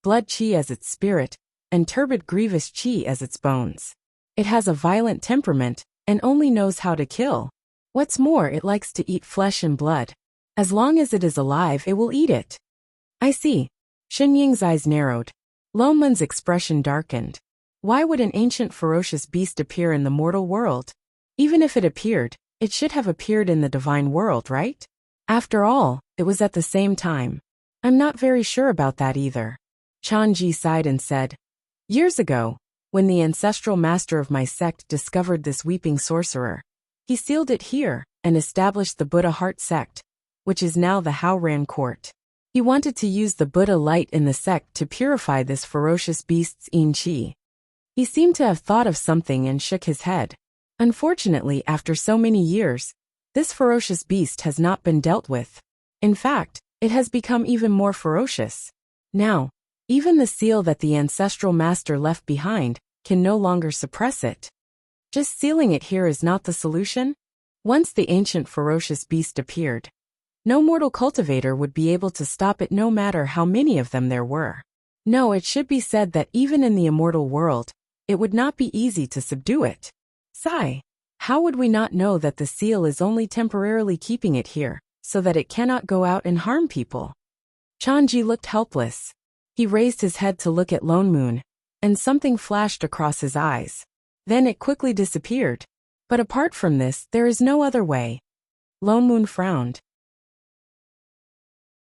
blood qi as its spirit, and turbid grievous qi as its bones. It has a violent temperament and only knows how to kill. What's more, it likes to eat flesh and blood. As long as it is alive, it will eat it. I see. Shen Ying's eyes narrowed. Lone Moon's expression darkened. Why would an ancient ferocious beast appear in the mortal world? Even if it appeared, it should have appeared in the divine world, right? After all, it was at the same time. I'm not very sure about that either. Chanji sighed and said, Years ago, when the ancestral master of my sect discovered this weeping sorcerer, he sealed it here and established the Buddha Heart sect, which is now the Haoran court. He wanted to use the Buddha light in the sect to purify this ferocious beast's yin qi. He seemed to have thought of something and shook his head. Unfortunately, after so many years, this ferocious beast has not been dealt with. In fact, it has become even more ferocious. Now, even the seal that the ancestral master left behind can no longer suppress it. Just sealing it here is not the solution. Once the ancient ferocious beast appeared, no mortal cultivator would be able to stop it no matter how many of them there were. No, it should be said that even in the immortal world, it would not be easy to subdue it. Sigh. How would we not know that the seal is only temporarily keeping it here, so that it cannot go out and harm people? Chanji looked helpless. He raised his head to look at Lone Moon, and something flashed across his eyes. Then it quickly disappeared. But apart from this, there is no other way. Lone Moon frowned.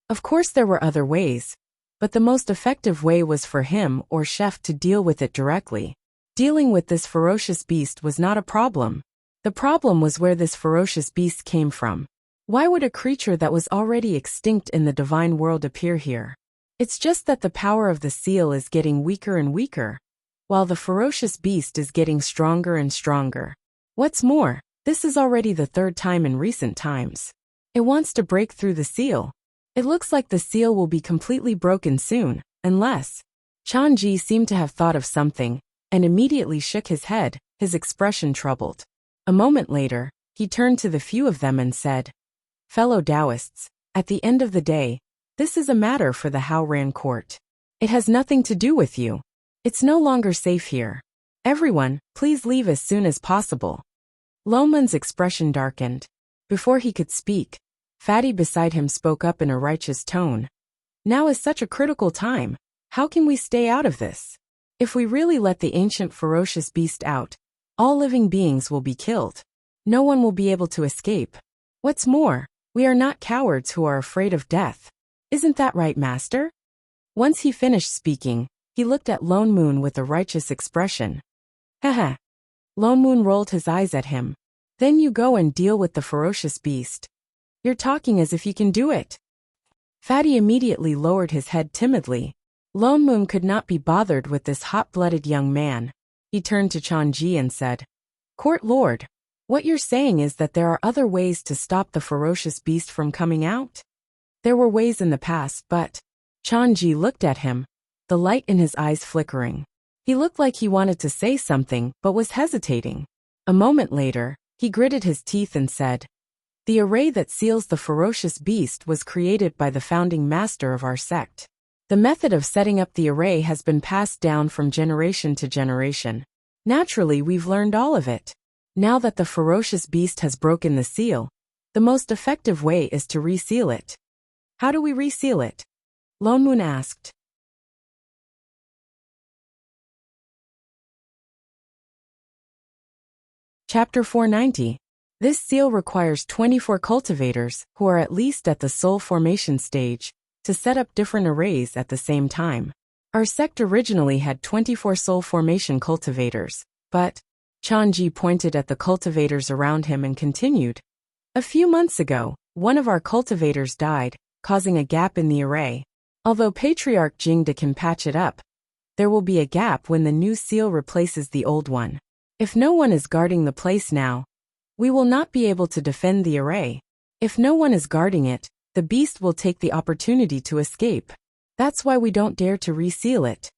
Of course there were other ways, but the most effective way was for him or Chef to deal with it directly. Dealing with this ferocious beast was not a problem. The problem was where this ferocious beast came from. Why would a creature that was already extinct in the divine world appear here? It's just that the power of the seal is getting weaker and weaker, while the ferocious beast is getting stronger and stronger. What's more, this is already the third time in recent times. It wants to break through the seal. It looks like the seal will be completely broken soon, unless... Chanji seemed to have thought of something, and immediately shook his head, his expression troubled. A moment later, he turned to the few of them and said, Fellow Taoists, at the end of the day, this is a matter for the Haoran court. It has nothing to do with you. It's no longer safe here. Everyone, please leave as soon as possible. Lone Moon's expression darkened. Before he could speak, Fatty beside him spoke up in a righteous tone. Now is such a critical time. How can we stay out of this? If we really let the ancient ferocious beast out, all living beings will be killed. No one will be able to escape. What's more, we are not cowards who are afraid of death. Isn't that right, Master? Once he finished speaking, he looked at Lone Moon with a righteous expression. Haha. Lone Moon rolled his eyes at him. Then you go and deal with the ferocious beast. You're talking as if you can do it. Fatty immediately lowered his head timidly. Lone Moon could not be bothered with this hot-blooded young man. He turned to Chanji and said, Court Lord, what you're saying is that there are other ways to stop the ferocious beast from coming out? There were ways in the past, but... Chanji looked at him, the light in his eyes flickering. He looked like he wanted to say something but was hesitating. A moment later, he gritted his teeth and said, The array that seals the ferocious beast was created by the founding master of our sect. The method of setting up the array has been passed down from generation to generation. Naturally, we've learned all of it. Now that the ferocious beast has broken the seal, the most effective way is to reseal it. How do we reseal it? Lone Moon asked. Chapter 490. This seal requires 24 cultivators, who are at least at the soul formation stage, to set up different arrays at the same time. Our sect originally had 24 soul formation cultivators, but Chanji pointed at the cultivators around him and continued. A few months ago, one of our cultivators died, causing a gap in the array. Although Patriarch Jingda can patch it up, there will be a gap when the new seal replaces the old one. If no one is guarding the place now, we will not be able to defend the array. If no one is guarding it, the beast will take the opportunity to escape. That's why we don't dare to reseal it.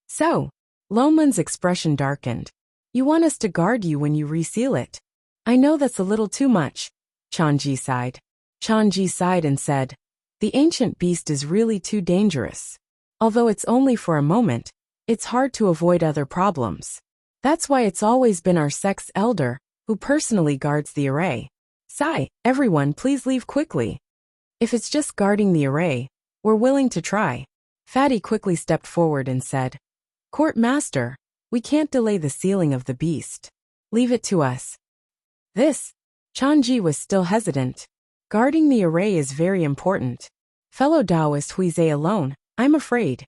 So, Loman's expression darkened. You want us to guard you when you reseal it? I know that's a little too much. Chanji sighed. Chanji sighed and said, the ancient beast is really too dangerous. Although it's only for a moment, it's hard to avoid other problems. That's why it's always been our sect's elder, who personally guards the array. Sigh, everyone please leave quickly. If it's just guarding the array, we're willing to try. Fatty quickly stepped forward and said, Court Master, we can't delay the sealing of the beast. Leave it to us. Chanji was still hesitant. Guarding the array is very important. Fellow Taoist Huize alone, I'm afraid.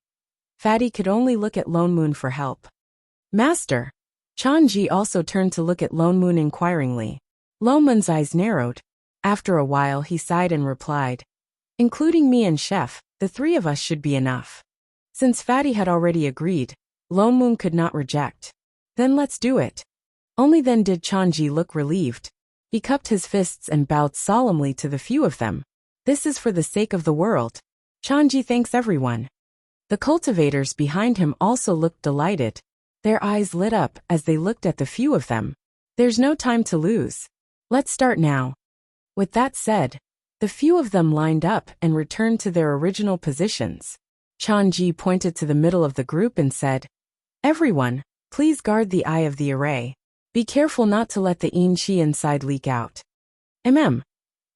Fatty could only look at Lone Moon for help. Master. Chanji also turned to look at Lone Moon inquiringly. Lone Moon's eyes narrowed. After a while he sighed and replied, including me and Chef, the three of us should be enough. Since Fatty had already agreed, Lone Moon could not reject. Then let's do it. Only then did Chanji look relieved. He cupped his fists and bowed solemnly to the few of them. This is for the sake of the world. Chanji thanks everyone. The cultivators behind him also looked delighted. Their eyes lit up as they looked at the few of them. There's no time to lose. Let's start now. With that said, the few of them lined up and returned to their original positions. Chanji pointed to the middle of the group and said, everyone, please guard the eye of the array. Be careful not to let the yin qi inside leak out.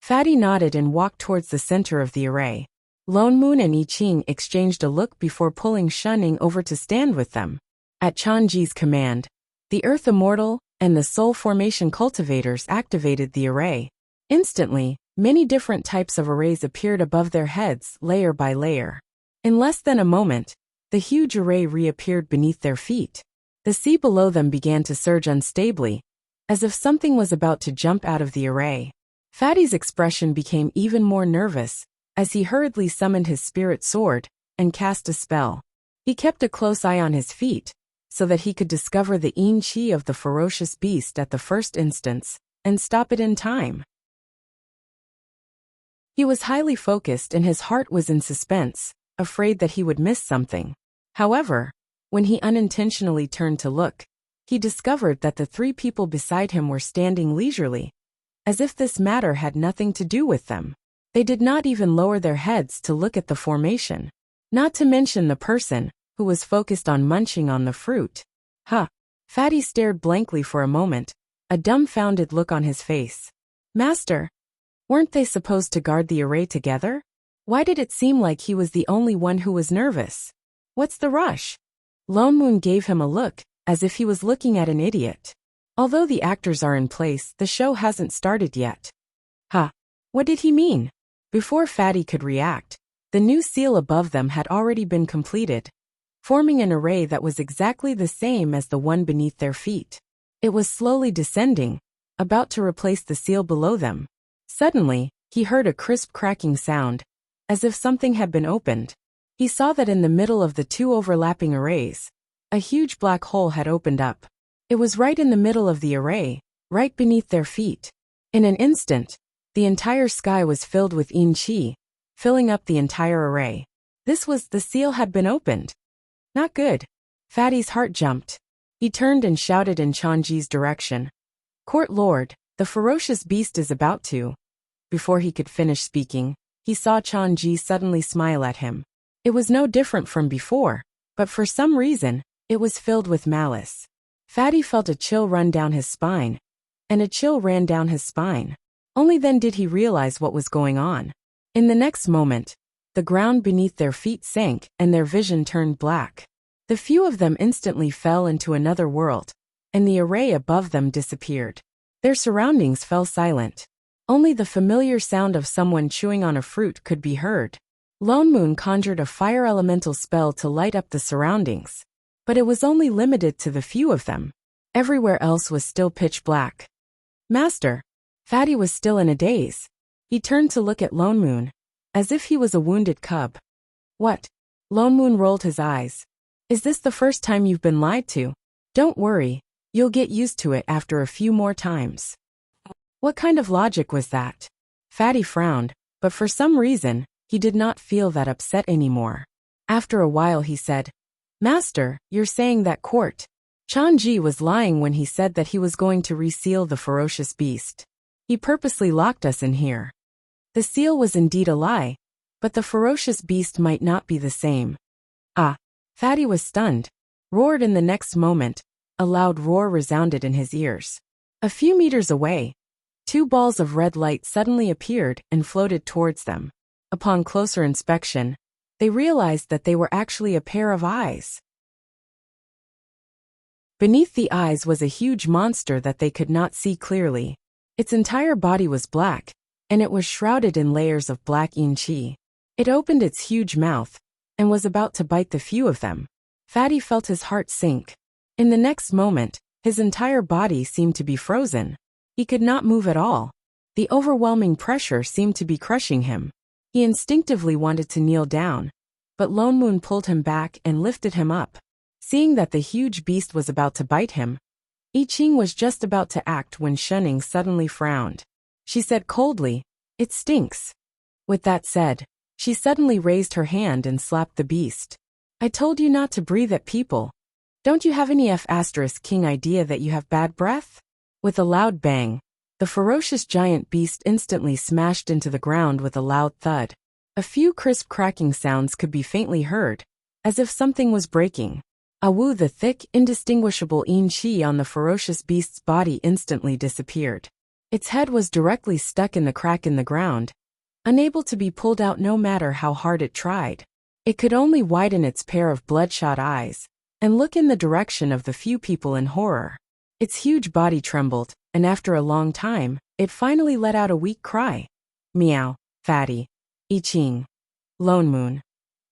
Fatty nodded and walked towards the center of the array. Lone Moon and I Ching exchanged a look before pulling Shunning over to stand with them. At Chanji's command, the Earth Immortal and the Soul Formation cultivators activated the array. Instantly, many different types of arrays appeared above their heads, layer by layer. In less than a moment, the huge array reappeared beneath their feet. The sea below them began to surge unstably, as if something was about to jump out of the array. Fatty's expression became even more nervous, as he hurriedly summoned his spirit sword and cast a spell. He kept a close eye on his feet, so that he could discover the yin qi of the ferocious beast at the first instance, and stop it in time. He was highly focused and his heart was in suspense, afraid that he would miss something. However, when he unintentionally turned to look, he discovered that the three people beside him were standing leisurely, as if this matter had nothing to do with them. They did not even lower their heads to look at the formation. Not to mention the person, who was focused on munching on the fruit. Fatty stared blankly for a moment, a dumbfounded look on his face. Master, weren't they supposed to guard the array together? Why did it seem like he was the only one who was nervous? What's the rush? Lone Moon gave him a look, as if he was looking at an idiot. Although the actors are in place, the show hasn't started yet. What did he mean? Before Fatty could react, the new seal above them had already been completed, forming an array that was exactly the same as the one beneath their feet. It was slowly descending, about to replace the seal below them. Suddenly, he heard a crisp cracking sound, as if something had been opened. He saw that in the middle of the two overlapping arrays, a huge black hole had opened up. It was right in the middle of the array, right beneath their feet. In an instant, the entire sky was filled with yin qi, filling up the entire array. The seal had been opened. Not good. Fatty's heart jumped. He turned and shouted in Chanji's direction. Court Lord, the ferocious beast is about to. Before he could finish speaking, he saw Chanji suddenly smile at him. It was no different from before, but for some reason, it was filled with malice. Fatty felt a chill run down his spine, and a chill ran down his spine. Only then did he realize what was going on. In the next moment, the ground beneath their feet sank and their vision turned black. The few of them instantly fell into another world, and the array above them disappeared. Their surroundings fell silent. Only the familiar sound of someone chewing on a fruit could be heard. Lone Moon conjured a fire elemental spell to light up the surroundings, but it was only limited to the few of them. Everywhere else was still pitch black. Master! Fatty was still in a daze. He turned to look at Lone Moon, as if he was a wounded cub. What? Lone Moon rolled his eyes. Is this the first time you've been lied to? Don't worry, you'll get used to it after a few more times. What kind of logic was that? Fatty frowned, but for some reason, he did not feel that upset anymore. After a while he said, Master, you're saying that Court Chanji was lying when he said that he was going to reseal the ferocious beast. He purposely locked us in here. The seal was indeed a lie, but the ferocious beast might not be the same. Ah! Fatty was stunned. Roared in the next moment, a loud roar resounded in his ears. A few meters away, 2 balls of red light suddenly appeared and floated towards them. Upon closer inspection, they realized that they were actually a pair of eyes. Beneath the eyes was a huge monster that they could not see clearly. Its entire body was black, and it was shrouded in layers of black yin chi. It opened its huge mouth, and was about to bite the few of them. Fatty felt his heart sink. In the next moment, his entire body seemed to be frozen. He could not move at all. The overwhelming pressure seemed to be crushing him. He instinctively wanted to kneel down, but Lone Moon pulled him back and lifted him up. Seeing that the huge beast was about to bite him, I Ching was just about to act when Shenning suddenly frowned. She said coldly, "It stinks." With that said, she suddenly raised her hand and slapped the beast. "I told you not to breathe at people. Don't you have any F***king idea that you have bad breath?" With a loud bang, the ferocious giant beast instantly smashed into the ground with a loud thud. A few crisp cracking sounds could be faintly heard, as if something was breaking. Awu, the thick, indistinguishable yin chi on the ferocious beast's body instantly disappeared. Its head was directly stuck in the crack in the ground, unable to be pulled out no matter how hard it tried. It could only widen its pair of bloodshot eyes and look in the direction of the few people in horror. Its huge body trembled, and after a long time, it finally let out a weak cry. Meow, Fatty, I Ching, Lone Moon.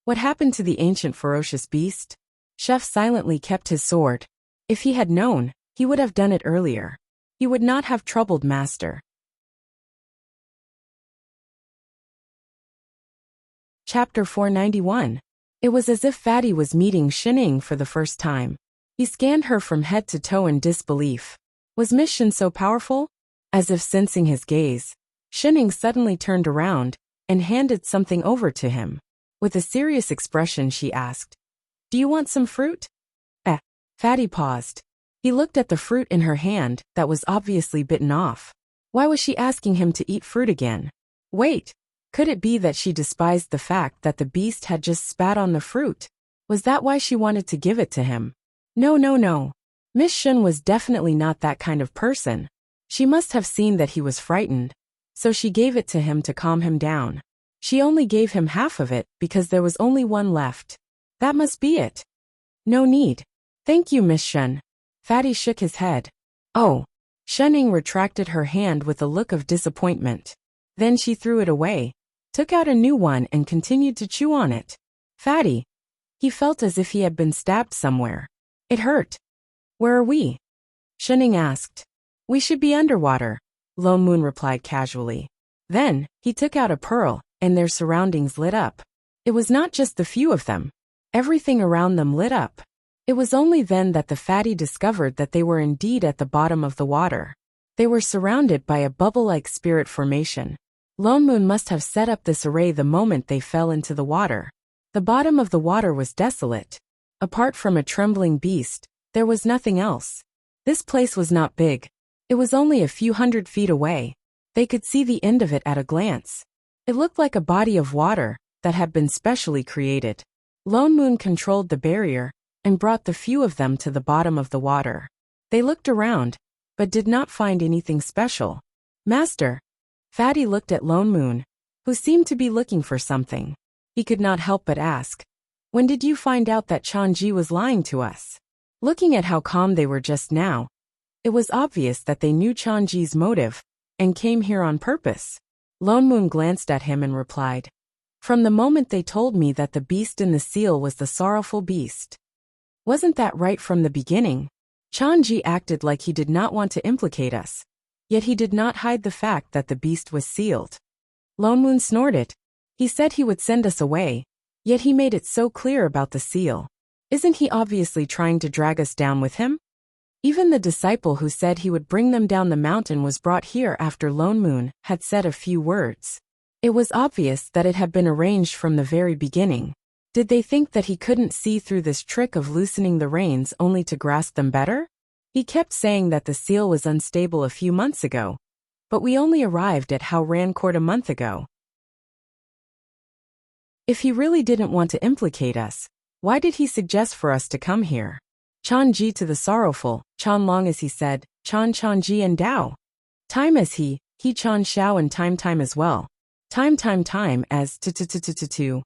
What happened to the ancient ferocious beast? Chef silently kept his sword. If he had known, he would have done it earlier. He would not have troubled Master. Chapter 491. It was as if Fatty was meeting Shenning for the first time. He scanned her from head to toe in disbelief. Was Miss Shen so powerful? As if sensing his gaze, Shenning suddenly turned around and handed something over to him. With a serious expression she asked, "Do you want some fruit?" Fatty paused. He looked at the fruit in her hand that was obviously bitten off. Why was she asking him to eat fruit again? Wait, could it be that she despised the fact that the beast had just spat on the fruit? Was that why she wanted to give it to him? No. Miss Shen was definitely not that kind of person. She must have seen that he was frightened, so she gave it to him to calm him down. She only gave him half of it because there was only one left. That must be it. No need. Thank you, Miss Shen. Fatty shook his head. Oh. Shenning retracted her hand with a look of disappointment. Then she threw it away, took out a new one and continued to chew on it. Fatty. He felt as if he had been stabbed somewhere. It hurt. Where are we? Shenning asked. We should be underwater, Lone Moon replied casually. Then, he took out a pearl, and their surroundings lit up. It was not just the few of them. Everything around them lit up. It was only then that the Fatty discovered that they were indeed at the bottom of the water. They were surrounded by a bubble-like spirit formation. Lone Moon must have set up this array the moment they fell into the water. The bottom of the water was desolate. Apart from a trembling beast, there was nothing else. This place was not big. It was only a few 100 feet away. They could see the end of it at a glance. It looked like a body of water that had been specially created. Lone Moon controlled the barrier and brought the few of them to the bottom of the water. They looked around, but did not find anything special. Master. Fatty looked at Lone Moon, who seemed to be looking for something. He could not help but ask, "When did you find out that Chanji was lying to us?" Looking at how calm they were just now, it was obvious that they knew Chanji's motive, and came here on purpose. Lone Moon glanced at him and replied, "From the moment they told me that the beast in the seal was the sorrowful beast. Wasn't that right from the beginning?" Chanji acted like he did not want to implicate us, yet he did not hide the fact that the beast was sealed. Lone Moon snorted. He said he would send us away, yet he made it so clear about the seal. Isn't he obviously trying to drag us down with him? Even the disciple who said he would bring them down the mountain was brought here after Lone Moon had said a few words. It was obvious that it had been arranged from the very beginning. Did they think that he couldn't see through this trick of loosening the reins only to grasp them better? He kept saying that the seal was unstable a few months ago, but we only arrived at Howran Court a month ago. If he really didn't want to implicate us, why did he suggest for us to come here? Chanji to the sorrowful, Chan Long as he said, Chan Chanji and Dao. Time as he Chan Xiao and time as well. Time as tu.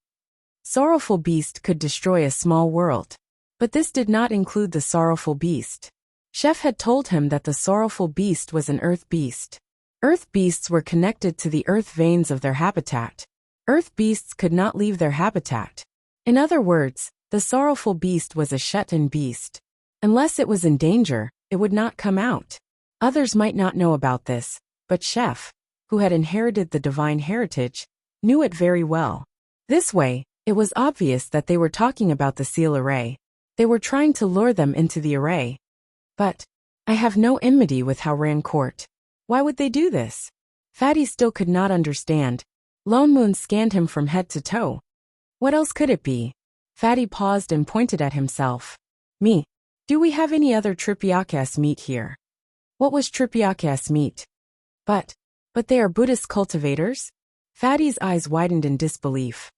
Sorrowful beast could destroy a small world. But this did not include the sorrowful beast. Chef had told him that the sorrowful beast was an earth beast. Earth beasts were connected to the earth veins of their habitat. Earth beasts could not leave their habitat. In other words, the sorrowful beast was a shut-in beast. Unless it was in danger, it would not come out. Others might not know about this, but Chef, who had inherited the divine heritage, knew it very well. This way, it was obvious that they were talking about the seal array. They were trying to lure them into the array. But I have no enmity with Howran Court. Why would they do this? Fatty still could not understand. Lone Moon scanned him from head to toe. What else could it be? Fatty paused and pointed at himself. Me. Do we have any other Tripiakas meat here? What was Tripiakas meat? But they are Buddhist cultivators? Fatty's eyes widened in disbelief.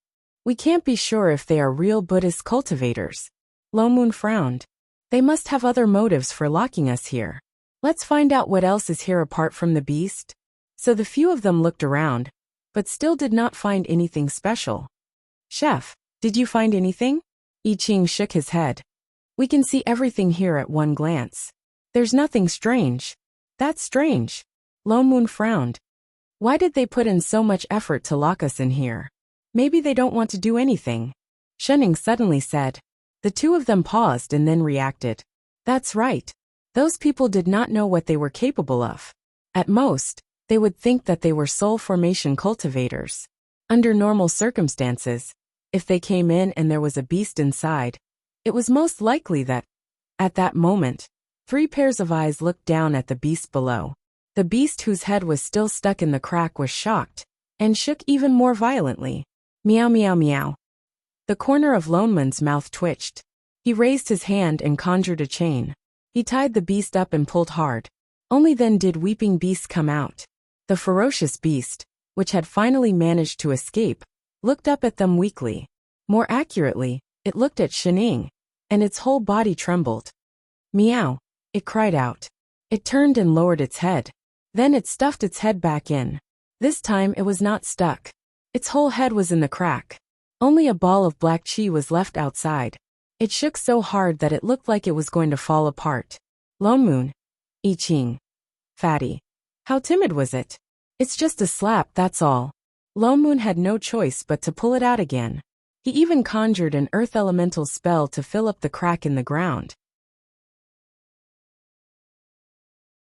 We can't be sure if they are real Buddhist cultivators. Lone Moon frowned. They must have other motives for locking us here. Let's find out what else is here apart from the beast. So the few of them looked around, but still did not find anything special. Chef, did you find anything? I Ching shook his head. We can see everything here at one glance. There's nothing strange. That's strange. Lone Moon frowned. Why did they put in so much effort to lock us in here? Maybe they don't want to do anything. Shenning suddenly said. The two of them paused and then reacted. That's right. Those people did not know what they were capable of. At most, they would think that they were soul formation cultivators. Under normal circumstances, if they came in and there was a beast inside, it was most likely that, at that moment, 3 pairs of eyes looked down at the beast below. The beast whose head was still stuck in the crack was shocked, and shook even more violently. Meow meow meow. The corner of Lone Moon's mouth twitched. He raised his hand and conjured a chain. He tied the beast up and pulled hard. Only then did Weeping Beast come out. The ferocious beast, which had finally managed to escape, looked up at them weakly. More accurately, it looked at Shining, and its whole body trembled. Meow, it cried out. It turned and lowered its head. Then it stuffed its head back in. This time it was not stuck. Its whole head was in the crack. Only a ball of black chi was left outside. It shook so hard that it looked like it was going to fall apart. Lone Moon. I Ching. Fatty. How timid was it? It's just a slap, that's all. Lone Moon had no choice but to pull it out again. He even conjured an earth elemental spell to fill up the crack in the ground.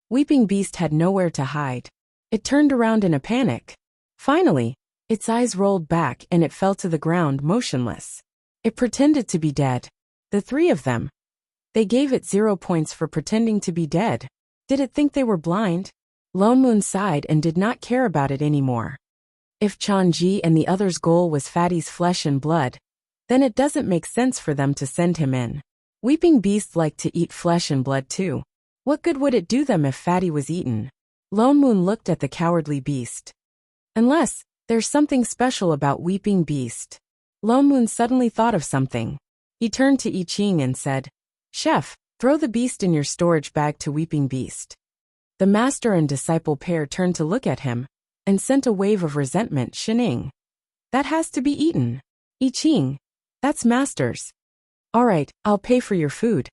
Weeping Beast had nowhere to hide. It turned around in a panic. Finally, its eyes rolled back and it fell to the ground motionless. It pretended to be dead. The 3 of them. They gave it 0 points for pretending to be dead. Did it think they were blind? Lone Moon sighed and did not care about it anymore. If Chanji and the others' goal was Fatty's flesh and blood, then it doesn't make sense for them to send him in. Weeping Beast liked to eat flesh and blood too. What good would it do them if Fatty was eaten? Lone Moon looked at the cowardly beast. Unless, there's something special about Weeping Beast. Lone Moon suddenly thought of something. He turned to I Ching and said, Chef, Throw the beast in your storage bag to Weeping Beast. The master and disciple pair turned to look at him and sent a wave of resentment. Shining. That has to be eaten. I Ching. That's master's. All right, I'll pay for your food.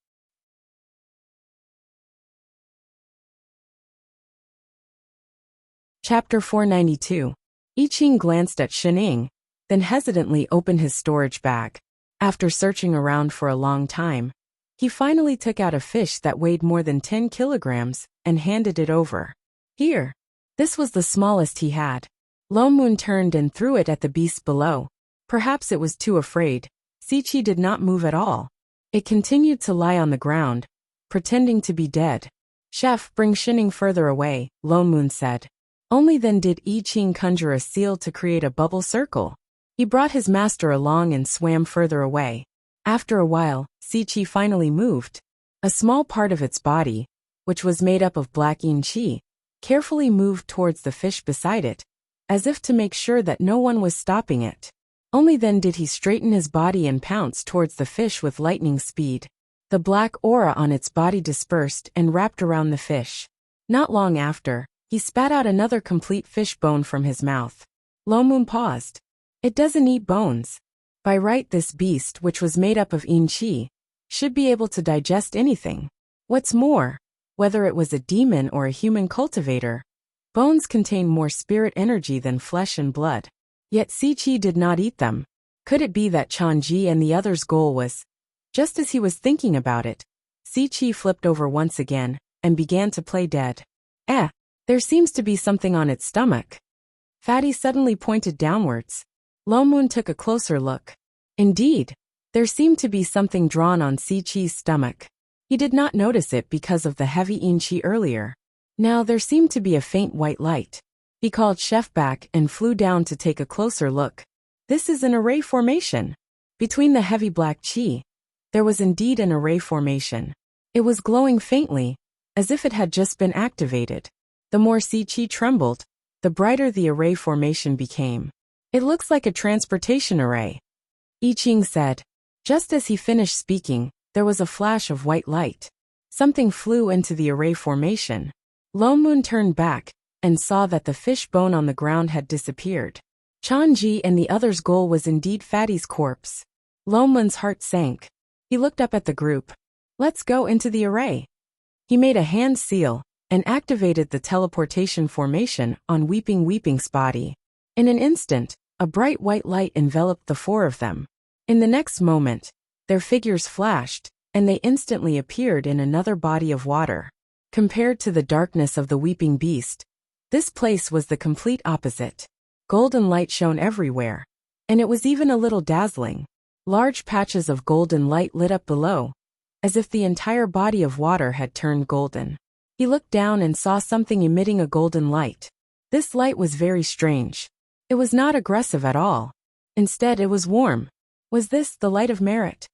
Chapter 492. I Ching glanced at Shining, then hesitantly opened his storage bag. After searching around for a long time, he finally took out a fish that weighed more than 10 kilograms and handed it over. Here. This was the smallest he had. Lone Moon turned and threw it at the beast below. Perhaps it was too afraid. Sichi did not move at all. It continued to lie on the ground, pretending to be dead. Chef, bring Shining further away, Lone Moon said. Only then did I Ching conjure a seal to create a bubble circle. He brought his master along and swam further away. After a while, Sichi finally moved. A small part of its body, which was made up of black yin chi, carefully moved towards the fish beside it, as if to make sure that no one was stopping it. Only then did he straighten his body and pounce towards the fish with lightning speed. The black aura on its body dispersed and wrapped around the fish. Not long after, he spat out another complete fish bone from his mouth. Lone Moon paused. It doesn't eat bones. By right, this beast, which was made up of yin chi, should be able to digest anything. What's more, whether it was a demon or a human cultivator, bones contain more spirit energy than flesh and blood. Yet Sichi did not eat them. Could it be that Chanji and the other's goal was? Just as he was thinking about it, Sichi flipped over once again and began to play dead. There seems to be something on its stomach. Fatty suddenly pointed downwards. Lone Moon took a closer look. Indeed, there seemed to be something drawn on Sichi's stomach. He did not notice it because of the heavy yin chi earlier. Now there seemed to be a faint white light. He called Chef back and flew down to take a closer look. This is an array formation. Between the heavy black chi, there was indeed an array formation. It was glowing faintly, as if it had just been activated. The more Sichi trembled, the brighter the array formation became. It looks like a transportation array, I Ching said. Just as he finished speaking, there was a flash of white light. Something flew into the array formation. Lone Moon turned back and saw that the fish bone on the ground had disappeared. Chanji and the other's goal was indeed Fatty's corpse. Lone Moon's heart sank. He looked up at the group. Let's go into the array. He made a hand seal and activated the teleportation formation on Weeping's body. In an instant, a bright white light enveloped the four of them. In the next moment, their figures flashed, and they instantly appeared in another body of water. Compared to the darkness of the Weeping Beast, this place was the complete opposite. Golden light shone everywhere, and it was even a little dazzling. Large patches of golden light lit up below, as if the entire body of water had turned golden. He looked down and saw something emitting a golden light. This light was very strange. It was not aggressive at all. Instead, it was warm. Was this the light of merit?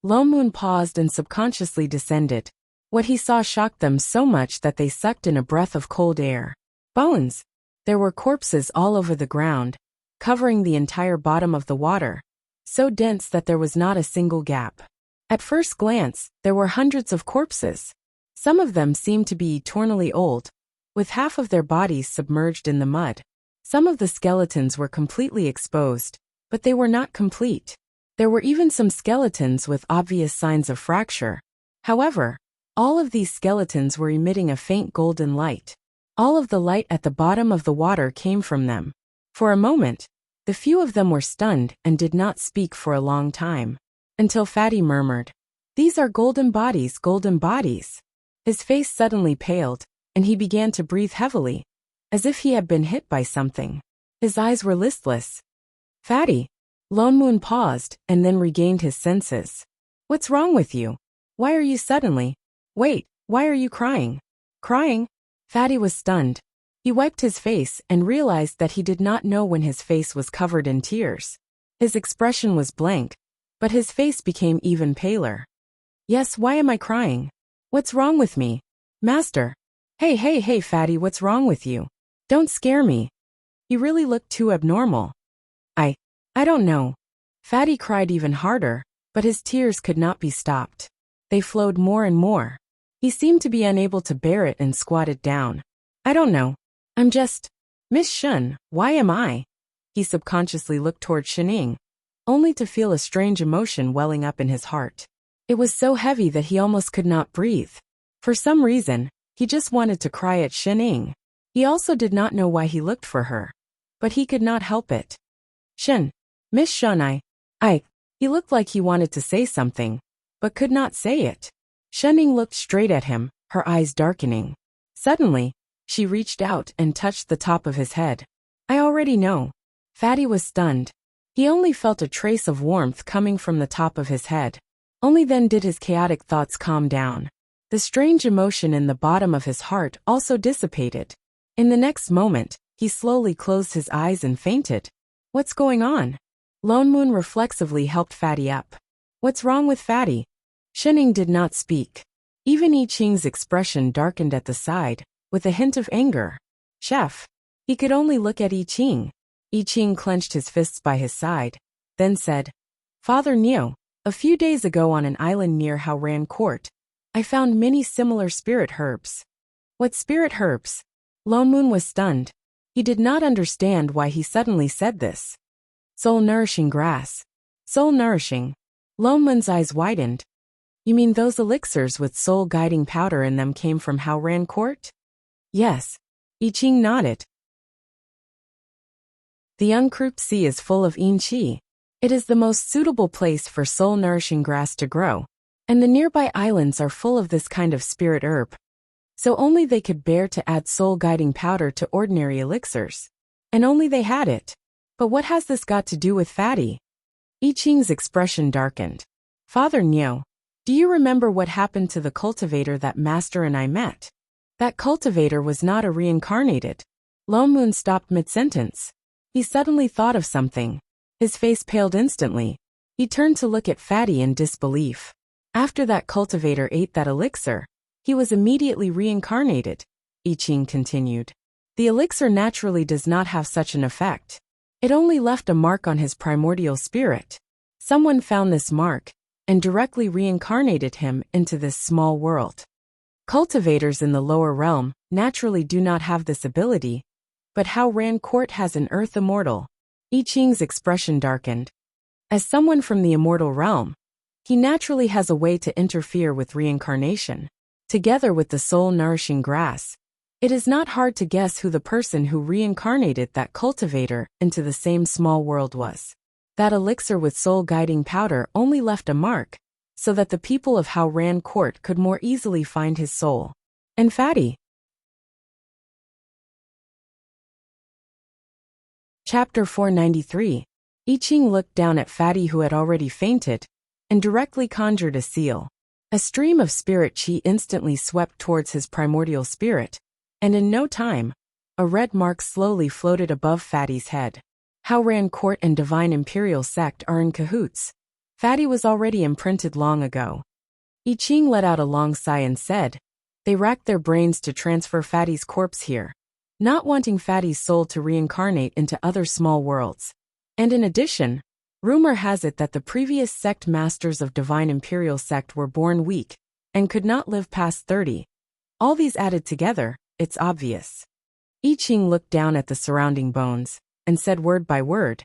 Lone Moon paused and subconsciously descended. What he saw shocked them so much that they sucked in a breath of cold air. Bones! There were corpses all over the ground, covering the entire bottom of the water, so dense that there was not a single gap. At first glance, there were hundreds of corpses. Some of them seemed to be eternally old, with half of their bodies submerged in the mud. Some of the skeletons were completely exposed, but they were not complete. There were even some skeletons with obvious signs of fracture. However, all of these skeletons were emitting a faint golden light. All of the light at the bottom of the water came from them. For a moment, the few of them were stunned and did not speak for a long time. Until Fatty murmured, "These are golden bodies, golden bodies." His face suddenly paled, and he began to breathe heavily, as if he had been hit by something. His eyes were listless. "Fatty." Lone Moon paused and then regained his senses. "What's wrong with you? Why are you suddenly? Wait, why are you crying?" "Crying?" Fatty was stunned. He wiped his face and realized that he did not know when his face was covered in tears. His expression was blank, but his face became even paler. "Yes, why am I crying? What's wrong with me? Master." Hey, Fatty, what's wrong with you? Don't scare me." He really looked too abnormal. I don't know." Fatty cried even harder, But his tears could not be stopped. They flowed more and more. He seemed to be unable to bear it and squatted down. I don't know. I'm just... Miss Shun, why am I? He subconsciously looked toward Shining, only to feel a strange emotion welling up in his heart. It was so heavy that he almost could not breathe. For some reason, he just wanted to cry at Shining. He also did not know why he looked for her. But he could not help it. Shin. Miss Shun, He looked like he wanted to say something, but could not say it. Shining looked straight at him, her eyes darkening. Suddenly, she reached out and touched the top of his head. I already know. Fatty was stunned. He only felt a trace of warmth coming from the top of his head. Only then did his chaotic thoughts calm down. The strange emotion in the bottom of his heart also dissipated. In the next moment, he slowly closed his eyes and fainted. What's going on? Lone Moon reflexively helped Fatty up. What's wrong with Fatty? Shining did not speak. Even I Ching's expression darkened at the side, with a hint of anger. Chef. He could only look at I Ching. I Ching clenched his fists by his side, then said, Father Neo, a few days ago on an island near Haoran Court, I found many similar spirit herbs. What spirit herbs? Lone Moon was stunned. He did not understand why he suddenly said this. Soul-nourishing grass. Soul-nourishing. Lone Moon's eyes widened. You mean those elixirs with soul-guiding powder in them came from Haoran Court? Yes. I Ching nodded. The Unkrup Sea is full of yin qi. It is the most suitable place for soul-nourishing grass to grow, and the nearby islands are full of this kind of spirit herb. So only they could bear to add soul-guiding powder to ordinary elixirs. And only they had it. But what has this got to do with Fatty? I Ching's expression darkened. Father Neo, do you remember what happened to the cultivator that Master and I met? That cultivator was not a reincarnated. Lone Moon stopped mid-sentence. He suddenly thought of something. His face paled instantly. He turned to look at Fatty in disbelief. After that cultivator ate that elixir, he was immediately reincarnated, I Ching continued. The elixir naturally does not have such an effect. It only left a mark on his primordial spirit. Someone found this mark, and directly reincarnated him into this small world. Cultivators in the lower realm naturally do not have this ability, but Haoran Court has an earth immortal. I Ching's expression darkened. As someone from the immortal realm, he naturally has a way to interfere with reincarnation. Together with the soul-nourishing grass, it is not hard to guess who the person who reincarnated that cultivator into the same small world was. That elixir with soul-guiding powder only left a mark, so that the people of Haoran Court could more easily find his soul. And Fatty. Chapter 493. I Ching looked down at Fatty, who had already fainted, and directly conjured a seal. A stream of spirit chi instantly swept towards his primordial spirit, and in no time, a red mark slowly floated above Fatty's head. Haoran Court and Divine Imperial Sect are in cahoots. Fatty was already imprinted long ago. I Ching let out a long sigh and said, they racked their brains to transfer Fatty's corpse here, not wanting Fatty's soul to reincarnate into other small worlds. And in addition, rumor has it that the previous sect masters of Divine Imperial Sect were born weak and could not live past 30. All these added together, it's obvious. I Ching looked down at the surrounding bones and said word by word,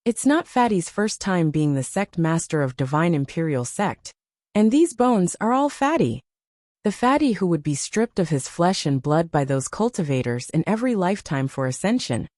it's not Fatty's first time being the sect master of Divine Imperial Sect, and these bones are all Fatty. The Fatty who would be stripped of his flesh and blood by those cultivators in every lifetime for ascension,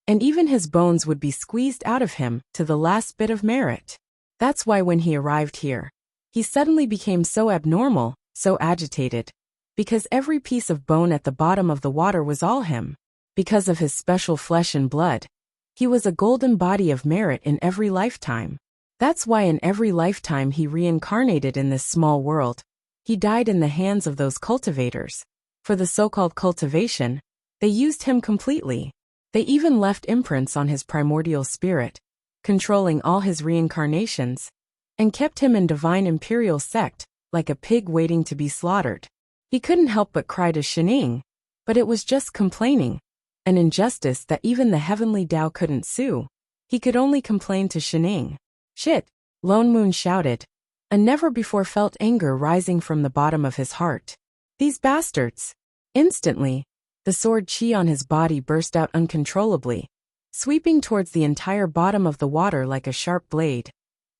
and even his bones would be squeezed out of him to the last bit of merit. That's why when he arrived here, he suddenly became so abnormal, so agitated, because every piece of bone at the bottom of the water was all him. Because of his special flesh and blood, he was a golden body of merit in every lifetime. That's why in every lifetime he reincarnated in this small world, he died in the hands of those cultivators. For the so-called cultivation, they used him completely. They even left imprints on his primordial spirit, controlling all his reincarnations, and kept him in Divine Imperial Sect, like a pig waiting to be slaughtered. He couldn't help but cry to Shining, but it was just complaining, an injustice that even the heavenly Tao couldn't sue. He could only complain to Shining. Shit, Lone Moon shouted, a never-before-felt anger rising from the bottom of his heart. These bastards! Instantly, the sword chi on his body burst out uncontrollably, sweeping towards the entire bottom of the water like a sharp blade.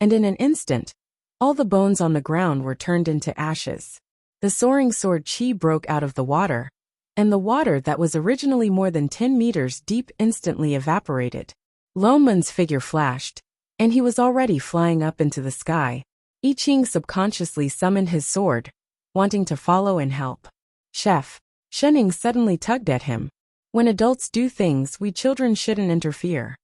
And in an instant, all the bones on the ground were turned into ashes. The soaring sword chi broke out of the water, and the water that was originally more than 10 meters deep instantly evaporated. Lone Moon's figure flashed, and he was already flying up into the sky. I Ching subconsciously summoned his sword, wanting to follow and help. Chef, Shenning suddenly tugged at him. When adults do things, we children shouldn't interfere.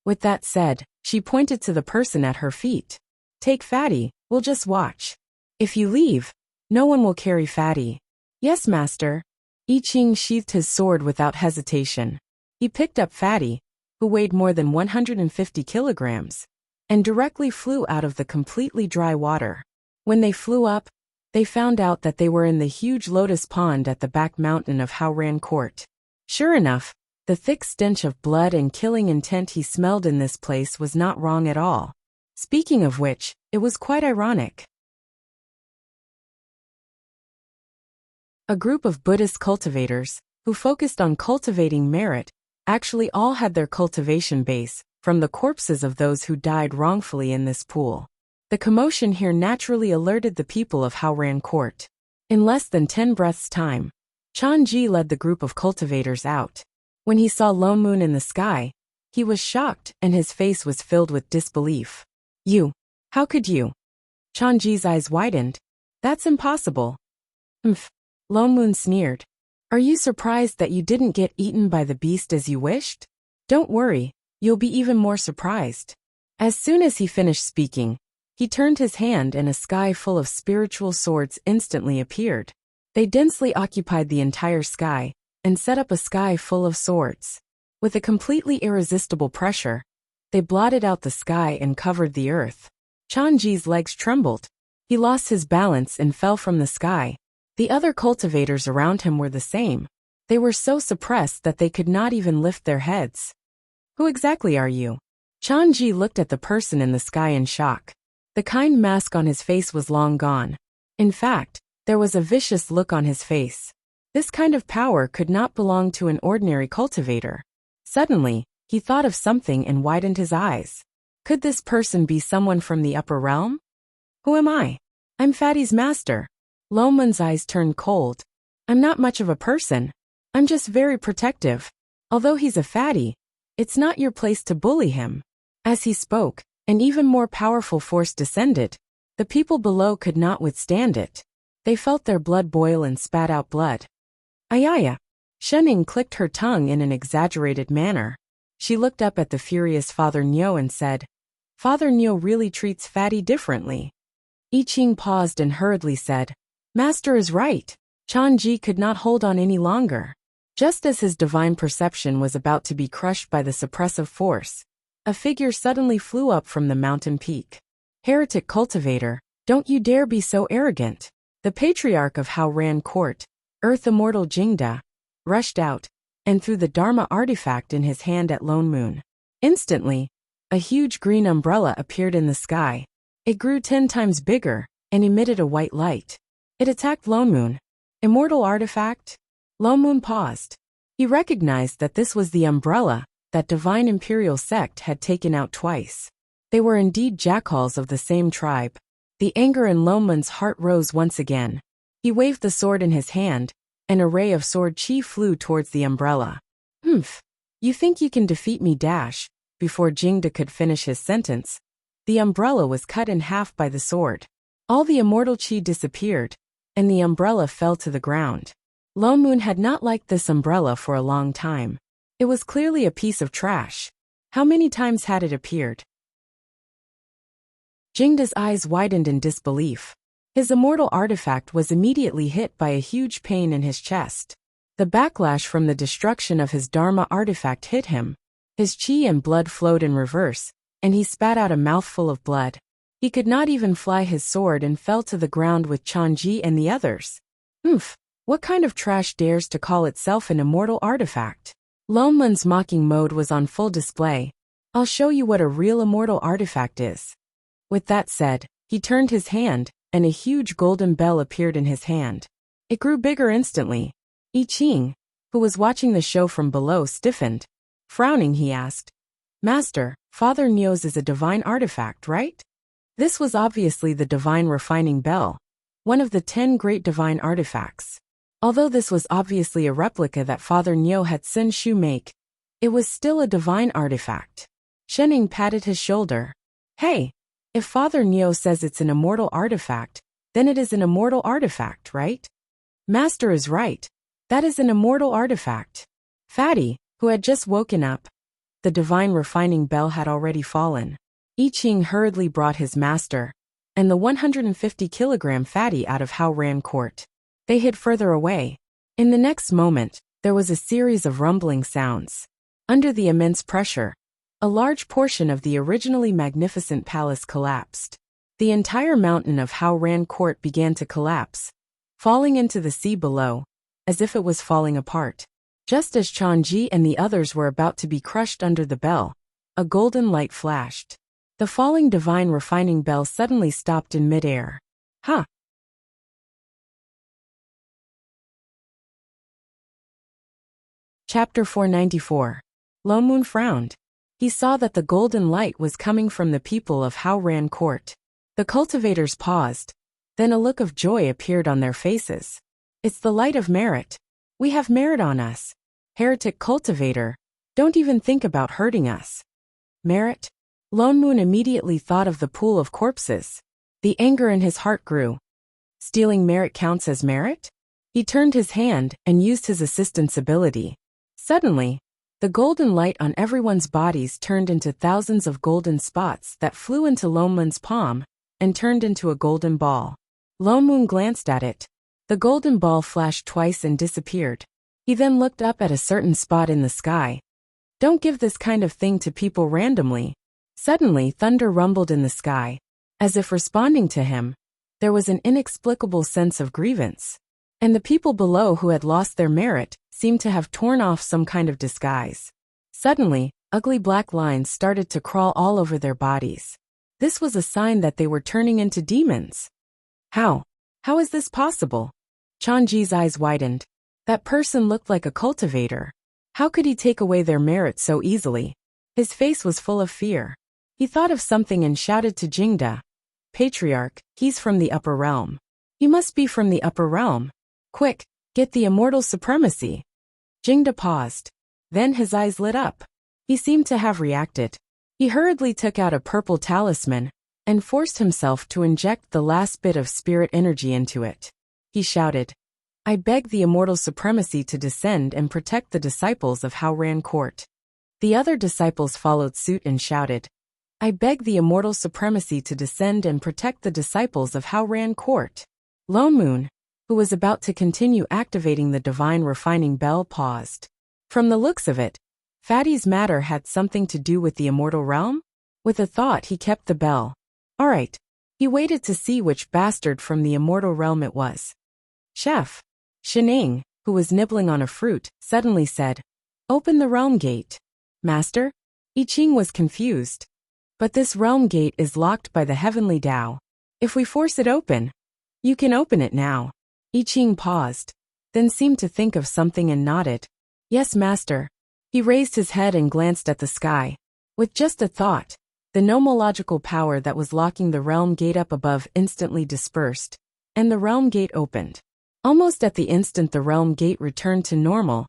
With that said, she pointed to the person at her feet. Take Fatty, we'll just watch. If you leave, no one will carry Fatty. Yes, master. I Ching sheathed his sword without hesitation. He picked up Fatty, who weighed more than 150 kilograms, and directly flew out of the completely dry water. When they flew up, they found out that they were in the huge lotus pond at the back mountain of Haoran Court. Sure enough, the thick stench of blood and killing intent he smelled in this place was not wrong at all. Speaking of which, it was quite ironic. A group of Buddhist cultivators, who focused on cultivating merit, actually all had their cultivation base from the corpses of those who died wrongfully in this pool. The commotion here naturally alerted the people of Haoran Court. In less than 10 breaths' time, Chanji led the group of cultivators out. When he saw Lone Moon in the sky, he was shocked and his face was filled with disbelief. You, how could you? Chanji's eyes widened. That's impossible. Humph. Lone Moon sneered. Are you surprised that you didn't get eaten by the beast as you wished? Don't worry, you'll be even more surprised. As soon as he finished speaking, he turned his hand and a sky full of spiritual swords instantly appeared. They densely occupied the entire sky and set up a sky full of swords. With a completely irresistible pressure, they blotted out the sky and covered the earth. Chanji's legs trembled. He lost his balance and fell from the sky. The other cultivators around him were the same. They were so suppressed that they could not even lift their heads. Who exactly are you? Chanji looked at the person in the sky in shock. The kind mask on his face was long gone. In fact, there was a vicious look on his face. This kind of power could not belong to an ordinary cultivator. Suddenly, he thought of something and widened his eyes. Could this person be someone from the upper realm? Who am I? I'm Fatty's master. Lone Moon's eyes turned cold. I'm not much of a person. I'm just very protective. Although he's a fatty, it's not your place to bully him. As he spoke, an even more powerful force descended. The people below could not withstand it. They felt their blood boil and spat out blood. Ayaya. Shenning clicked her tongue in an exaggerated manner. She looked up at the furious Father Nyo and said, Father Nyo really treats Fatty differently. I Ching paused and hurriedly said, Master is right. Chanji could not hold on any longer. Just as his divine perception was about to be crushed by the suppressive force, a figure suddenly flew up from the mountain peak. Heretic cultivator, don't you dare be so arrogant. The patriarch of Haoran Court, Earth Immortal Jingda, rushed out and threw the Dharma artifact in his hand at Lone Moon. Instantly, a huge green umbrella appeared in the sky. It grew 10 times bigger and emitted a white light. It attacked Lone Moon. Immortal artifact? Lone Moon paused. He recognized that this was the umbrella that Divine Imperial Sect had taken out twice. They were indeed jackals of the same tribe. The anger in Lone Moon's heart rose once again. He waved the sword in his hand. An array of sword chi flew towards the umbrella. Humph. You think you can defeat me? Before Jingda could finish his sentence, the umbrella was cut in half by the sword. All the immortal chi disappeared, and the umbrella fell to the ground. Lone Moon had not liked this umbrella for a long time. It was clearly a piece of trash. How many times had it appeared? Jingda's eyes widened in disbelief. His immortal artifact was immediately hit by a huge pain in his chest. The backlash from the destruction of his Dharma artifact hit him. His chi and blood flowed in reverse, and he spat out a mouthful of blood. He could not even fly his sword and fell to the ground with Chanji and the others. Oomph! What kind of trash dares to call itself an immortal artifact? Lone Moon's mocking mode was on full display. I'll show you what a real immortal artifact is. With that said, he turned his hand, and a huge golden bell appeared in his hand. It grew bigger instantly. I Ching, who was watching the show from below, stiffened. Frowning, he asked, "Master, Father Nio's is a divine artifact, right?" This was obviously the divine refining bell, one of the 10 great divine artifacts. Although this was obviously a replica that Father Nio had Sin Shu make, it was still a divine artifact. Shening patted his shoulder. "Hey, if Father Nio says it's an immortal artifact, then it is an immortal artifact, right?" "Master is right. That is an immortal artifact." Fatty, who had just woken up, the divine refining bell had already fallen. I Ching hurriedly brought his master and the 150-kilogram Fatty out of Hao Ran Court. They hid further away. In the next moment, there was a series of rumbling sounds. Under the immense pressure, a large portion of the originally magnificent palace collapsed. The entire mountain of Hao Ran Court began to collapse, falling into the sea below, as if it was falling apart. Just as Changji and the others were about to be crushed under the bell, a golden light flashed. The falling divine refining bell suddenly stopped in midair. Huh. Chapter 494. Lo Moon frowned. He saw that the golden light was coming from the people of Hao Ran Court. The cultivators paused. Then a look of joy appeared on their faces. "It's the light of merit. We have merit on us. Heretic cultivator, don't even think about hurting us." Merit? Lone Moon immediately thought of the pool of corpses. The anger in his heart grew. Stealing merit counts as merit? He turned his hand and used his assistant's ability. Suddenly, the golden light on everyone's bodies turned into thousands of golden spots that flew into Lone Moon's palm and turned into a golden ball. Lone Moon glanced at it. The golden ball flashed twice and disappeared. He then looked up at a certain spot in the sky. Don't give this kind of thing to people randomly. Suddenly, thunder rumbled in the sky. As if responding to him, there was an inexplicable sense of grievance. And the people below who had lost their merit seemed to have torn off some kind of disguise. Suddenly, ugly black lines started to crawl all over their bodies. This was a sign that they were turning into demons. How? How is this possible? Changji's eyes widened. That person looked like a cultivator. How could he take away their merit so easily? His face was full of fear. He thought of something and shouted to Jingda. "Patriarch, he's from the upper realm. He must be from the upper realm. Quick, get the immortal supremacy." Jingda paused. Then his eyes lit up. He seemed to have reacted. He hurriedly took out a purple talisman and forced himself to inject the last bit of spirit energy into it. He shouted, "I beg the immortal supremacy to descend and protect the disciples of Hao Ran Court." The other disciples followed suit and shouted, "I beg the immortal supremacy to descend and protect the disciples of Hao Ran Court." Lone Moon, who was about to continue activating the divine refining bell, paused. From the looks of it, Fatty's matter had something to do with the immortal realm? With a thought, he kept the bell. All right. He waited to see which bastard from the immortal realm it was. Chef Shining, who was nibbling on a fruit, suddenly said, "Open the realm gate." "Master?" I Ching was confused. "But this realm gate is locked by the heavenly Tao. If we force it open, you can open it now." I Ching paused, then seemed to think of something and nodded. "Yes, master." He raised his head and glanced at the sky. With just a thought, the nomological power that was locking the realm gate up above instantly dispersed, and the realm gate opened. Almost at the instant the realm gate returned to normal,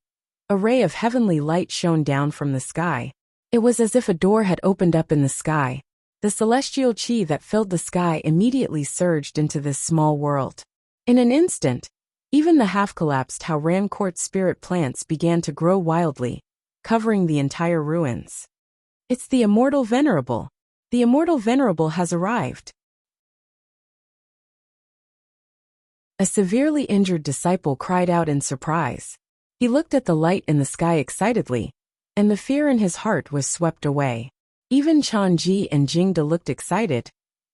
a ray of heavenly light shone down from the sky. It was as if a door had opened up in the sky. The celestial chi that filled the sky immediately surged into this small world. In an instant, even the half-collapsed Hao Ran Court spirit plants began to grow wildly, covering the entire ruins. It's the immortal venerable. The immortal venerable has arrived. A severely injured disciple cried out in surprise. He looked at the light in the sky excitedly, and the fear in his heart was swept away. Even Changji and Jingda looked excited,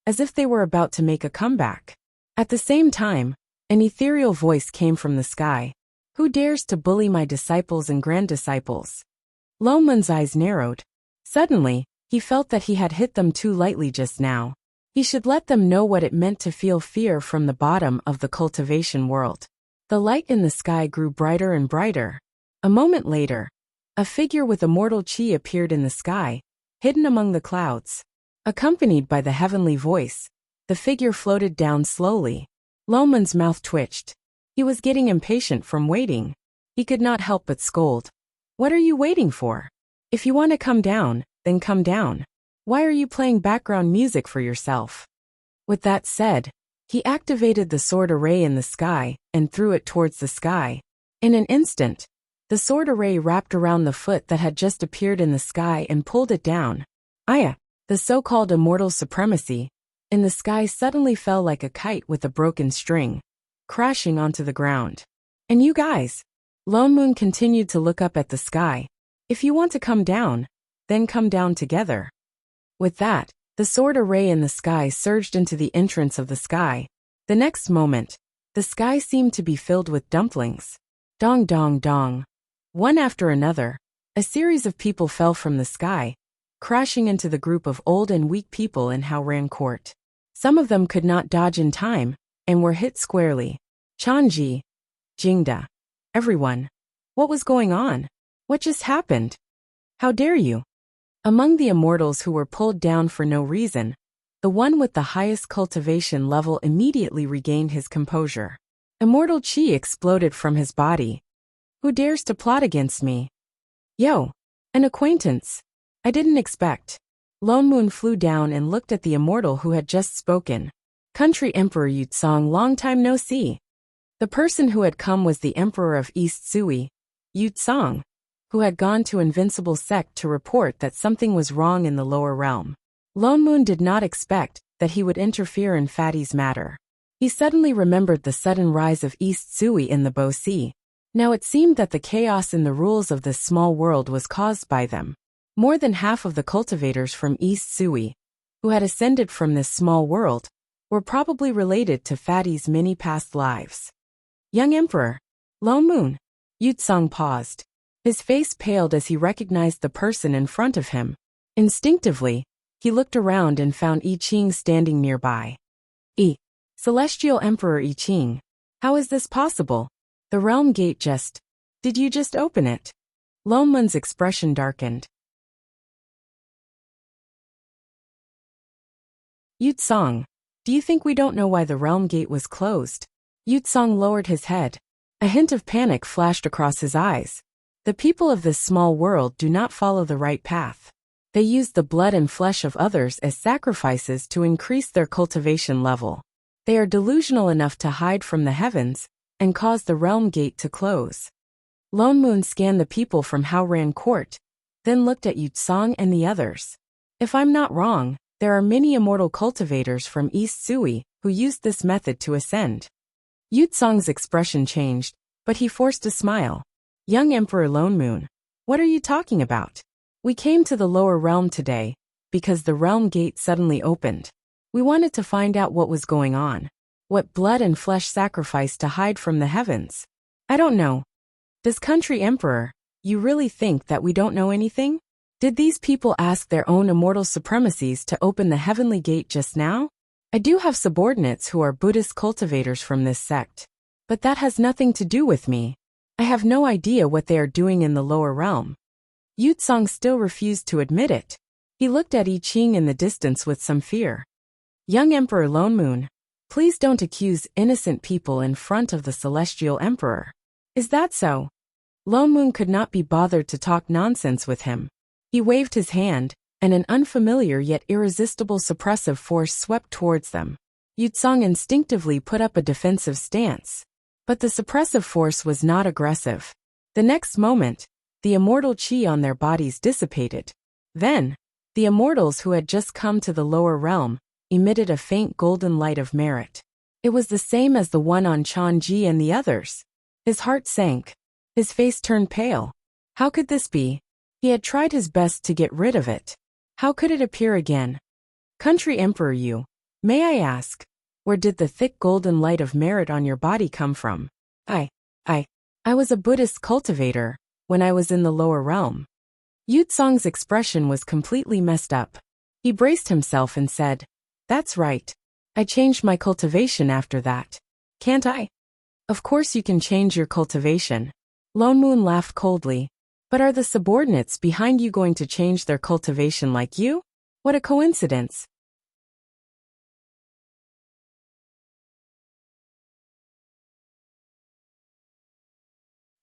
as if they were about to make a comeback. At the same time, an ethereal voice came from the sky. "Who dares to bully my disciples and grand-disciples?" Loman's eyes narrowed. Suddenly, he felt that he had hit them too lightly just now. He should let them know what it meant to feel fear from the bottom of the cultivation world. The light in the sky grew brighter and brighter. A moment later, a figure with immortal chi appeared in the sky, hidden among the clouds. Accompanied by the heavenly voice, the figure floated down slowly. Lomun's mouth twitched. He was getting impatient from waiting. He could not help but scold. What are you waiting for? If you want to come down, then come down. Why are you playing background music for yourself? With that said, he activated the sword array in the sky and threw it towards the sky. In an instant, the sword array wrapped around the foot that had just appeared in the sky and pulled it down. Aya, the so-called immortal supremacy, in the sky suddenly fell like a kite with a broken string, crashing onto the ground. And you guys? Lone Moon continued to look up at the sky. If you want to come down, then come down together. With that, the sword array in the sky surged into the entrance of the sky. The next moment, the sky seemed to be filled with dumplings. Dong dong dong. One after another, a series of people fell from the sky, crashing into the group of old and weak people in Haoran Court. Some of them could not dodge in time, and were hit squarely. Chanji, Jingda, everyone. What was going on? What just happened? How dare you? Among the immortals who were pulled down for no reason, the one with the highest cultivation level immediately regained his composure. Immortal chi exploded from his body. Who dares to plot against me? Yo, an acquaintance. I didn't expect. Lone Moon flew down and looked at the immortal who had just spoken. Country Emperor Yutsong, long time no see. The person who had come was the Emperor of East Sui, Yutsong, who had gone to Invincible Sect to report that something was wrong in the lower realm. Lone Moon did not expect that he would interfere in Fatty's matter. He suddenly remembered the sudden rise of East Sui in the Bo Sea. Now it seemed that the chaos in the rules of this small world was caused by them. More than half of the cultivators from East Sui, who had ascended from this small world, were probably related to Fatty's many past lives. Young Emperor, Lone Moon. Yutsong paused. His face paled as he recognized the person in front of him. Instinctively, he looked around and found I Ching standing nearby. Celestial Emperor I Ching. How is this possible? The realm gate Did you just open it? Lone Moon's expression darkened. Yutsong, do you think we don't know why the realm gate was closed? Yutsong lowered his head. A hint of panic flashed across his eyes. The people of this small world do not follow the right path. They use the blood and flesh of others as sacrifices to increase their cultivation level. They are delusional enough to hide from the heavens and cause the realm gate to close. Lone Moon scanned the people from Haoran Court, then looked at Yutsong and the others. If I'm not wrong, there are many immortal cultivators from East Sui who used this method to ascend. Yutsong's expression changed, but he forced a smile. Young Emperor Lone Moon, what are you talking about? We came to the lower realm today because the realm gate suddenly opened. We wanted to find out what was going on. What blood and flesh sacrificed to hide from the heavens? I don't know. Does Country Emperor, you really think that we don't know anything? Did these people ask their own immortal supremacies to open the heavenly gate just now? I do have subordinates who are Buddhist cultivators from this sect. But that has nothing to do with me. I have no idea what they are doing in the lower realm. Yutsong still refused to admit it. He looked at I Ching in the distance with some fear. Young Emperor Lone Moon, please don't accuse innocent people in front of the Celestial Emperor. Is that so? Lone Moon could not be bothered to talk nonsense with him. He waved his hand, and an unfamiliar yet irresistible suppressive force swept towards them. Yutsong instinctively put up a defensive stance. But the suppressive force was not aggressive. The next moment, the immortal chi on their bodies dissipated. Then, the immortals who had just come to the lower realm emitted a faint golden light of merit. It was the same as the one on Chanji and the others. His heart sank. His face turned pale. How could this be? He had tried his best to get rid of it. How could it appear again? Country Emperor you, may I ask, where did the thick golden light of merit on your body come from? I was a Buddhist cultivator when I was in the lower realm. Yutsong's expression was completely messed up. He braced himself and said, That's right. I changed my cultivation after that. Can't I? Of course you can change your cultivation. Lone Moon laughed coldly. But are the subordinates behind you going to change their cultivation like you? What a coincidence.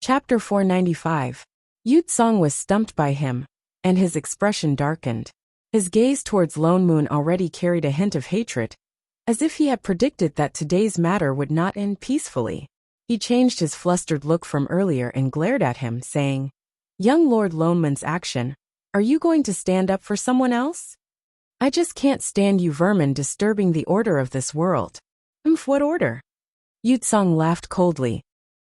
Chapter 495. Yu Song was stumped by him, and his expression darkened. His gaze towards Lone Moon already carried a hint of hatred, as if he had predicted that today's matter would not end peacefully. He changed his flustered look from earlier and glared at him, saying, "Young Lord Lone Moon's action, are you going to stand up for someone else? I just can't stand you vermin disturbing the order of this world." What order? Yu Song laughed coldly.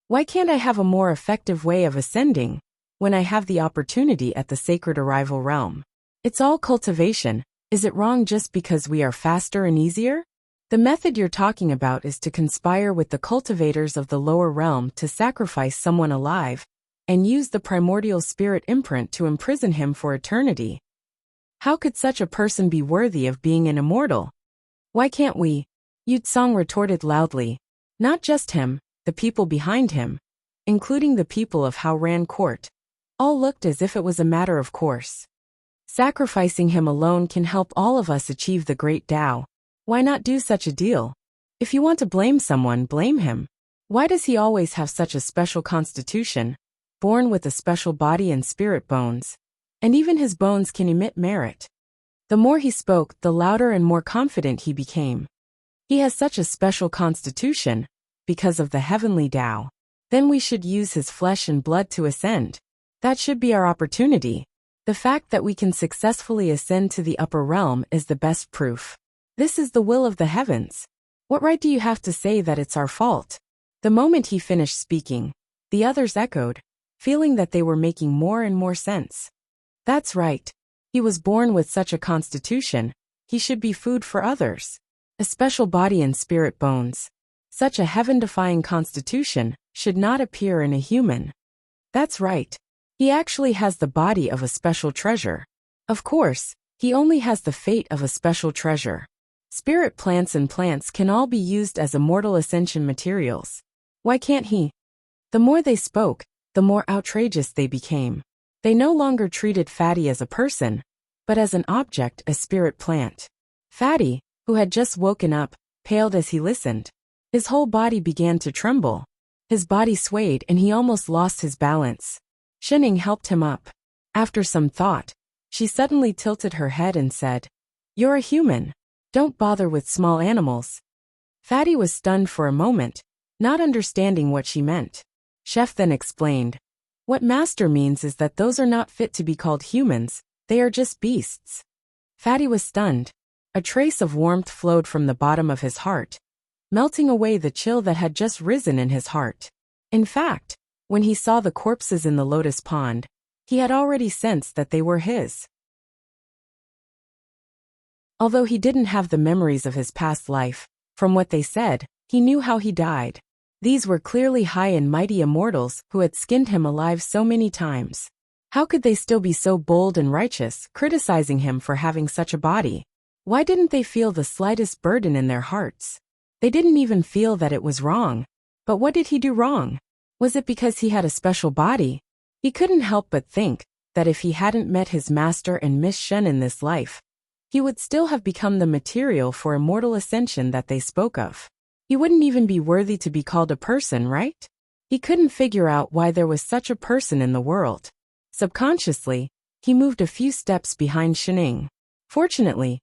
Why can't I have a more effective way of ascending when I have the opportunity at the sacred arrival realm? It's all cultivation. Is it wrong just because we are faster and easier? The method you're talking about is to conspire with the cultivators of the lower realm to sacrifice someone alive and use the primordial spirit imprint to imprison him for eternity. How could such a person be worthy of being an immortal? Why can't we? Yu Song retorted loudly. Not just him, the people behind him, including the people of Hao Ran Court, all looked as if it was a matter of course. Sacrificing him alone can help all of us achieve the great Tao. Why not do such a deal? If you want to blame someone, blame him. Why does he always have such a special constitution, born with a special body and spirit bones? And even his bones can emit merit. The more he spoke, the louder and more confident he became. He has such a special constitution, because of the heavenly Tao. Then we should use his flesh and blood to ascend. That should be our opportunity. The fact that we can successfully ascend to the upper realm is the best proof. This is the will of the heavens. What right do you have to say that it's our fault? The moment he finished speaking, the others echoed, feeling that they were making more and more sense. That's right. He was born with such a constitution, he should be food for others. A special body and spirit bones. Such a heaven-defying constitution should not appear in a human. That's right. He actually has the body of a special treasure. Of course, he only has the fate of a special treasure. Spirit plants and plants can all be used as immortal ascension materials. Why can't he? The more they spoke, the more outrageous they became. They no longer treated Fatty as a person, but as an object, a spirit plant. Fatty, who had just woken up, paled as he listened. His whole body began to tremble. His body swayed and he almost lost his balance. Shining helped him up. After some thought, she suddenly tilted her head and said, "You're a human. Don't bother with small animals." Fatty was stunned for a moment, not understanding what she meant. Chef then explained, "What Master means is that those are not fit to be called humans, they are just beasts." Fatty was stunned. A trace of warmth flowed from the bottom of his heart, melting away the chill that had just risen in his heart. In fact, when he saw the corpses in the lotus pond, he had already sensed that they were his. Although he didn't have the memories of his past life, from what they said, he knew how he died. These were clearly high and mighty immortals who had skinned him alive so many times. How could they still be so bold and righteous, criticizing him for having such a body? Why didn't they feel the slightest burden in their hearts? They didn't even feel that it was wrong. But what did he do wrong? Was it because he had a special body? He couldn't help but think that if he hadn't met his master and Miss Shen in this life, he would still have become the material for immortal ascension that they spoke of. He wouldn't even be worthy to be called a person, right? He couldn't figure out why there was such a person in the world. Subconsciously, he moved a few steps behind Shining. Fortunately,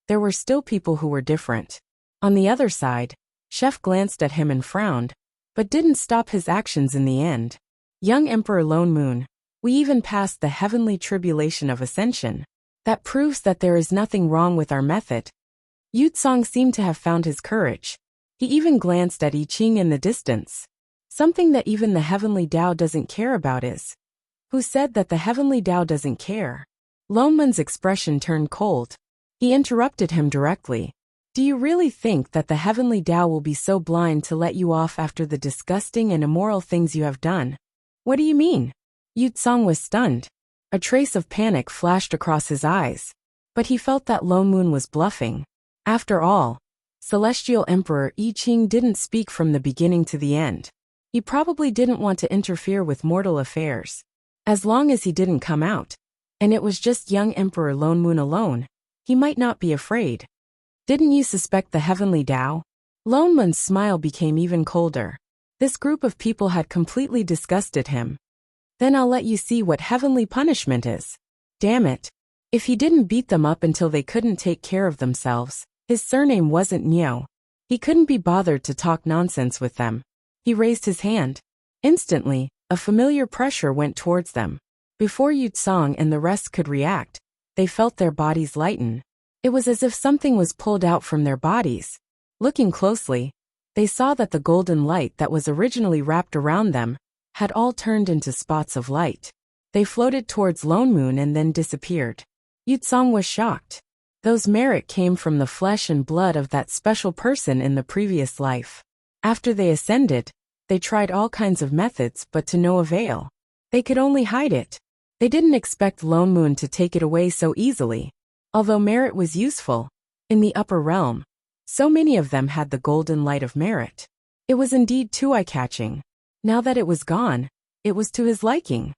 there were still people who were different. On the other side, Chef glanced at him and frowned, but didn't stop his actions in the end. Young Emperor Lone Moon, we even passed the heavenly tribulation of ascension. That proves that there is nothing wrong with our method. Yu Song seemed to have found his courage. He even glanced at I Ching in the distance. Something that even the heavenly Tao doesn't care about is. Who said that the heavenly Tao doesn't care? Lone Moon's expression turned cold. He interrupted him directly. Do you really think that the heavenly Tao will be so blind to let you off after the disgusting and immoral things you have done? What do you mean? Yu Song was stunned. A trace of panic flashed across his eyes. But he felt that Lone Moon was bluffing. After all, Celestial Emperor I Ching didn't speak from the beginning to the end. He probably didn't want to interfere with mortal affairs. As long as he didn't come out, and it was just young Emperor Lone Moon alone, he might not be afraid. Didn't you suspect the heavenly Tao? Lone Moon's smile became even colder. This group of people had completely disgusted him. Then I'll let you see what heavenly punishment is. Damn it. If he didn't beat them up until they couldn't take care of themselves, his surname wasn't Niu. He couldn't be bothered to talk nonsense with them. He raised his hand. Instantly, a familiar pressure went towards them. Before Yu Tsong and the rest could react, they felt their bodies lighten. It was as if something was pulled out from their bodies. Looking closely, they saw that the golden light that was originally wrapped around them had all turned into spots of light. They floated towards Lone Moon and then disappeared. Yu Tsong was shocked. Those merit came from the flesh and blood of that special person in the previous life. After they ascended, they tried all kinds of methods but to no avail. They could only hide it. They didn't expect Lone Moon to take it away so easily. Although merit was useful, in the upper realm, so many of them had the golden light of merit. It was indeed too eye-catching. Now that it was gone, it was to his liking.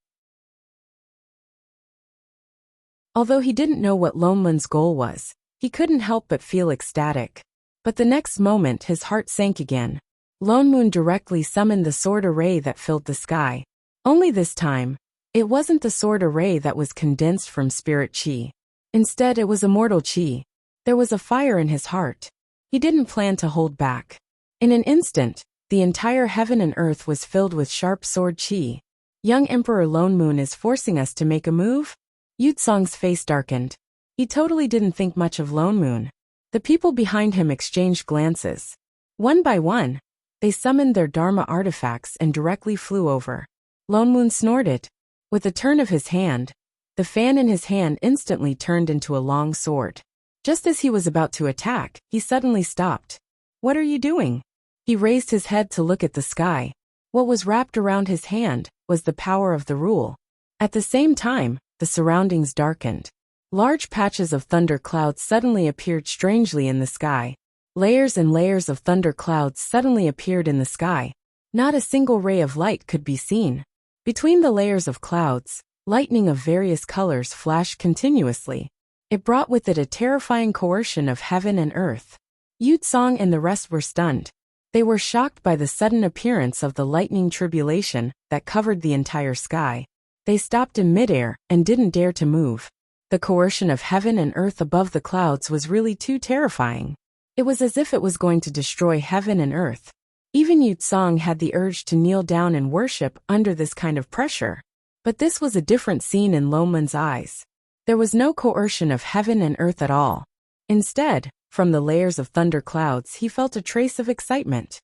Although he didn't know what Lone Moon's goal was, he couldn't help but feel ecstatic. But the next moment his heart sank again. Lone Moon directly summoned the sword array that filled the sky. Only this time, it wasn't the sword array that was condensed from spirit chi. Instead, it was immortal chi. There was a fire in his heart. He didn't plan to hold back. In an instant, the entire heaven and earth was filled with sharp sword chi. Young Emperor Lone Moon is forcing us to make a move? Yu Tsong's face darkened. He totally didn't think much of Lone Moon. The people behind him exchanged glances. One by one, they summoned their Dharma artifacts and directly flew over. Lone Moon snorted. With a turn of his hand, the fan in his hand instantly turned into a long sword. Just as he was about to attack, he suddenly stopped. What are you doing? He raised his head to look at the sky. What was wrapped around his hand was the power of the rule. At the same time, the surroundings darkened. Large patches of thunder clouds suddenly appeared strangely in the sky. Layers and layers of thunder clouds suddenly appeared in the sky. Not a single ray of light could be seen. Between the layers of clouds, lightning of various colors flashed continuously. It brought with it a terrifying coercion of heaven and earth. Yu Tsong and the rest were stunned. They were shocked by the sudden appearance of the lightning tribulation that covered the entire sky. They stopped in midair and didn't dare to move. The coercion of heaven and earth above the clouds was really too terrifying. It was as if it was going to destroy heaven and earth. Even Yu Tsong had the urge to kneel down and worship under this kind of pressure. But this was a different scene in Lone Moon's eyes. There was no coercion of heaven and earth at all. Instead, from the layers of thunder clouds he felt a trace of excitement.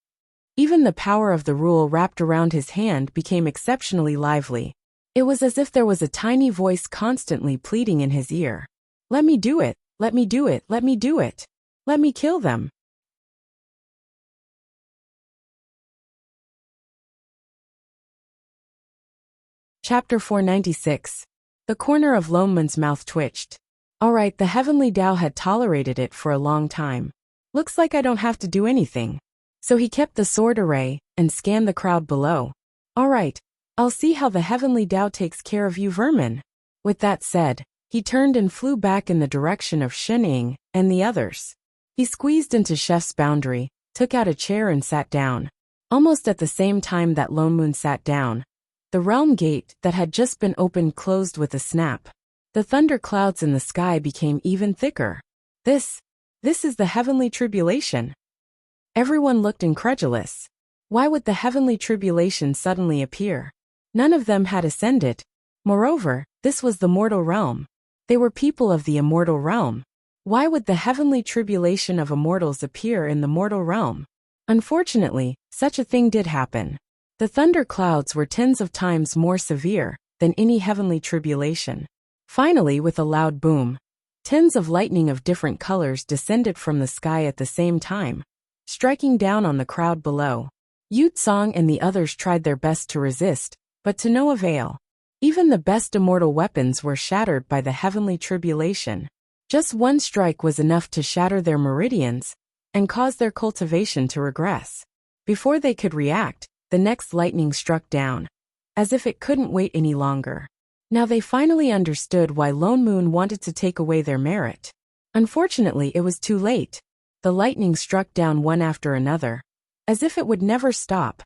Even the power of the rule wrapped around his hand became exceptionally lively. It was as if there was a tiny voice constantly pleading in his ear. Let me do it, let me do it, let me do it. Let me kill them. Chapter 496. The corner of Lone Moon's mouth twitched. Alright, the heavenly Tao had tolerated it for a long time. Looks like I don't have to do anything. So he kept the sword array and scanned the crowd below. Alright, I'll see how the heavenly Tao takes care of you vermin. With that said, he turned and flew back in the direction of Shening and the others. He squeezed into Chef's boundary, took out a chair and sat down. Almost at the same time that Lone Moon sat down, the realm gate that had just been opened closed with a snap. The thunder clouds in the sky became even thicker. This is the heavenly tribulation. Everyone looked incredulous. Why would the heavenly tribulation suddenly appear? None of them had ascended. Moreover, this was the mortal realm. They were people of the immortal realm. Why would the heavenly tribulation of immortals appear in the mortal realm? Unfortunately, such a thing did happen. The thunder clouds were tens of times more severe than any heavenly tribulation. Finally, with a loud boom, tins of lightning of different colors descended from the sky at the same time, striking down on the crowd below. Yu Tsong and the others tried their best to resist, but to no avail. Even the best immortal weapons were shattered by the heavenly tribulation. Just one strike was enough to shatter their meridians and cause their cultivation to regress. Before they could react, the next lightning struck down, as if it couldn't wait any longer. Now they finally understood why Lone Moon wanted to take away their merit. Unfortunately, it was too late. The lightning struck down one after another, as if it would never stop.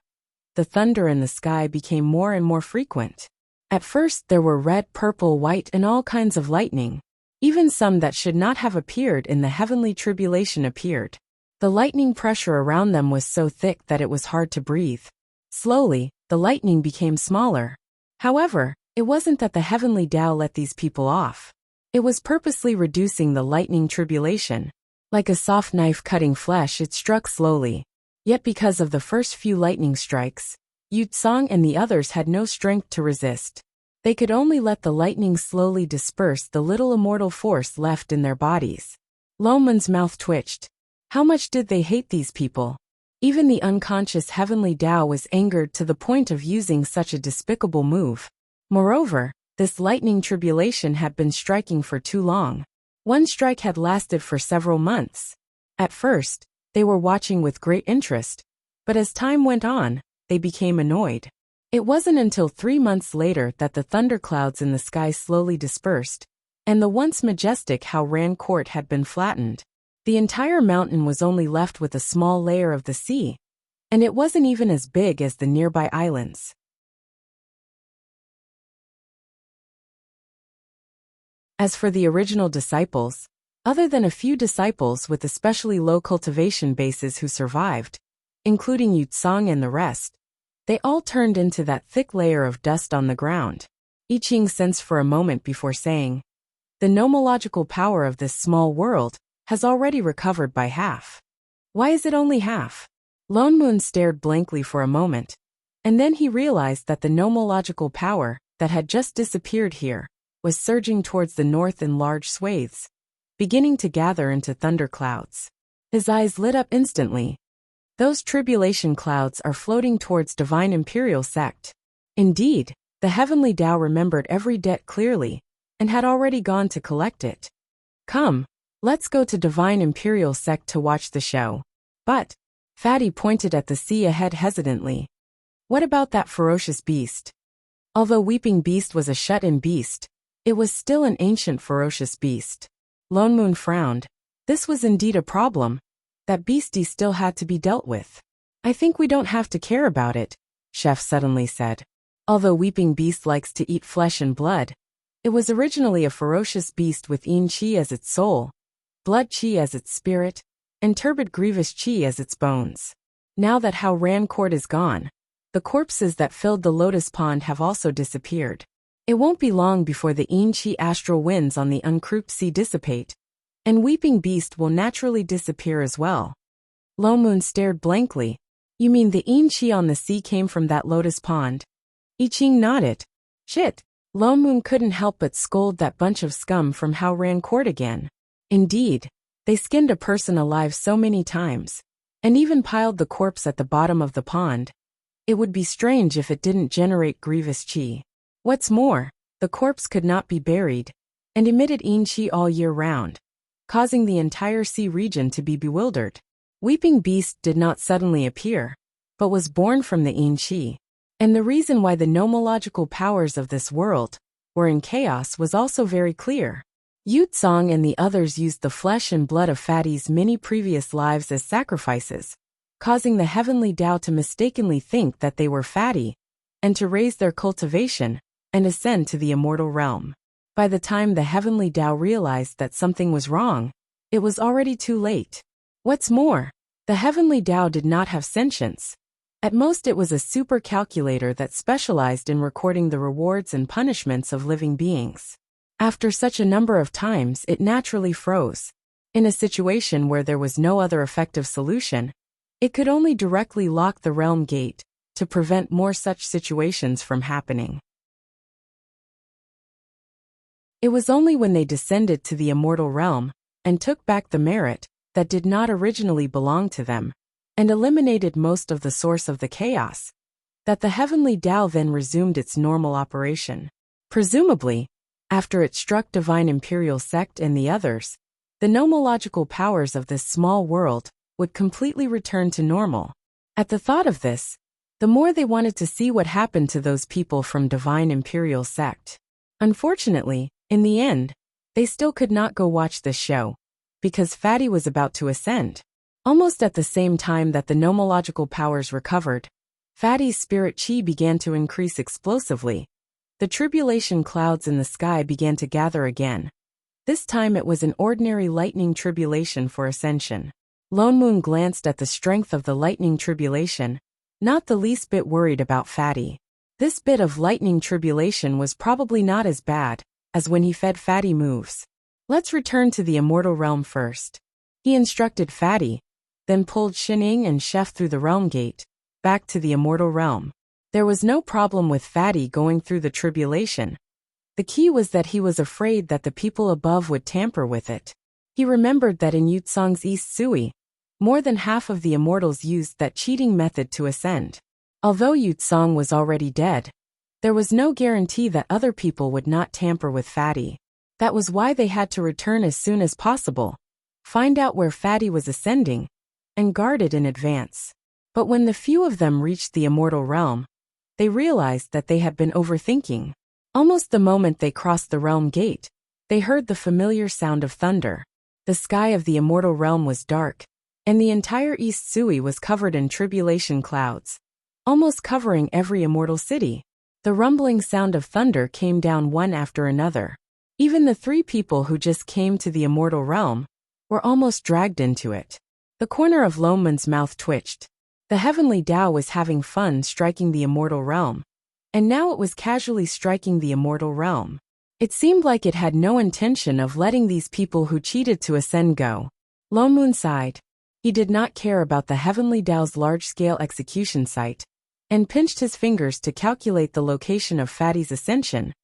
The thunder in the sky became more and more frequent. At first there were red, purple, white, and all kinds of lightning. Even some that should not have appeared in the heavenly tribulation appeared. The lightning pressure around them was so thick that it was hard to breathe. Slowly, the lightning became smaller. However, it wasn't that the heavenly Tao let these people off. It was purposely reducing the lightning tribulation. Like a soft knife cutting flesh, it struck slowly. Yet because of the first few lightning strikes, Yu Tsang and the others had no strength to resist. They could only let the lightning slowly disperse the little immortal force left in their bodies. Lone Moon's mouth twitched. How much did they hate these people? Even the unconscious heavenly Tao was angered to the point of using such a despicable move. Moreover, this lightning tribulation had been striking for too long. One strike had lasted for several months. At first, they were watching with great interest, but as time went on, they became annoyed. It wasn't until 3 months later that the thunderclouds in the sky slowly dispersed, and the once majestic Haoran court had been flattened. The entire mountain was only left with a small layer of the sea, and it wasn't even as big as the nearby islands. As for the original disciples, other than a few disciples with especially low cultivation bases who survived, including Yu Tsang and the rest, they all turned into that thick layer of dust on the ground. I Ching sensed for a moment before saying, "The nomological power of this small world has already recovered by half." Why is it only half? Lone Moon stared blankly for a moment, and then he realized that the nomological power that had just disappeared here was surging towards the north in large swathes, beginning to gather into thunderclouds. His eyes lit up instantly. Those tribulation clouds are floating towards Divine Imperial Sect. Indeed, the heavenly Tao remembered every debt clearly, and had already gone to collect it. Come, let's go to Divine Imperial Sect to watch the show. But, Fatty pointed at the sea ahead hesitantly. What about that ferocious beast? Although Weeping Beast was a shut-in beast, it was still an ancient ferocious beast. Lone Moon frowned. This was indeed a problem. That beastie still had to be dealt with. I think we don't have to care about it, Chef suddenly said. Although Weeping Beast likes to eat flesh and blood, it was originally a ferocious beast with Yin Qi as its soul, Blood Qi as its spirit, and Turbid Grievous Qi as its bones. Now that Haoran Court is gone, the corpses that filled the lotus pond have also disappeared. It won't be long before the Yin Qi astral winds on the uncrouped sea dissipate, and Weeping Beast will naturally disappear as well. Lone Moon stared blankly. You mean the Yin Qi on the sea came from that lotus pond? I Ching nodded. Shit. Lone Moon couldn't help but scold that bunch of scum from Haoran Court again. Indeed, they skinned a person alive so many times, and even piled the corpse at the bottom of the pond. It would be strange if it didn't generate grievous qi. What's more, the corpse could not be buried, and emitted Yin Qi all year round, causing the entire sea region to be bewildered. Weeping Beast did not suddenly appear, but was born from the Yin Qi. And the reason why the nomological powers of this world were in chaos was also very clear. Yu Tsang and the others used the flesh and blood of Fatty's many previous lives as sacrifices, causing the heavenly Tao to mistakenly think that they were Fatty, and to raise their cultivation and ascend to the immortal realm. By the time the heavenly Tao realized that something was wrong, it was already too late. What's more, the heavenly Tao did not have sentience. At most it was a super calculator that specialized in recording the rewards and punishments of living beings. After such a number of times it naturally froze. In a situation where there was no other effective solution, it could only directly lock the realm gate to prevent more such situations from happening. It was only when they descended to the immortal realm and took back the merit that did not originally belong to them, and eliminated most of the source of the chaos, that the heavenly Tao then resumed its normal operation. Presumably, After it struck divine imperial sect and the others, the nomological powers of this small world would completely return to normal. At the thought of this, the more they wanted to see what happened to those people from divine imperial sect. Unfortunately, in the end, they still could not go watch this show, because Fatty was about to ascend. Almost at the same time that the nomological powers recovered, Fatty's spirit chi began to increase explosively. The tribulation clouds in the sky began to gather again. This time it was an ordinary lightning tribulation for ascension. Lone Moon glanced at the strength of the lightning tribulation, not the least bit worried about Fatty. This bit of lightning tribulation was probably not as bad as when he fed Fatty moves. Let's return to the immortal realm first. He instructed Fatty, then pulled Xining and Chef through the realm gate, back to the immortal realm. There was no problem with Fatty going through the tribulation. The key was that he was afraid that the people above would tamper with it. He remembered that in Yutsong's East Sui, more than half of the immortals used that cheating method to ascend. Although Yutsong was already dead, there was no guarantee that other people would not tamper with Fatty. That was why they had to return as soon as possible, find out where Fatty was ascending, and guard it in advance. But when the few of them reached the immortal realm, they realized that they had been overthinking. Almost the moment they crossed the realm gate, they heard the familiar sound of thunder. The sky of the immortal realm was dark, and the entire East Sui was covered in tribulation clouds, almost covering every immortal city. The rumbling sound of thunder came down one after another. Even the three people who just came to the immortal realm were almost dragged into it. The corner of Loman's mouth twitched. The heavenly Tao was having fun striking the immortal realm, and now it was casually striking the immortal realm. It seemed like it had no intention of letting these people who cheated to ascend go. Lone Moon sighed. He did not care about the heavenly Tao's large-scale execution site, and pinched his fingers to calculate the location of Fatty's ascension,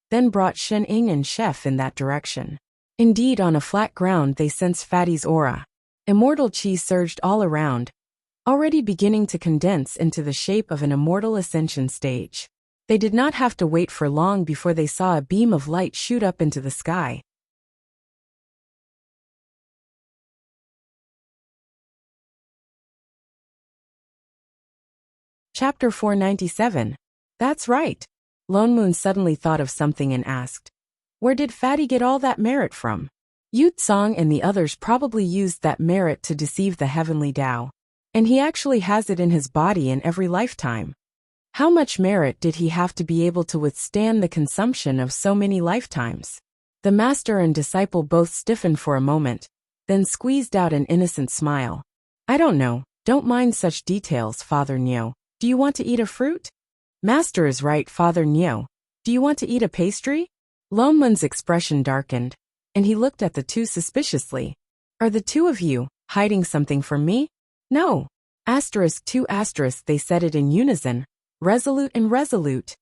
then brought Xining and Chef in that direction. Indeed, on a flat ground they sensed Fatty's aura. Immortal chi surged all around, already beginning to condense into the shape of an immortal ascension stage. They did not have to wait for long before they saw a beam of light shoot up into the sky. Chapter 497. That's right. Lone Moon suddenly thought of something and asked, "Where did Fatty get all that merit from?" Yutsong and the others probably used that merit to deceive the heavenly Tao. And he actually has it in his body in every lifetime. How much merit did he have to be able to withstand the consumption of so many lifetimes? The master and disciple both stiffened for a moment, then squeezed out an innocent smile. "I don't know, don't mind such details, Father Nyo. Do you want to eat a fruit?" "Master is right, Father Nyo. Do you want to eat a pastry?" Lone Moon's expression darkened, and he looked at the two suspiciously. "Are the two of you hiding something from me?" "No. *2*, they said it in unison, resolute and resolute.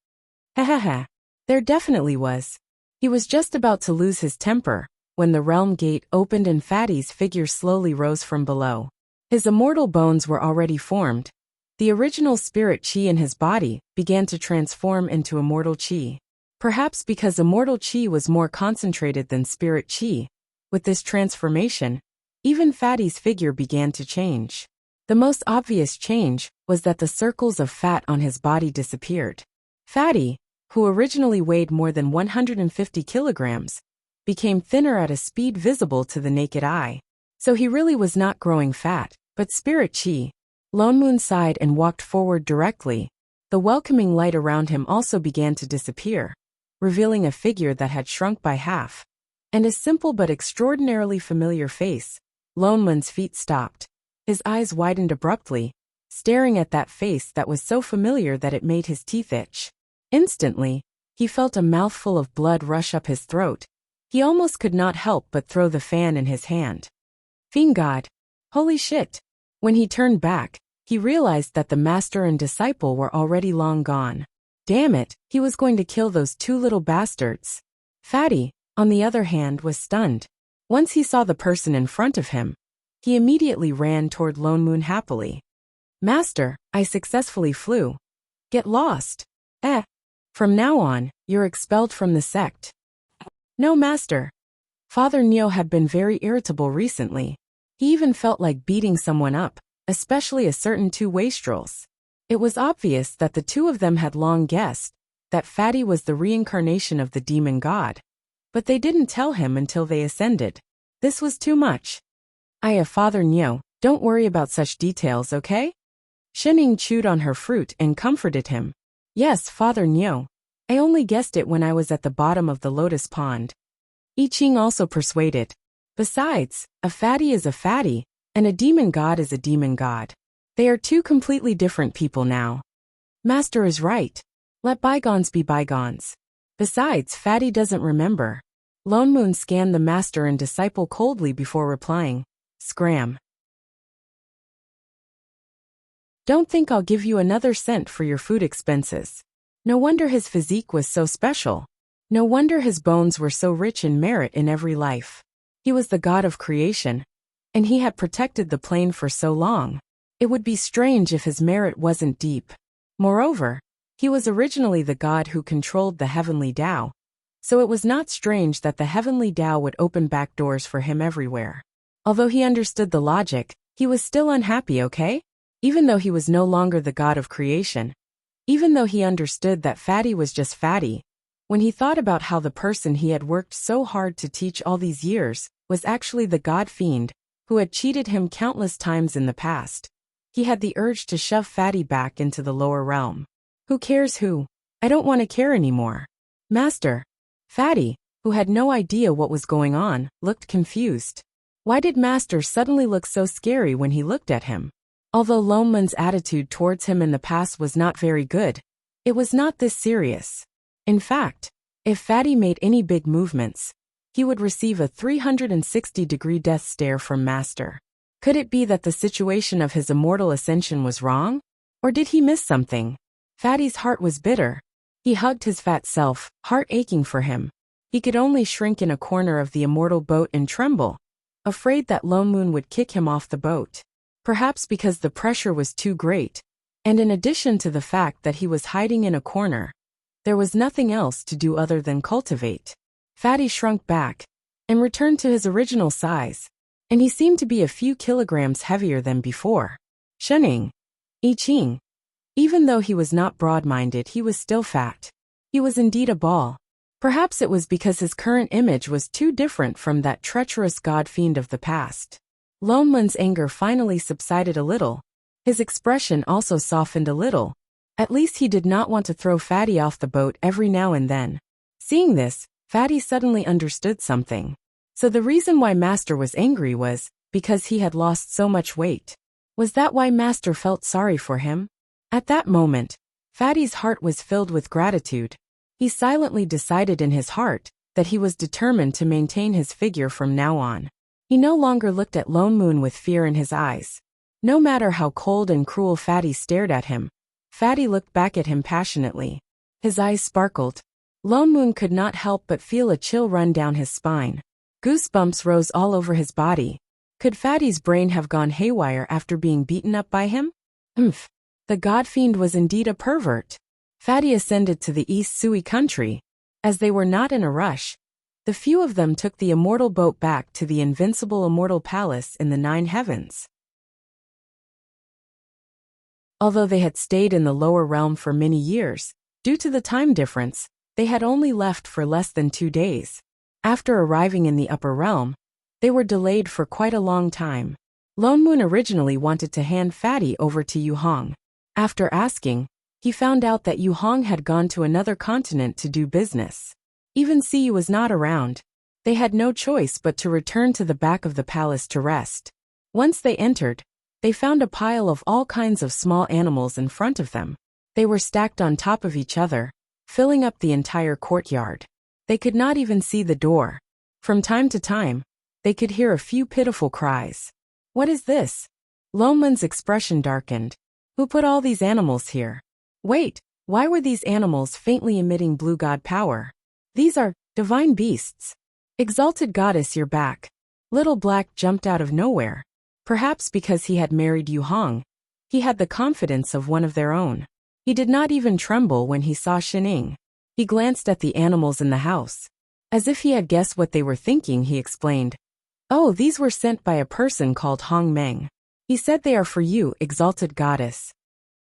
Ha. There definitely was. He was just about to lose his temper, when the realm gate opened and Fatty's figure slowly rose from below. His immortal bones were already formed. The original spirit chi in his body began to transform into immortal chi. Perhaps because immortal chi was more concentrated than spirit chi, with this transformation, even Fatty's figure began to change. The most obvious change was that the circles of fat on his body disappeared. Fatty, who originally weighed more than 150 kilograms, became thinner at a speed visible to the naked eye. So he really was not growing fat, but spirit chi. Lone Moon sighed and walked forward directly. The welcoming light around him also began to disappear, revealing a figure that had shrunk by half. And a simple but extraordinarily familiar face. Lone Moon's feet stopped. His eyes widened abruptly, staring at that face that was so familiar that it made his teeth itch. Instantly, he felt a mouthful of blood rush up his throat. He almost could not help but throw the fan in his hand. Fiend God! Holy shit! When he turned back, he realized that the master and disciple were already long gone. Damn it, he was going to kill those two little bastards. Fatty, on the other hand, was stunned. Once he saw the person in front of him, he immediately ran toward Lone Moon happily. "Master, I successfully flew. Get lost. From now on, you're expelled from the sect." No, master. Father Neo had been very irritable recently. He even felt like beating someone up, especially a certain two wastrels. It was obvious that the two of them had long guessed that Fatty was the reincarnation of the demon god. But they didn't tell him until they ascended. This was too much. Father Neo, don't worry about such details, okay? Shining chewed on her fruit and comforted him. Yes, Father Neo. I only guessed it when I was at the bottom of the lotus pond. I Ching also persuaded. Besides, a fatty is a fatty, and a demon god is a demon god. They are two completely different people now. Master is right. Let bygones be bygones. Besides, Fatty doesn't remember. Lone Moon scanned the master and disciple coldly before replying. Scram. Don't think I'll give you another cent for your food expenses. No wonder his physique was so special. No wonder his bones were so rich in merit in every life. He was the god of creation, and he had protected the plane for so long. It would be strange if his merit wasn't deep. Moreover, he was originally the god who controlled the heavenly Tao, so it was not strange that the heavenly Tao would open back doors for him everywhere. Although he understood the logic, he was still unhappy, okay? Even though he was no longer the god of creation. Even though he understood that Fatty was just Fatty, when he thought about how the person he had worked so hard to teach all these years was actually the god fiend who had cheated him countless times in the past, he had the urge to shove Fatty back into the lower realm. Who cares who? I don't want to care anymore. Master. Fatty, who had no idea what was going on, looked confused. Why did Master suddenly look so scary when he looked at him? Although Lone Moon's attitude towards him in the past was not very good, it was not this serious. In fact, if Fatty made any big movements, he would receive a 360-degree death stare from Master. Could it be that the situation of his immortal ascension was wrong? Or did he miss something? Fatty's heart was bitter. He hugged his fat self, heart aching for him. He could only shrink in a corner of the immortal boat and tremble, afraid that Lone Moon would kick him off the boat. Perhaps because the pressure was too great, and in addition to the fact that he was hiding in a corner, there was nothing else to do other than cultivate. Fatty shrunk back and returned to his original size, and he seemed to be a few kilograms heavier than before. Shunning. I Ching. Even though he was not broad-minded, he was still fat. He was indeed a ball. Perhaps it was because his current image was too different from that treacherous god-fiend of the past. Lone Moon's anger finally subsided a little. His expression also softened a little. At least he did not want to throw Fatty off the boat every now and then. Seeing this, Fatty suddenly understood something. So the reason why Master was angry was because he had lost so much weight. Was that why Master felt sorry for him? At that moment, Fatty's heart was filled with gratitude. He silently decided in his heart that he was determined to maintain his figure from now on. He no longer looked at Lone Moon with fear in his eyes. No matter how cold and cruel Fatty stared at him, Fatty looked back at him passionately. His eyes sparkled. Lone Moon could not help but feel a chill run down his spine. Goosebumps rose all over his body. Could Fatty's brain have gone haywire after being beaten up by him? The god-fiend was indeed a pervert. Fatty ascended to the East Sui country. As they were not in a rush, the few of them took the immortal boat back to the invincible immortal palace in the 9 heavens. Although they had stayed in the lower realm for many years, due to the time difference, they had only left for less than 2 days. After arriving in the upper realm, they were delayed for quite a long time. Lone Moon originally wanted to hand Fatty over to Yu Hong. After asking, he found out that Yu Hong had gone to another continent to do business. Even Siyu was not around. They had no choice but to return to the back of the palace to rest. Once they entered, they found a pile of all kinds of small animals in front of them. They were stacked on top of each other, filling up the entire courtyard. They could not even see the door. From time to time, they could hear a few pitiful cries. What is this? Lone Moon's expression darkened. Who put all these animals here? Wait, why were these animals faintly emitting blue god power? These are divine beasts. Exalted goddess, you're back. Little Black jumped out of nowhere. Perhaps because he had married Yu Hong, he had the confidence of one of their own. He did not even tremble when he saw Shining. He glanced at the animals in the house. As if he had guessed what they were thinking, he explained, "Oh, these were sent by a person called Hong Meng. He said they are for you, exalted goddess."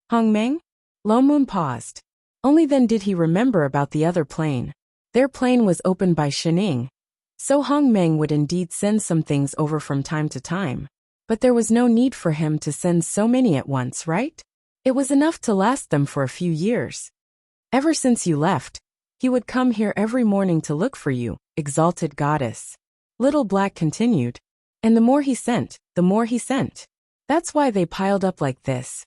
Hong Meng? Lo Moon paused. Only then did he remember about the other plane. Their plane was opened by Shining. So Hong Meng would indeed send some things over from time to time. But there was no need for him to send so many at once, right? It was enough to last them for a few years. Ever since you left, he would come here every morning to look for you, exalted goddess. Little Black continued. And the more he sent, the more he sent. That's why they piled up like this.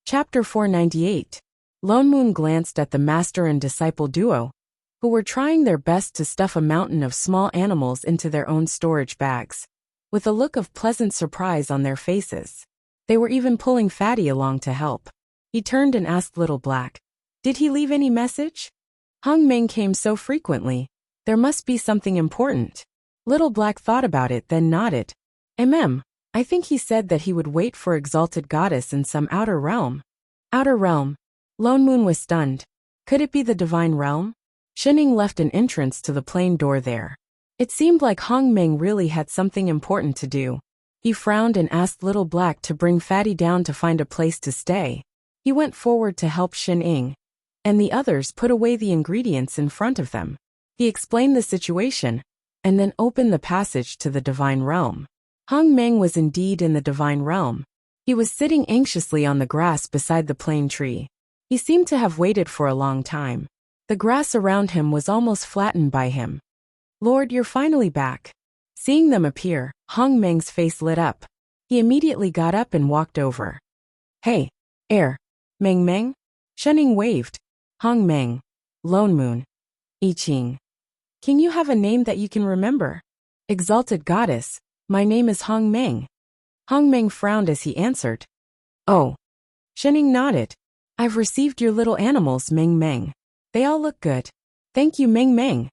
Chapter 498. Lone Moon glanced at the master and disciple duo, who were trying their best to stuff a mountain of small animals into their own storage bags, with a look of pleasant surprise on their faces. They were even pulling Fatty along to help. He turned and asked Little Black, "Did he leave any message?" Hong Meng came so frequently. There must be something important. Little Black thought about it, then nodded. I think he said that he would wait for exalted goddess in some outer realm. Outer realm? Lone Moon was stunned. Could it be the divine realm? Shining left an entrance to the plane door there. It seemed like Hong Meng really had something important to do. He frowned and asked Little Black to bring Fatty down to find a place to stay. He went forward to help Shining, and the others put away the ingredients in front of them. He explained the situation, and then opened the passage to the divine realm. Hong Meng was indeed in the divine realm. He was sitting anxiously on the grass beside the plane tree. He seemed to have waited for a long time. The grass around him was almost flattened by him. "Lord, you're finally back." Seeing them appear, Hong Meng's face lit up. He immediately got up and walked over. "Hey, Meng Meng?" Shining waved. "Hong Meng. Lone Moon. I Ching. Can you have a name that you can remember?" "Exalted goddess, my name is Hong Meng." Hong Meng frowned as he answered. "Oh." Shining nodded. "I've received your little animals, Meng Meng. They all look good." "Thank you, Meng Meng."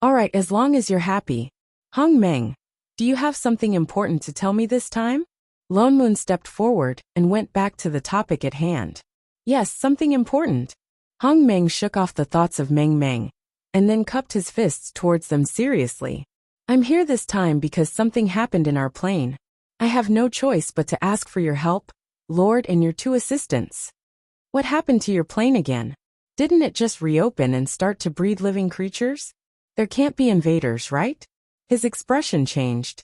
"All right, as long as you're happy. Hong Meng, do you have something important to tell me this time?" Lone Moon stepped forward and went back to the topic at hand. "Yes, something important." Hong Meng shook off the thoughts of Meng Meng, and then cupped his fists towards them seriously. "I'm here this time because something happened in our plane. I have no choice but to ask for your help, Lord, and your two assistants." "What happened to your plane again? Didn't it just reopen and start to breed living creatures? There can't be invaders, right?" His expression changed.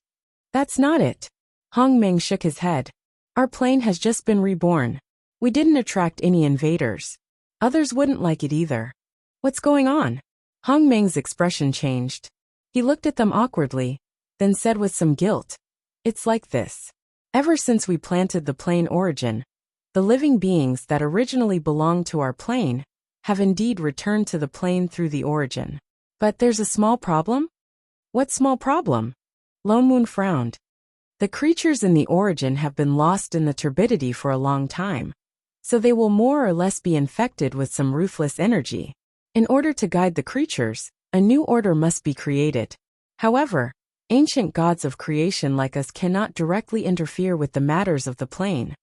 "That's not it." Hong Meng shook his head. "Our plane has just been reborn. We didn't attract any invaders. Others wouldn't like it either." "What's going on?" Hong Meng's expression changed. He looked at them awkwardly, then said with some guilt, "It's like this. Ever since we planted the plane origin, the living beings that originally belonged to our plane have indeed returned to the plane through the origin. But there's a small problem." "What small problem?" Lone Moon frowned. "The creatures in the origin have been lost in the turbidity for a long time, so they will more or less be infected with some ruthless energy. In order to guide the creatures, a new order must be created. However, ancient gods of creation like us cannot directly interfere with the matters of the plane.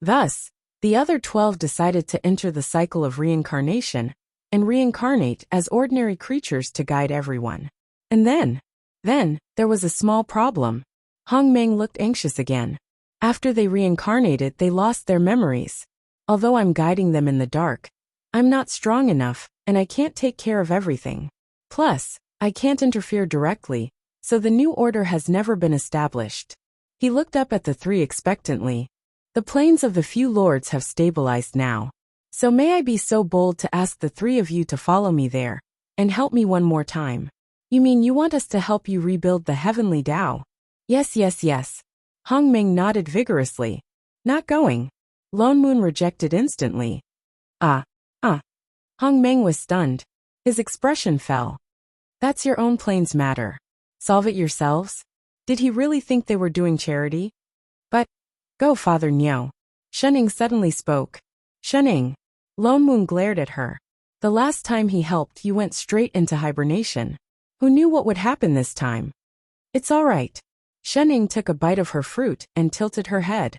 Thus, the other 12 decided to enter the cycle of reincarnation and reincarnate as ordinary creatures to guide everyone. And then there was a small problem." Hong Meng looked anxious again. "After they reincarnated, they lost their memories. Although I'm guiding them in the dark, I'm not strong enough, and I can't take care of everything. Plus, I can't interfere directly, so the new order has never been established." He looked up at the three expectantly. "The planes of the few lords have stabilized now. So may I be so bold to ask the three of you to follow me there, and help me one more time?" "You mean you want us to help you rebuild the heavenly Tao?" Yes. Hong Meng nodded vigorously. "Not going." Lone Moon rejected instantly. Hong Meng was stunned. His expression fell. "That's your own plane's matter. Solve it yourselves." Did he really think they were doing charity? "But, go Father Niao." Shining suddenly spoke. "Shining." Lone Moon glared at her. "The last time he helped, you went straight into hibernation. Who knew what would happen this time?" "It's all right." Shening took a bite of her fruit and tilted her head.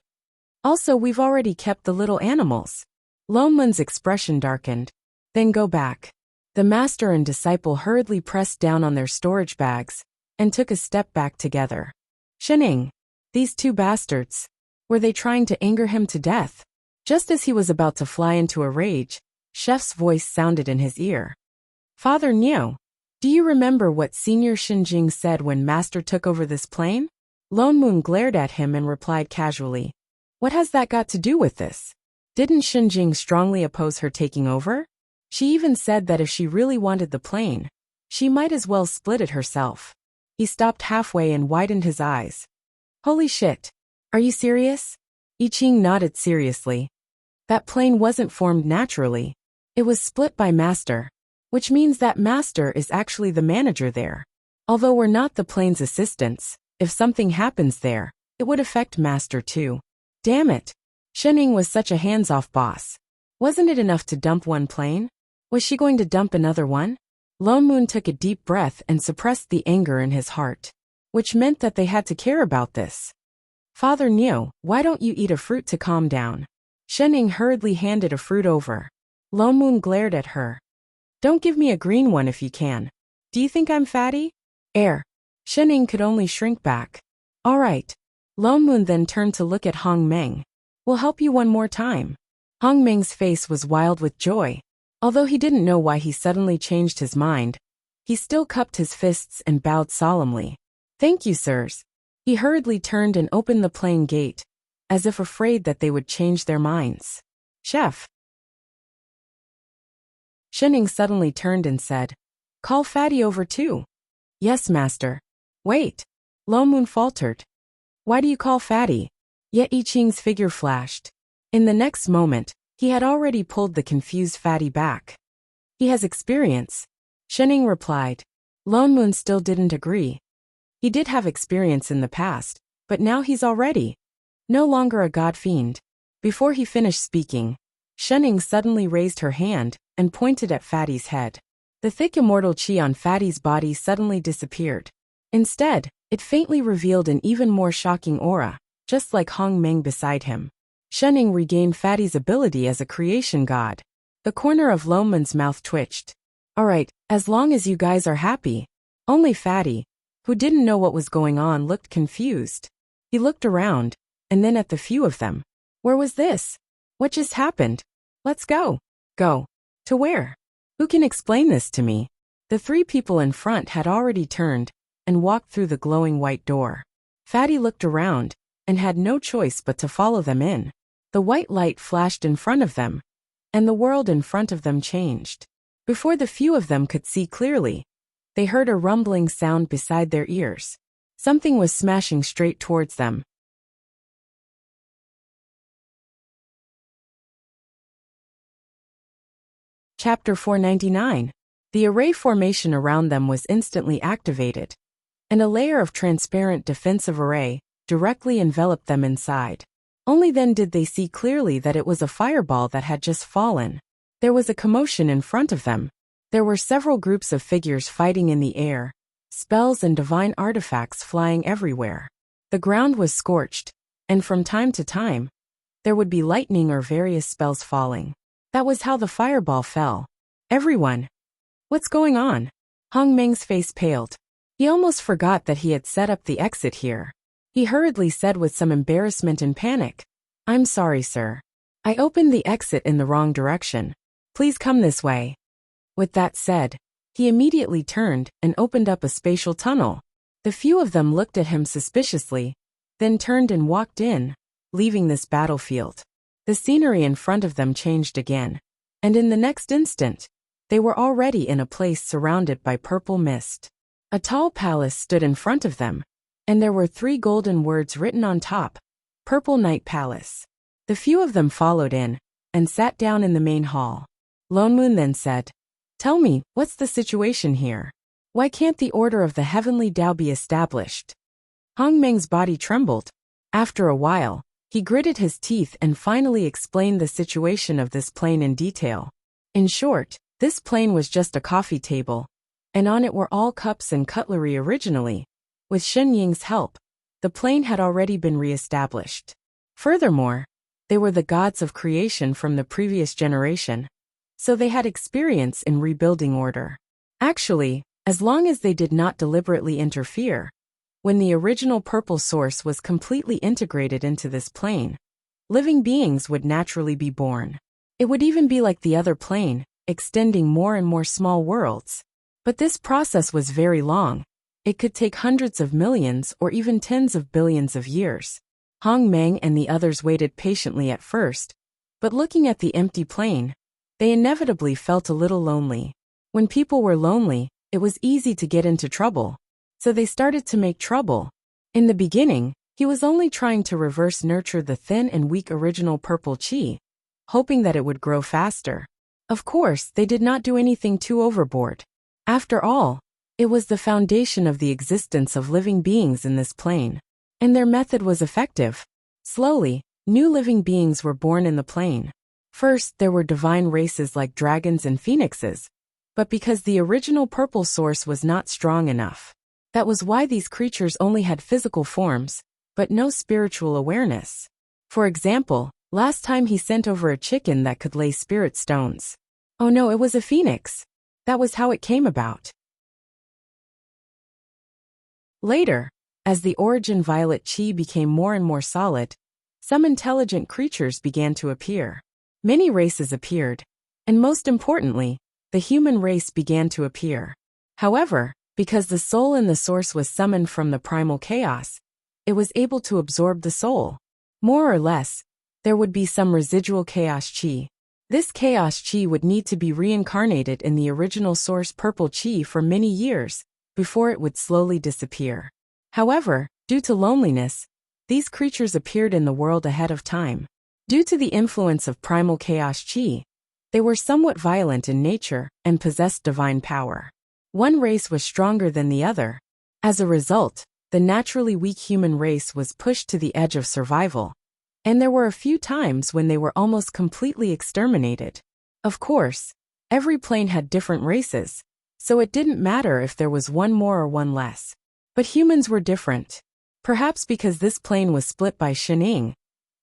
Also, we've already kept the little animals. Loneman's expression darkened. Then go back. The master and disciple hurriedly pressed down on their storage bags and took a step back together. Shening. These two bastards. Were they trying to anger him to death? Just as he was about to fly into a rage, Chef's voice sounded in his ear. Father Niu, do you remember what Senior Shinjing said when Master took over this plane? Lone Moon glared at him and replied casually. What has that got to do with this? Didn't Shinjing strongly oppose her taking over? She even said that if she really wanted the plane, she might as well split it herself. He stopped halfway and widened his eyes. Holy shit. Are you serious? I Ching nodded seriously. That plane wasn't formed naturally. It was split by Master, which means that Master is actually the manager there. Although we're not the plane's assistants, if something happens there, it would affect Master too. Damn it. Shening was such a hands-off boss. Wasn't it enough to dump one plane? Was she going to dump another one? Lone Moon took a deep breath and suppressed the anger in his heart, which meant that they had to care about this. Father Niu, why don't you eat a fruit to calm down? Shening hurriedly handed a fruit over. Lone Moon glared at her. Don't give me a green one if you can. Do you think I'm fatty? Air. Shening could only shrink back. All right. Lone Moon then turned to look at Hong Meng. We'll help you one more time. Hong Meng's face was wild with joy. Although he didn't know why he suddenly changed his mind, he still cupped his fists and bowed solemnly. Thank you, sirs. He hurriedly turned and opened the plane gate, as if afraid that they would change their minds. Chef. Shening suddenly turned and said, Call Fatty over too. Yes, master. Wait. Lone Moon faltered. Why do you call Fatty? Yet I Ching's figure flashed. In the next moment, he had already pulled the confused Fatty back. He has experience. Shening replied. Lone Moon still didn't agree. He did have experience in the past, but now he's already no longer a god fiend. Before he finished speaking, Shening suddenly raised her hand and pointed at Fatty's head. The thick immortal chi on Fatty's body suddenly disappeared. Instead, it faintly revealed an even more shocking aura, just like Hong Meng beside him. Shening regained Fatty's ability as a creation god. The corner of Lone Moon's mouth twitched. Alright, as long as you guys are happy. Only Fatty, who didn't know what was going on, looked confused. He looked around, and then at the few of them. Where was this? What just happened? Let's go. Go. To where? Who can explain this to me? The three people in front had already turned and walked through the glowing white door. Fatty looked around and had no choice but to follow them in. The white light flashed in front of them, and the world in front of them changed. Before the few of them could see clearly, they heard a rumbling sound beside their ears. Something was smashing straight towards them. Chapter 499. The array formation around them was instantly activated, and a layer of transparent defensive array directly enveloped them inside. Only then did they see clearly that it was a fireball that had just fallen. There was a commotion in front of them. There were several groups of figures fighting in the air, spells and divine artifacts flying everywhere. The ground was scorched, and from time to time, there would be lightning or various spells falling. That was how the fireball fell. Everyone. What's going on? Hong Meng's face paled. He almost forgot that he had set up the exit here. He hurriedly said with some embarrassment and panic, I'm sorry, sir. I opened the exit in the wrong direction. Please come this way. With that said, he immediately turned and opened up a spatial tunnel. The few of them looked at him suspiciously, then turned and walked in, leaving this battlefield. The scenery in front of them changed again, and in the next instant, they were already in a place surrounded by purple mist. A tall palace stood in front of them, and there were 3 golden words written on top, Purple Night Palace. The few of them followed in, and sat down in the main hall. Lone Moon then said, Tell me, what's the situation here? Why can't the order of the heavenly Tao be established? Hong Meng's body trembled. After a while, he gritted his teeth and finally explained the situation of this plane in detail. In short, this plane was just a coffee table, and on it were all cups and cutlery originally. With Shen Ying's help, the plane had already been re-established. Furthermore, they were the gods of creation from the previous generation, so they had experience in rebuilding order. Actually, as long as they did not deliberately interfere, when the original purple source was completely integrated into this plane, living beings would naturally be born. It would even be like the other plane, extending more and more small worlds. But this process was very long. It could take hundreds of millions or even tens of billions of years. Hong Meng and the others waited patiently at first, but looking at the empty plane, they inevitably felt a little lonely. When people were lonely, it was easy to get into trouble. So they started to make trouble. In the beginning, he was only trying to reverse nurture the thin and weak original purple chi, hoping that it would grow faster. Of course, they did not do anything too overboard. After all, it was the foundation of the existence of living beings in this plane. And their method was effective. Slowly, new living beings were born in the plane. First, there were divine races like dragons and phoenixes. But because the original purple source was not strong enough, that was why these creatures only had physical forms, but no spiritual awareness. For example, last time he sent over a chicken that could lay spirit stones. Oh no, it was a phoenix. That was how it came about. Later, as the origin violet chi became more and more solid, some intelligent creatures began to appear. Many races appeared, and most importantly, the human race began to appear. However, because the soul in the source was summoned from the primal chaos, it was able to absorb the soul. More or less, there would be some residual chaos chi. This chaos chi would need to be reincarnated in the original source purple chi for many years before it would slowly disappear. However, due to loneliness, these creatures appeared in the world ahead of time. Due to the influence of primal chaos chi, they were somewhat violent in nature and possessed divine power. One race was stronger than the other. As a result, the naturally weak human race was pushed to the edge of survival, and there were a few times when they were almost completely exterminated. Of course, every plane had different races, so it didn't matter if there was one more or one less. But humans were different. Perhaps because this plane was split by Shining,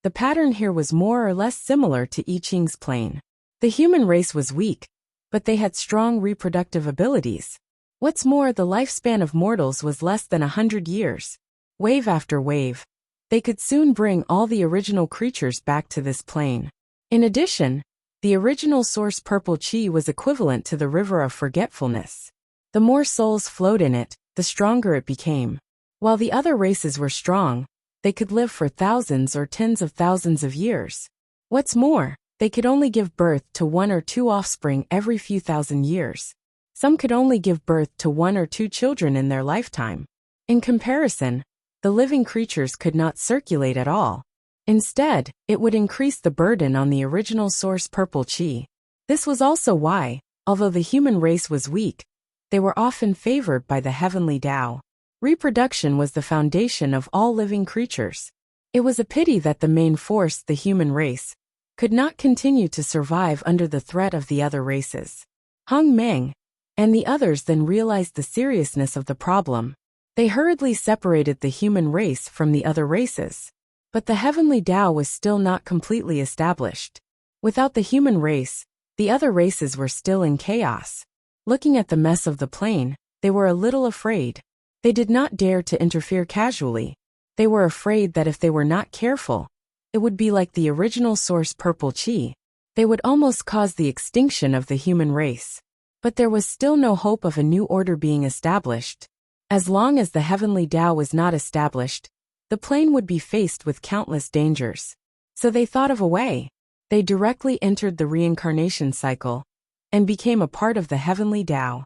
the pattern here was more or less similar to I Ching's plane. The human race was weak, but they had strong reproductive abilities. What's more, the lifespan of mortals was less than 100 years. Wave after wave, they could soon bring all the original creatures back to this plane. In addition, the original source purple chi was equivalent to the river of forgetfulness. The more souls flowed in it, the stronger it became. While the other races were strong, they could live for thousands or tens of thousands of years. What's more, they could only give birth to one or two offspring every few thousand years. Some could only give birth to one or two children in their lifetime. In comparison, the living creatures could not circulate at all. Instead, it would increase the burden on the original source purple chi. This was also why, although the human race was weak, they were often favored by the heavenly Tao. Reproduction was the foundation of all living creatures. It was a pity that the main force, the human race, could not continue to survive under the threat of the other races. Hong Meng and the others then realized the seriousness of the problem. They hurriedly separated the human race from the other races. But the heavenly Tao was still not completely established. Without the human race, the other races were still in chaos. Looking at the mess of the plane, they were a little afraid. They did not dare to interfere casually. They were afraid that if they were not careful, it would be like the original source purple chi. They would almost cause the extinction of the human race. But there was still no hope of a new order being established. As long as the heavenly Tao was not established, the plane would be faced with countless dangers. So they thought of a way. They directly entered the reincarnation cycle and became a part of the heavenly Tao.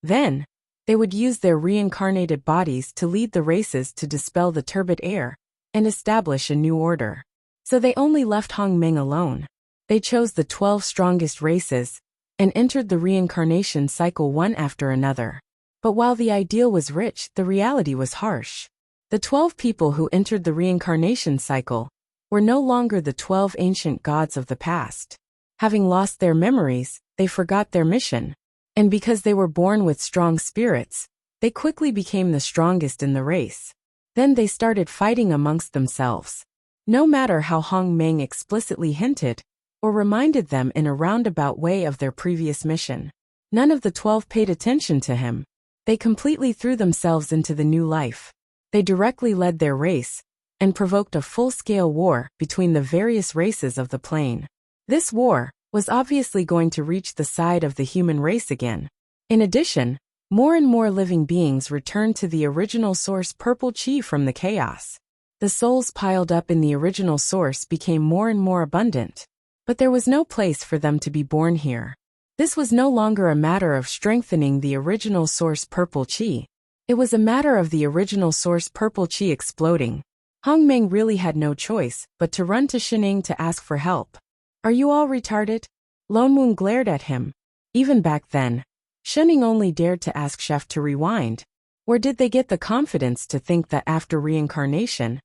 Then, they would use their reincarnated bodies to lead the races to dispel the turbid air and establish a new order. So they only left Hong Meng alone. They chose the 12 strongest races and entered the reincarnation cycle one after another. But while the ideal was rich, the reality was harsh. The 12 people who entered the reincarnation cycle were no longer the 12 ancient gods of the past. Having lost their memories, they forgot their mission. And because they were born with strong spirits, They quickly became the strongest in the race. Then they started fighting amongst themselves. No matter how Hong Meng explicitly hinted or reminded them in a roundabout way of their previous mission, none of the 12 paid attention to him. They completely threw themselves into the new life. They directly led their race and provoked a full-scale war between the various races of the plane. This war was obviously going to reach the side of the human race again. In addition, more and more living beings returned to the original source purple chi from the chaos. The souls piled up in the original source became more and more abundant. But there was no place for them to be born here. This was no longer a matter of strengthening the original source purple chi. It was a matter of the original source purple chi exploding. Hong Meng really had no choice but to run to Shining to ask for help. Are you all retarded? Lone Moon glared at him. Even back then, Shining only dared to ask Chef to rewind. Or did they get the confidence to think that after reincarnation,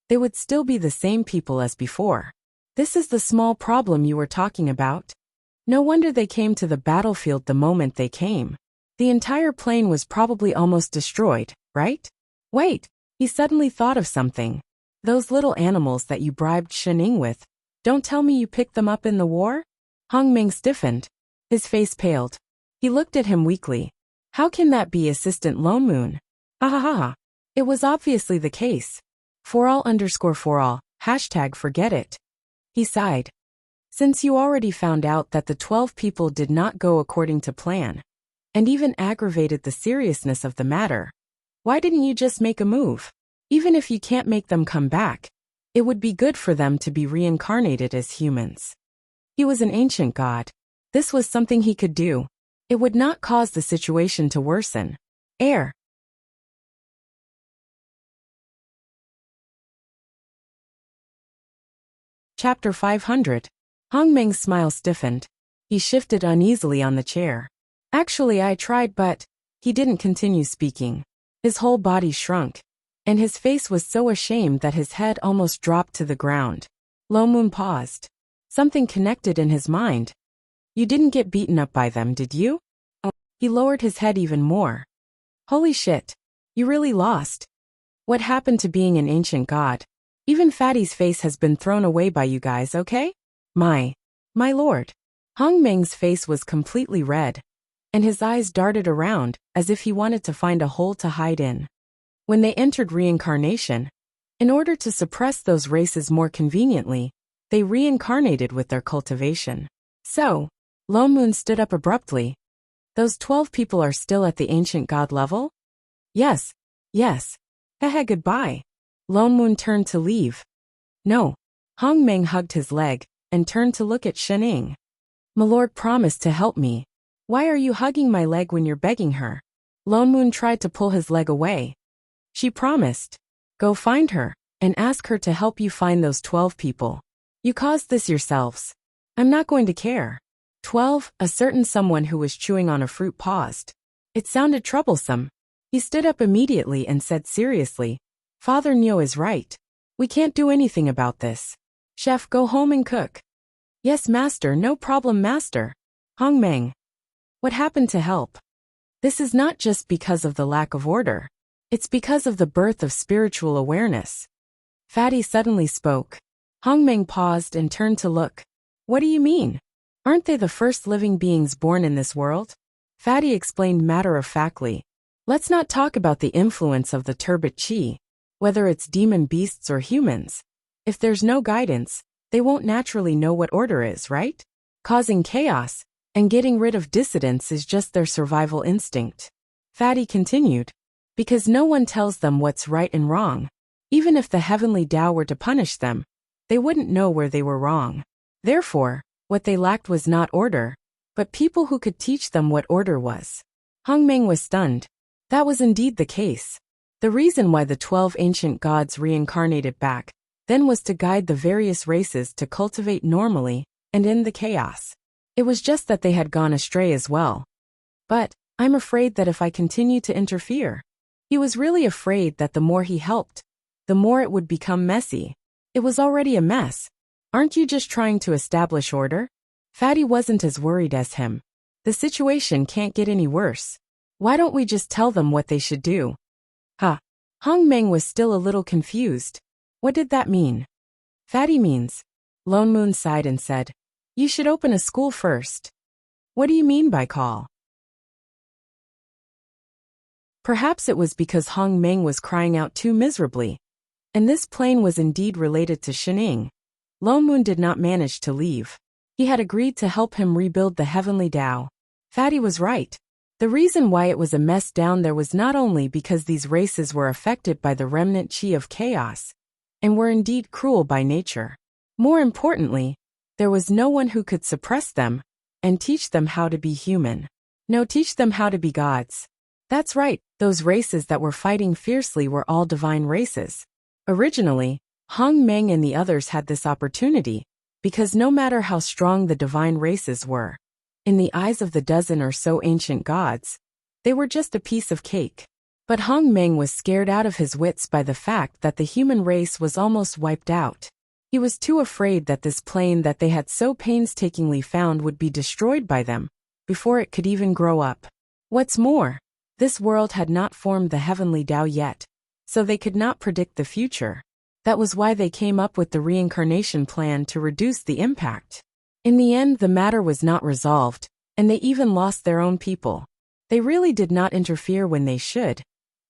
they would still be the same people as before? This is the small problem you were talking about. No wonder they came to the battlefield the moment they came. The entire plane was probably almost destroyed, right? Wait, he suddenly thought of something. Those little animals that you bribed Shining with, don't tell me you picked them up in the war? Hong Meng stiffened. His face paled. He looked at him weakly. How can that be, Assistant Lone Moon? Ha ha ha ha. It was obviously the case. For all, hashtag forget it. He sighed. Since you already found out that the 12 people did not go according to plan, and even aggravated the seriousness of the matter, why didn't you just make a move? Even if you can't make them come back, it would be good for them to be reincarnated as humans. He was an ancient god. This was something he could do. It would not cause the situation to worsen. Air. Chapter 500. Hong Meng's smile stiffened. He shifted uneasily on the chair. Actually, I tried, but he didn't continue speaking. His whole body shrunk, and his face was so ashamed that his head almost dropped to the ground. Lo Moon paused. Something connected in his mind. You didn't get beaten up by them, did you? Oh. He lowered his head even more. Holy shit. You really lost. What happened to being an ancient god? Even Fatty's face has been thrown away by you guys, okay? My lord. Hong Meng's face was completely red, and his eyes darted around as if he wanted to find a hole to hide in. When they entered reincarnation, in order to suppress those races more conveniently, they reincarnated with their cultivation. So, Lone Moon stood up abruptly. Those 12 people are still at the ancient god level? Yes. Hehe, goodbye. Lone Moon turned to leave. No. Hong Meng hugged his leg and turned to look at Shining. My lord promised to help me. Why are you hugging my leg when you're begging her? Lone Moon tried to pull his leg away. She promised. Go find her and ask her to help you find those 12 people. You caused this yourselves. I'm not going to care. 12, a certain someone who was chewing on a fruit paused. It sounded troublesome. He stood up immediately and said seriously, Father Neo is right. We can't do anything about this. Chef, go home and cook. Yes, master, no problem, master. Hong Meng. What happened to help? This is not just because of the lack of order. It's because of the birth of spiritual awareness. Fatty suddenly spoke. Hong Meng paused and turned to look. What do you mean? Aren't they the first living beings born in this world? Fatty explained matter-of-factly. Let's not talk about the influence of the turbid chi, whether it's demon beasts or humans. If there's no guidance, they won't naturally know what order is, right? Causing chaos and getting rid of dissidents is just their survival instinct. Fatty continued. Because no one tells them what's right and wrong. Even if the heavenly Tao were to punish them, they wouldn't know where they were wrong. Therefore, what they lacked was not order, but people who could teach them what order was. Hong Meng was stunned. That was indeed the case. The reason why the 12 ancient gods reincarnated back then was to guide the various races to cultivate normally and end the chaos. It was just that they had gone astray as well. But I'm afraid that if I continue to interfere, he was really afraid that the more he helped, the more it would become messy. It was already a mess. Aren't you just trying to establish order? Fatty wasn't as worried as him. The situation can't get any worse. Why don't we just tell them what they should do? Huh. Hong Meng was still a little confused. What did that mean? Fatty means. Lone Moon sighed and said, you should open a school first. What do you mean by call? Perhaps it was because Hong Meng was crying out too miserably. And this plane was indeed related to Shining. Lone Moon did not manage to leave. He had agreed to help him rebuild the heavenly Tao. Fatty was right. The reason why it was a mess down there was not only because these races were affected by the remnant chi of chaos, and were indeed cruel by nature. More importantly, there was no one who could suppress them and teach them how to be human. No, teach them how to be gods. That's right, those races that were fighting fiercely were all divine races. Originally, Hong Meng and the others had this opportunity, because no matter how strong the divine races were, in the eyes of the dozen or so ancient gods, they were just a piece of cake. But Hong Meng was scared out of his wits by the fact that the human race was almost wiped out. He was too afraid that this plane that they had so painstakingly found would be destroyed by them, before it could even grow up. What's more, this world had not formed the heavenly Tao yet, so they could not predict the future. That was why they came up with the reincarnation plan to reduce the impact. In the end, the matter was not resolved, and they even lost their own people. They really did not interfere when they should,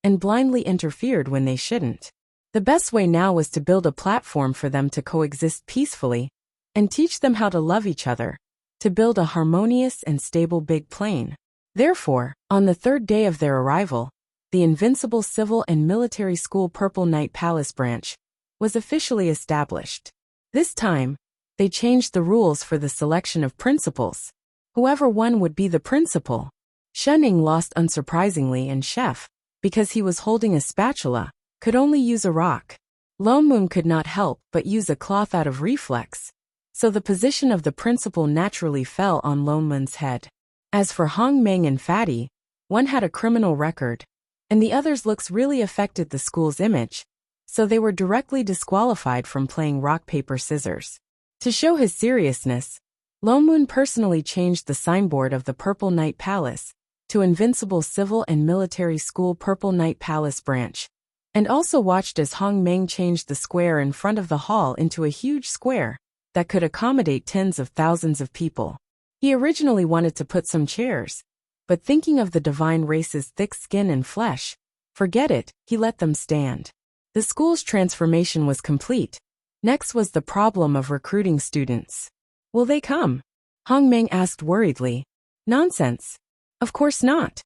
and blindly interfered when they shouldn't. The best way now was to build a platform for them to coexist peacefully, and teach them how to love each other, to build a harmonious and stable big plane. Therefore, on the third day of their arrival, the invincible civil and military school Purple Knight Palace branch was officially established. This time, they changed the rules for the selection of principals. Whoever won would be the principal. Shenning lost unsurprisingly, and Chef, because he was holding a spatula, could only use a rock. Lone Moon could not help but use a cloth out of reflex, so the position of the principal naturally fell on Lone Moon's head. As for Hong Meng and Fatty, one had a criminal record, and the other's looks really affected the school's image, so they were directly disqualified from playing rock, paper, scissors. To show his seriousness, Lone Moon personally changed the signboard of the Purple Knight Palace to Invincible Civil and Military School Purple Knight Palace branch, and also watched as Hong Meng changed the square in front of the hall into a huge square that could accommodate tens of thousands of people. He originally wanted to put some chairs, but thinking of the divine race's thick skin and flesh, forget it, he let them stand. The school's transformation was complete. Next was the problem of recruiting students. Will they come? Hong Meng asked worriedly. Nonsense. Of course not.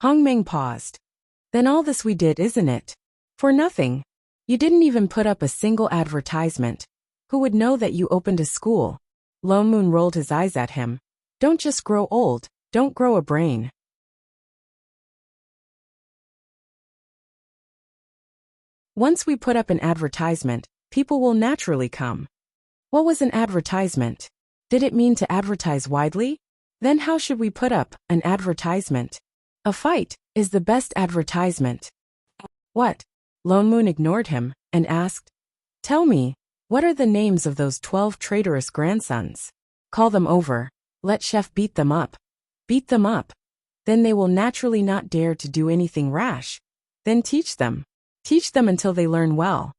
Hong Meng paused. Then all this we did, isn't it? For nothing. You didn't even put up a single advertisement. Who would know that you opened a school? Lone Moon rolled his eyes at him. Don't just grow old, don't grow a brain. Once we put up an advertisement, people will naturally come. What was an advertisement? Did it mean to advertise widely? Then how should we put up an advertisement? A fight is the best advertisement. What? Lone Moon ignored him and asked, tell me, what are the names of those 12 traitorous grandsons? Call them over. Let Chef beat them up. Beat them up. Then they will naturally not dare to do anything rash. Then teach them. Teach them until they learn well.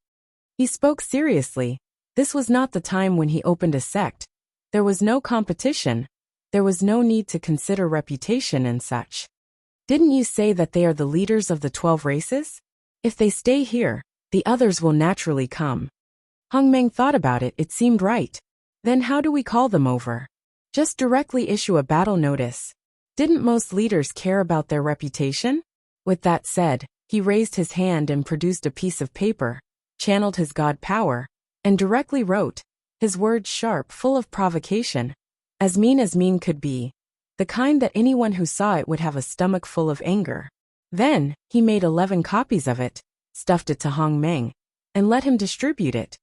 He spoke seriously. This was not the time when he opened a sect. There was no competition. There was no need to consider reputation and such. Didn't you say that they are the leaders of the 12 races? If they stay here, the others will naturally come. Hong Meng thought about it, it seemed right. Then how do we call them over? Just directly issue a battle notice. Didn't most leaders care about their reputation? With that said, he raised his hand and produced a piece of paper, channeled his god power, and directly wrote, his words sharp, full of provocation, as mean could be, the kind that anyone who saw it would have a stomach full of anger. Then, he made 11 copies of it, stuffed it to Hong Meng, and let him distribute it.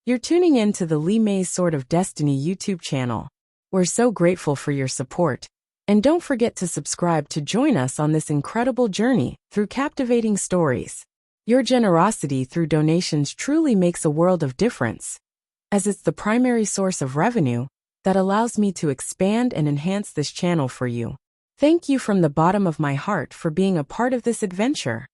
You're tuning in to the Li Mei's Sword of Destiny YouTube channel. We're so grateful for your support. And don't forget to subscribe to join us on this incredible journey through captivating stories. Your generosity through donations truly makes a world of difference, as it's the primary source of revenue that allows me to expand and enhance this channel for you. Thank you from the bottom of my heart for being a part of this adventure.